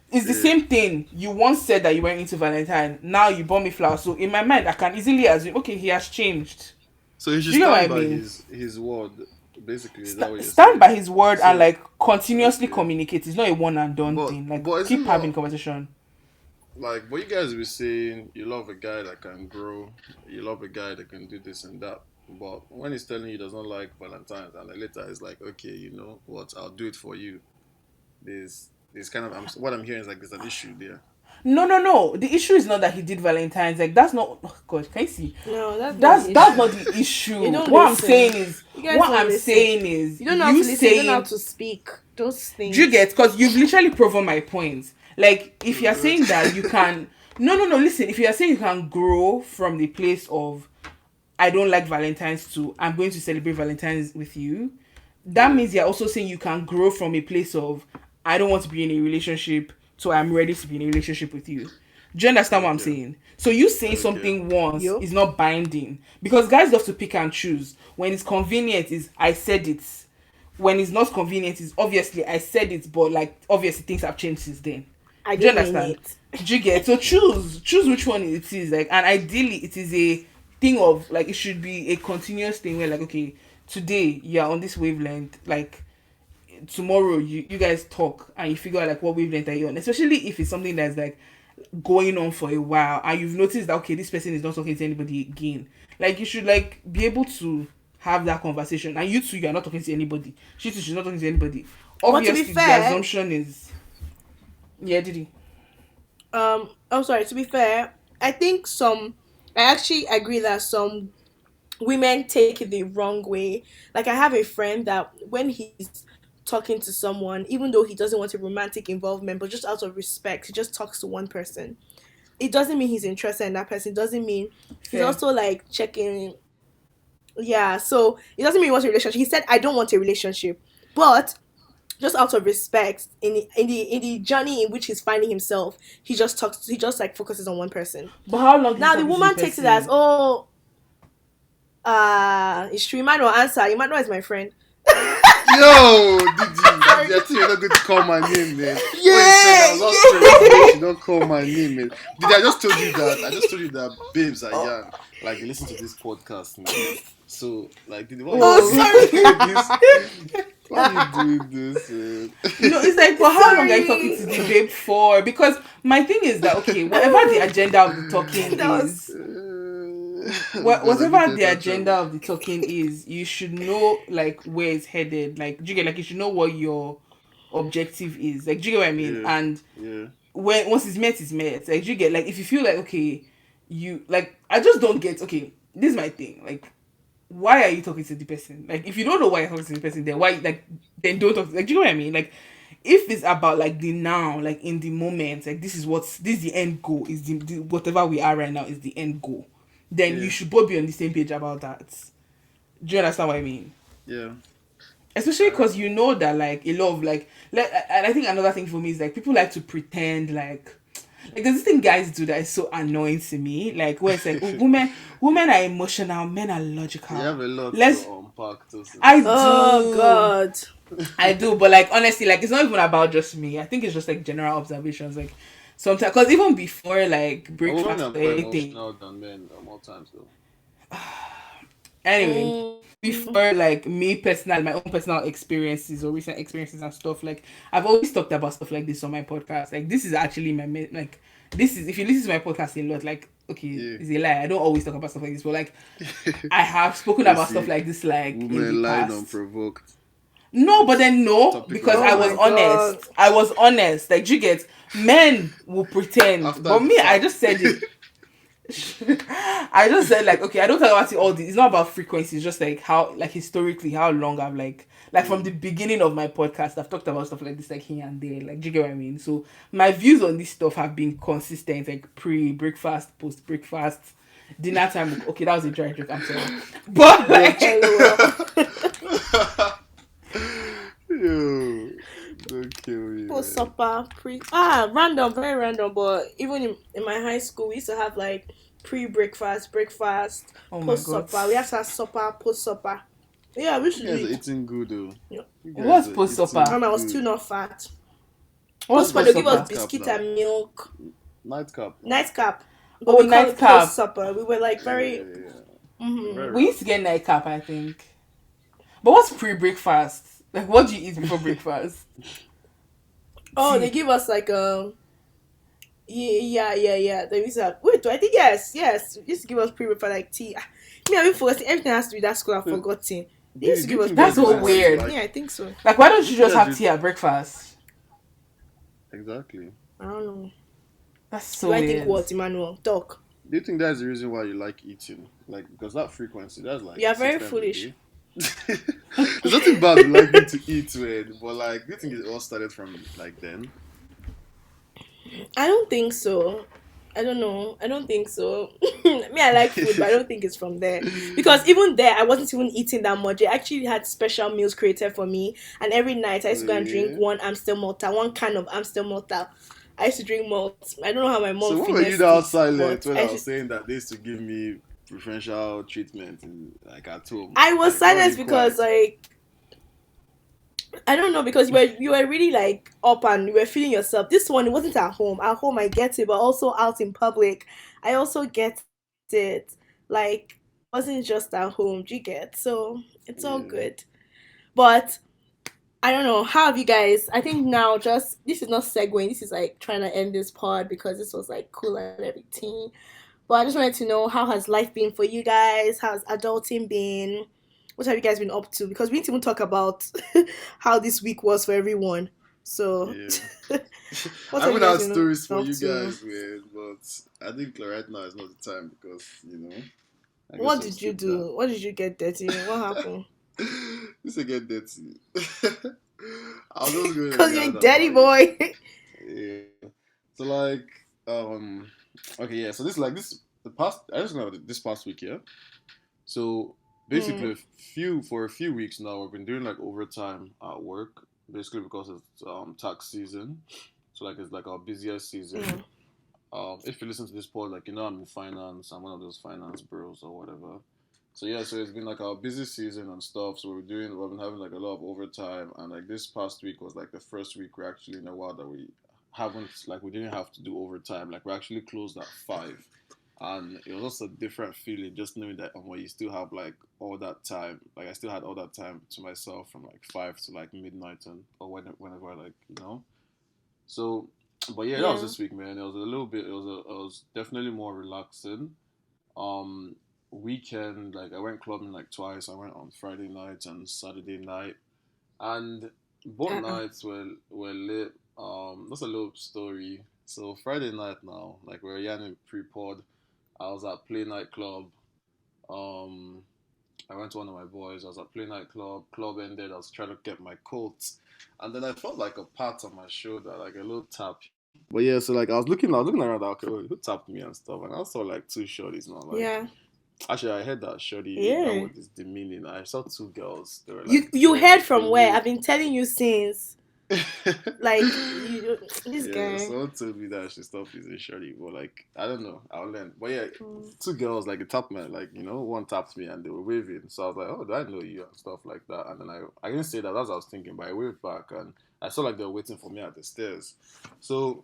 It's the same thing. You once said that you weren't into Valentine. Now you bought me flowers. So in my mind, I can easily assume, okay, he has changed. So he should Do you get what stand I by mean? his word. Basically, is that what you're Stand saying? by his word So, and like continuously okay. communicate. It's not a one and done But thing. Like but is keep it having not conversation. like what you guys were saying? You love a guy that can grow. You love a guy that can do this and that. But when he's telling you he does not like Valentine's, and then later it's like, okay, you know what? I'll do it for you. There's kind of what I'm hearing is like there's an issue there. No. The issue is not that he did Valentine's. Like that's not. Oh God, can you see? No, That's not the issue. You don't What listen. I'm saying is, You guys don't listen. You don't know how to listen. You don't know how to speak. Those things. Do you get? Because you've literally proven my point. Like, if you're saying that you can... No, listen. If you're saying you can grow from the place of, I don't like Valentine's to, I'm going to celebrate Valentine's with you, that means you're also saying you can grow from a place of, I don't want to be in a relationship, so I'm ready to be in a relationship with you. Do you understand what I'm saying? So you saying something once is not binding. Because guys love to pick and choose. When it's convenient, is I said it. When it's not convenient, is obviously I said it, but like obviously things have changed since then. I Do you didn't understand? mean it. Do you get? So choose which one it is. Like, and ideally it is a thing of like it should be a continuous thing where like, okay, today you're on this wavelength, like tomorrow you guys talk and you figure out like what wavelength are you on, especially if it's something that's like going on for a while and you've noticed that okay, this person is not talking to anybody again. Like you should like be able to have that conversation, and you two, you are not talking to anybody. She too, she's not talking to anybody. Obviously, But to be fair, the assumption is, yeah, Didi. Sorry. To be fair, I actually agree that some women take it the wrong way. Like I have a friend that when he's talking to someone, even though he doesn't want a romantic involvement, but just out of respect, he just talks to one person. It doesn't mean he's interested in that person. It doesn't mean he's also like checking. Yeah, so it doesn't mean he wants a relationship. He said, "I don't want a relationship," but just out of respect, in the journey in which he's finding himself, he just talks. He just like focuses on one person. But how long? Now the woman takes it as, oh, it's true. You might not answer. You might know is my friend. Yo, Didi, I think you're not going to call my name, man. Yeah, You don't call my name, man. Didi, I just told you that babes are young. Like, you listen to this podcast, man. So, like, Didi, why are you doing this? No, it's like, for how long are you talking to the babe for? Because my thing is that, okay, whatever the agenda of the talking is, whatever the agenda of the talking is, you should know, like, where it's headed. Like, do you get, like, you should know what your objective is. Like, do you get what I mean? Yeah. And when once it's met, it's met. Like, do you get, like, if you feel like, okay, you, like, I just don't get, okay, this is my thing. Like, why are you talking to the person? Like, if you don't know why you're talking to the person, then why, like, then don't talk. Like, do you know what I mean? Like, if it's about like the now, like in the moment, like this is the end goal, is the whatever we are right now is the end goal. Then you Yeah. should both be on the same page about that. Do you understand what I mean? Yeah. Especially because you know that like a lot of and I think another thing for me is like people like to pretend like there's this thing guys do that is so annoying to me, like where it's like, oh, women are emotional, men are logical. You have a lot Let's to unpack, Tosin. Oh God. I do, but like honestly, like it's not even about just me. I think it's just like general observations, like sometimes because even before like Women breakfast are or more anything. emotional than men at more times, though. Anyway, Mm. before like me personal, my own personal experiences or recent experiences and stuff, like I've always talked about stuff like this on my podcast. Like this is actually like this is, if you listen to my podcast a lot, like okay, Yeah. it's a lie. I don't always talk about stuff like this, but like I have spoken You about see, stuff like this like in women the lying past. unprovoked. No, but then no, Topic because of I Oh was my conversation. honest. I was honest. Like you get, men will pretend, After but the me, I fact. just said it. I just said like, okay, I don't talk about it all this. It's not about frequency. It's just like how, like historically, how long I've like from the beginning of my podcast, I've talked about stuff like this, like here and there. Like, do you get what I mean? So my views on this stuff have been consistent, like pre-breakfast, post-breakfast, dinner time. Okay, that was a dry joke. I'm sorry, but like, Yo, don't kill me, Post man. supper, random, very random. But even in my high school, we used to have like pre-breakfast, breakfast, oh my post god, supper. We have to have supper, post supper. Yeah, we You should do guys are it. eating good, though. Yeah. You guys what's are post-supper? eating And I was still good. not fat. What's Post supper, they'll give us post-supper? Nightcap biscuit now. and milk. Nightcap. Nightcap. But Oh, we call it post nightcap. supper. We were like Yeah, very. yeah. Mm-hmm. Very We used to random. get nightcap, I think. But what's pre-breakfast? Like, what do you eat before breakfast? Oh, they Tea. give us like yeah. They used to have, wait, I think yes. They used to give us pre-breakfast like tea. Me, I've been forgetting. Everything has to be that school. I've forgotten. They used to Do you give us think That's that's the so reason why pre-breakfast. you weird. like? Yeah, I think so. Like, why don't Do you you think just that's have the tea at breakfast? exactly? I don't know. That's so Do I think weird. what, Emmanuel? Talk. Do you think that's the reason why you like eating? Like, because that frequency, that's like You are 6 very times foolish. a day. There's nothing bad with liking to eat, man. But like, do you think it all started from like then? I don't think so. I don't know. I don't think so. Me, I like food, but I don't think it's from there. Because even there, I wasn't even eating that much. They actually had special meals created for me. And every night, I used to go and drink Yeah. one Amstel Malta, one can of Amstel Malta. I used to drink malt. I don't know how my mom So when were you finessed now it, silent but when I was saying that they used to give me preferential treatment in, like at home? I was Like, why were silent you because quiet? like I don't know, because you were really like up and you were feeling yourself. This one, it wasn't at home. At home I get it, but also out in public, I also get it. Like wasn't just at home. Do you get? So it's all Yeah. good. But I don't know. How have you guys? I think now just this is not segueing. This is like trying to end this pod because this was like cool and everything. But I just wanted to know, how has life been for you guys? How's adulting been? What have you guys been up to? Because we didn't even talk about how this week was for everyone. So, Yeah. what I have you would guys have been stories for up you to? guys, man, but I think right now is not the time because I guess What I'll did you skip that. do? What did you get dirty? What happened? This will get dirty. I'll just go in Because and you're a out daddy about it. boy. Yeah. So like, okay, yeah. So the past. I just know this past week, yeah. So basically, Mm, for a few weeks now, I've been doing like overtime at work, basically because it's tax season. So like it's like our busiest season. mm. If you listen to this pod, like I'm in finance, I'm one of those finance bros or whatever. So yeah, so it's been like our busy season and stuff. So we've been having like a lot of overtime, and like this past week was like the first week we're actually in a while that we didn't have to do overtime. Like we actually closed at 5, and it was also a different feeling just knowing that when you still have like all that time. Like I still had all that time to myself from like 5 to like midnight or whenever like. So, but yeah, that was Yeah. this week, man. It was a little bit. It was definitely more relaxing. Um, Weekend, like I went clubbing like twice. I went on Friday night and Saturday night, and both Uh-uh. nights were lit. That's a little story. So Friday night now, like we're yanning pre-pod. I was at Play Night Club. Um, I went to one of my boys. I was at play night club. Club ended. I was trying to get my coat, and then I felt like a pat on my shoulder, like a little tap. But yeah, so like I was looking around. Like, okay, who tapped me and stuff, and I saw like two shorties. And I'm like, Yeah. actually, I heard that shorty that Yeah. was this demeaning. I saw two girls. They were You they were heard like from they where? waved. I've been telling you since. Like this Yeah, guy. someone told me that she stopped using shorty, but like I don't know, I'll learn. But yeah, Mm. two girls like a top man, like one tapped me and they were waving. So I was like, oh, do I know you and stuff like that. And then I didn't say that. That's what I was thinking, but I waved back and I saw like they were waiting for me at the stairs. So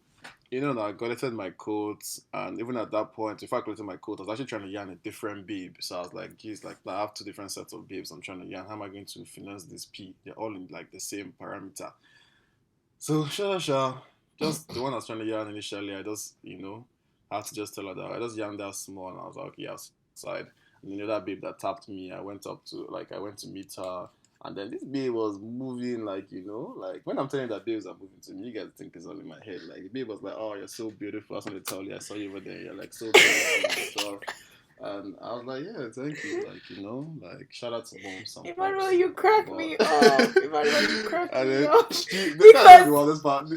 I collected my coats, and even at that point, if I collected my coat, I was actually trying to yarn a different babe. So I was like, geez, like I have two different sets of babes. I'm trying to yarn. How am I going to finesse this P? They're all in like the same parameter. So, sure. Just the one I was trying to yarn initially, I just, had to just tell her that I just yarned that small, and I was like, okay, outside. And then the other babe that tapped me, I went to meet her, and then this babe was moving, like, like, when I'm telling you that babes are moving to me, you guys think it's all in my head. Like, the babe was like, oh, you're so beautiful. I just want to tell you, I saw you over there, you're, like, so beautiful and stuff. And I was like, yeah, thank you. Like, like, shout out to moms and Emmanuel, pops. you crack But me up. Emmanuel, you crack and me then up. that's the Because wildest part.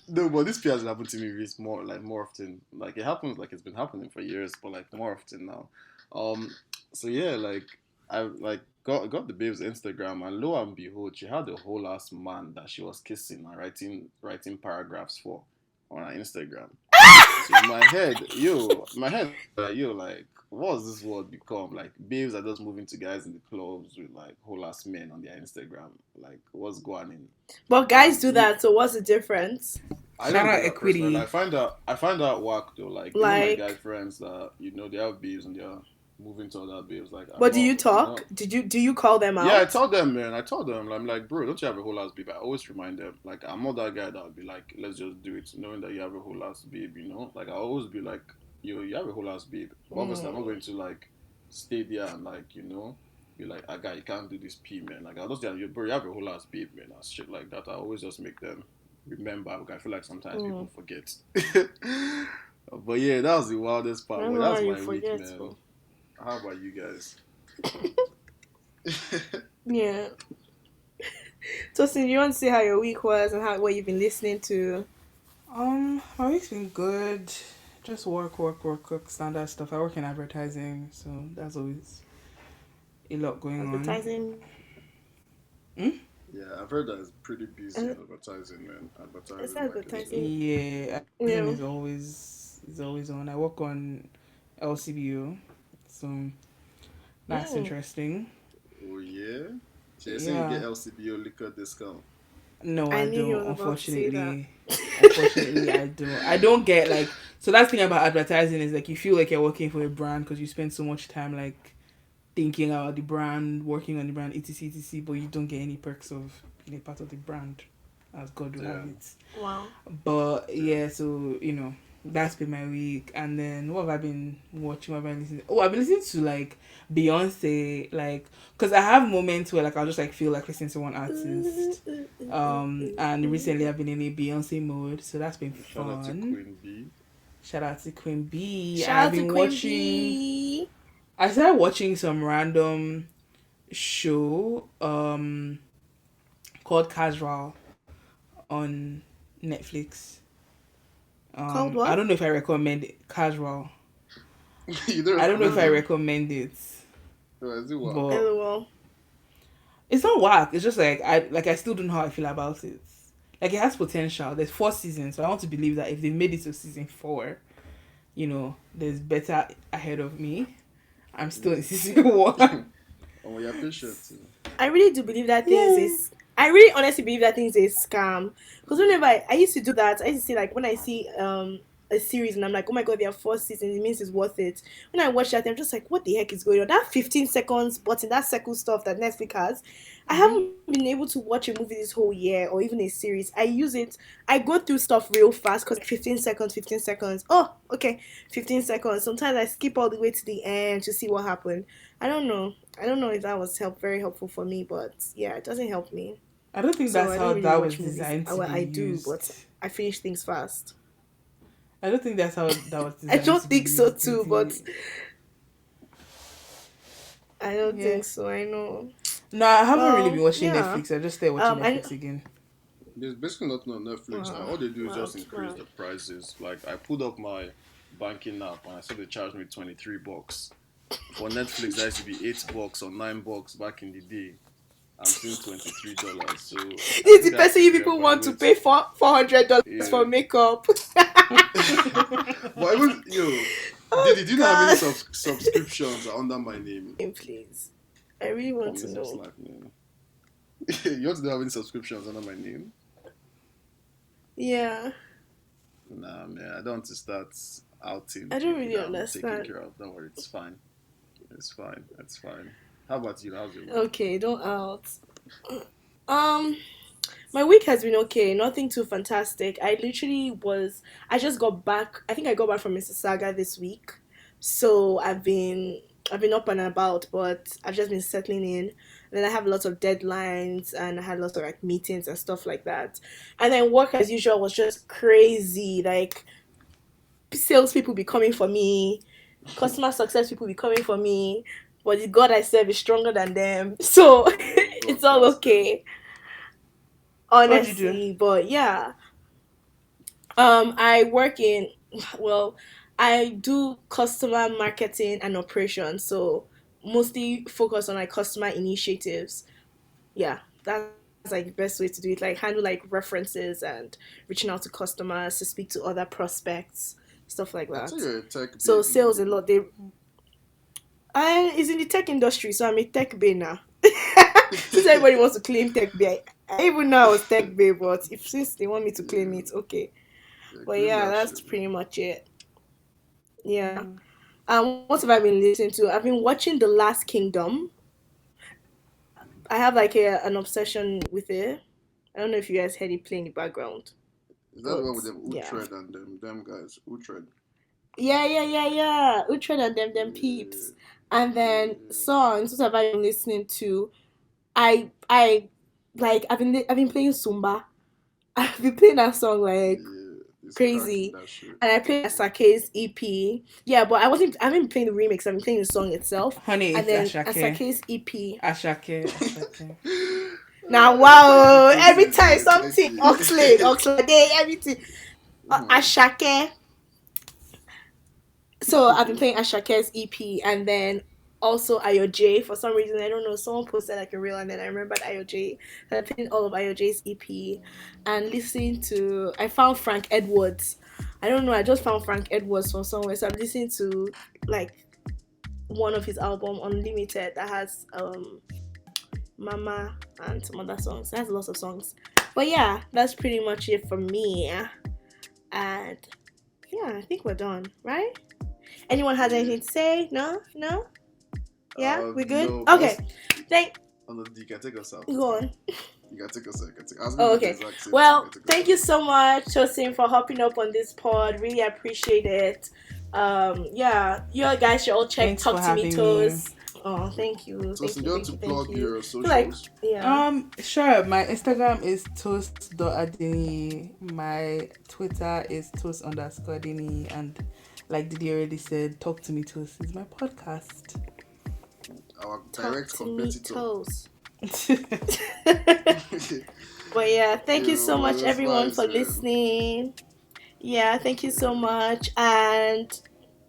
No, but this has happened to me more often. Like it happens, like it's been happening for years, but like more often now. Um, so yeah, like I like got the babe's Instagram, and lo and behold, she had a whole ass man that she was kissing and writing paragraphs for on her Instagram. So in my head, like, what has this world become? Like, babes are just moving to guys in the clubs with like whole ass men on their Instagram. Like, what's going on? but guys And do that, so what's the difference? I Shout don't do out that personally. equity. I find out work though. Like, even my guy Like, friends that they have babes and they're moving to other babes. Like, I'm but do you not, talk? Do you call them Yeah, I out? told them, man. I told them, I'm like, bro, don't you have a whole ass babe? I always remind them, like, I'm not that guy that would be like, let's just do it, knowing that you have a whole ass babe, Like, I always be like, yo, you have a whole ass babe. But obviously, I'm not going to like stay there and like, be like, a guy, you can't do this P, man. Like, I'll just tell you, bro, you have a whole ass babe, man. And shit like that. I always just make them remember. Like, I feel like sometimes people forget. But yeah, that was the wildest I part. don't But know how that's you my week, forget. man. How about you guys? Yeah. Tosin, do you want to see how your week was and what you've been listening to? My week's been good. Just work, standard stuff. I work in advertising, so that's always a lot going on. Advertising. Yeah, I've heard that it's pretty busy in advertising, man. It's Advertising market is advertising. Yeah, Yeah. advertising is always on. I work on LCBO, so that's interesting. Oh yeah. So you're saying you Yeah. get LCBO liquor discount? No, I I knew he don't. was about to say that. Unfortunately, I don't. I don't get like. So that's the thing about advertising is like you feel like you're working for a brand because you spend so much time like thinking about the brand, working on the brand, etc., but you don't get any perks of being a part of the brand, as God will have it. Wow. But yeah, so that's been my week. And then what have I been watching? What have I been listening? Oh, I've been listening to like Beyonce, like because I have moments where like I'll just like feel like listening to one artist. And recently I've been in a Beyonce mode, so that's been fun. Shout out to Queen B. Shout out to Queen B. Shout out I've to been Queen watching. B. I started watching some random show called Casual on Netflix. Called what? I don't know if I recommend it. Casual. You don't I don't know if I recommend recommend it. No, is it what? But LOL. it's not whack. It's just like I still don't know how I feel about it. Like it has potential. There's 4 seasons, so I want to believe that if they made it to season 4, there's better ahead of me. I'm still in season 1. Oh, you're patient too. I really do believe that I really honestly believe that thing is a scam. Because whenever I used to do that, I used to see like when I see a series and I'm like, oh my god, there are 4 seasons, it means it's worth it. When I watch that, I'm just like, what the heck is going on? That 15 seconds button, that circle stuff that Netflix has, I haven't been able to watch a movie this whole year or even a series. I use it, I go through stuff real fast because 15 seconds. Oh, okay, 15 seconds. Sometimes I skip all the way to the end to see what happened. I don't know if that was very helpful for me, but yeah, it doesn't help me. I don't think that's how that was designed to be I do, used. but I finish things fast. I don't think that's how that was designed. I don't to be think so used. too, but I don't Yeah. think so. I know. No, I haven't really Well, been watching yeah. Netflix. I just started watching I- Netflix again. There's basically nothing on Netflix now. All they do is just increase the prices. Like I pulled up my banking app and I saw they charged me $23. For Netflix, that used to be $8 or $9 back in the day. I'm seeing $23. So This is the person you people want to pay for $400 for makeup. But even did you not have any subscriptions under my name? Please, I really want to know. Slack, you want to have any subscriptions under my name? Yeah. Nah, man, I don't want to start outing. I don't really that I'm understand. taking care of. Don't worry, it's fine. It's fine. It's fine. How about you? How's your week? Okay, don't out. My week has been okay. Nothing too fantastic. I just got back. I think I got back from Mississauga this week. So I've been up and about, but I've just been settling in. Then I have lots of deadlines and I had lots of like meetings and stuff like that. And then work as usual was just crazy. Like salespeople be coming for me, customer success people be coming for me, but the God I serve is stronger than them. So it's all okay. Honestly, but yeah. I work in I do customer marketing and operations, so mostly focus on like customer initiatives. Yeah, that's like the best way to do it. Like handle like references and reaching out to customers to speak to other prospects, stuff like that. So you're a tech So baby. sales a lot. Is in the tech industry, so I'm a tech bae now. Since everybody wants to claim tech bae, I even know I was tech bae, but since they want me to claim it, okay. But yeah, that's pretty much it. Yeah. What have I been listening to? I've been watching The Last Kingdom. I have like an obsession with it. I don't know if you guys heard it playing in the background. Is that the one with them Utrecht and them guys? Utrecht. Yeah. Utrecht and them peeps. And then songs. What have I been listening to? I've been playing Zumba. I've been playing that song like crazy. And I played Asake's EP. Yeah, but I haven't been playing the remix, I've been playing the song itself. Honey, and then Asake. Asake's EP. Asake. Now wow, every time something Oxlade, everything. Asake. So I've been playing Ashake's EP and then also IOJ. For some reason, I don't know, someone posted like a reel and then I remembered IOJ. So I'm playing all of IOJ's EP and listening to, I found Frank Edwards. I don't know, I just found Frank Edwards from somewhere. So I'm listening to like one of his album, Unlimited, that has Mama and some other songs. It has lots of songs. But yeah, that's pretty much it for me. And yeah, I think we're done, right? Anyone has anything to say? No? Yeah, we good? No, okay. You can take us out. Go on. You can take us out. Oh, okay. Well, thank you so much, Tosin, for hopping up on this pod. Really appreciate it. Yeah, you guys should all check Talk to Me Toes. Oh, thank you. So, do you want to plug your socials? Like, yeah. Sure. My Instagram is toast.adini. My Twitter is toast_adini. And like Didi already said, Talk to Me Toast is my podcast. Our direct competitor. But yeah, thank you so much, everyone, for listening. Yeah, thank you so much. And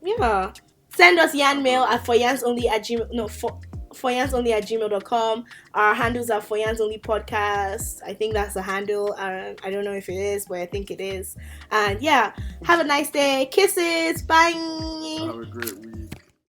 yeah. Send us yarn mail at foryansonly@gmail.com. Our handles are foryansonlypodcast. I think that's the handle. I don't know if it is, but I think it is. And yeah, have a nice day. Kisses. Bye. Have a great week.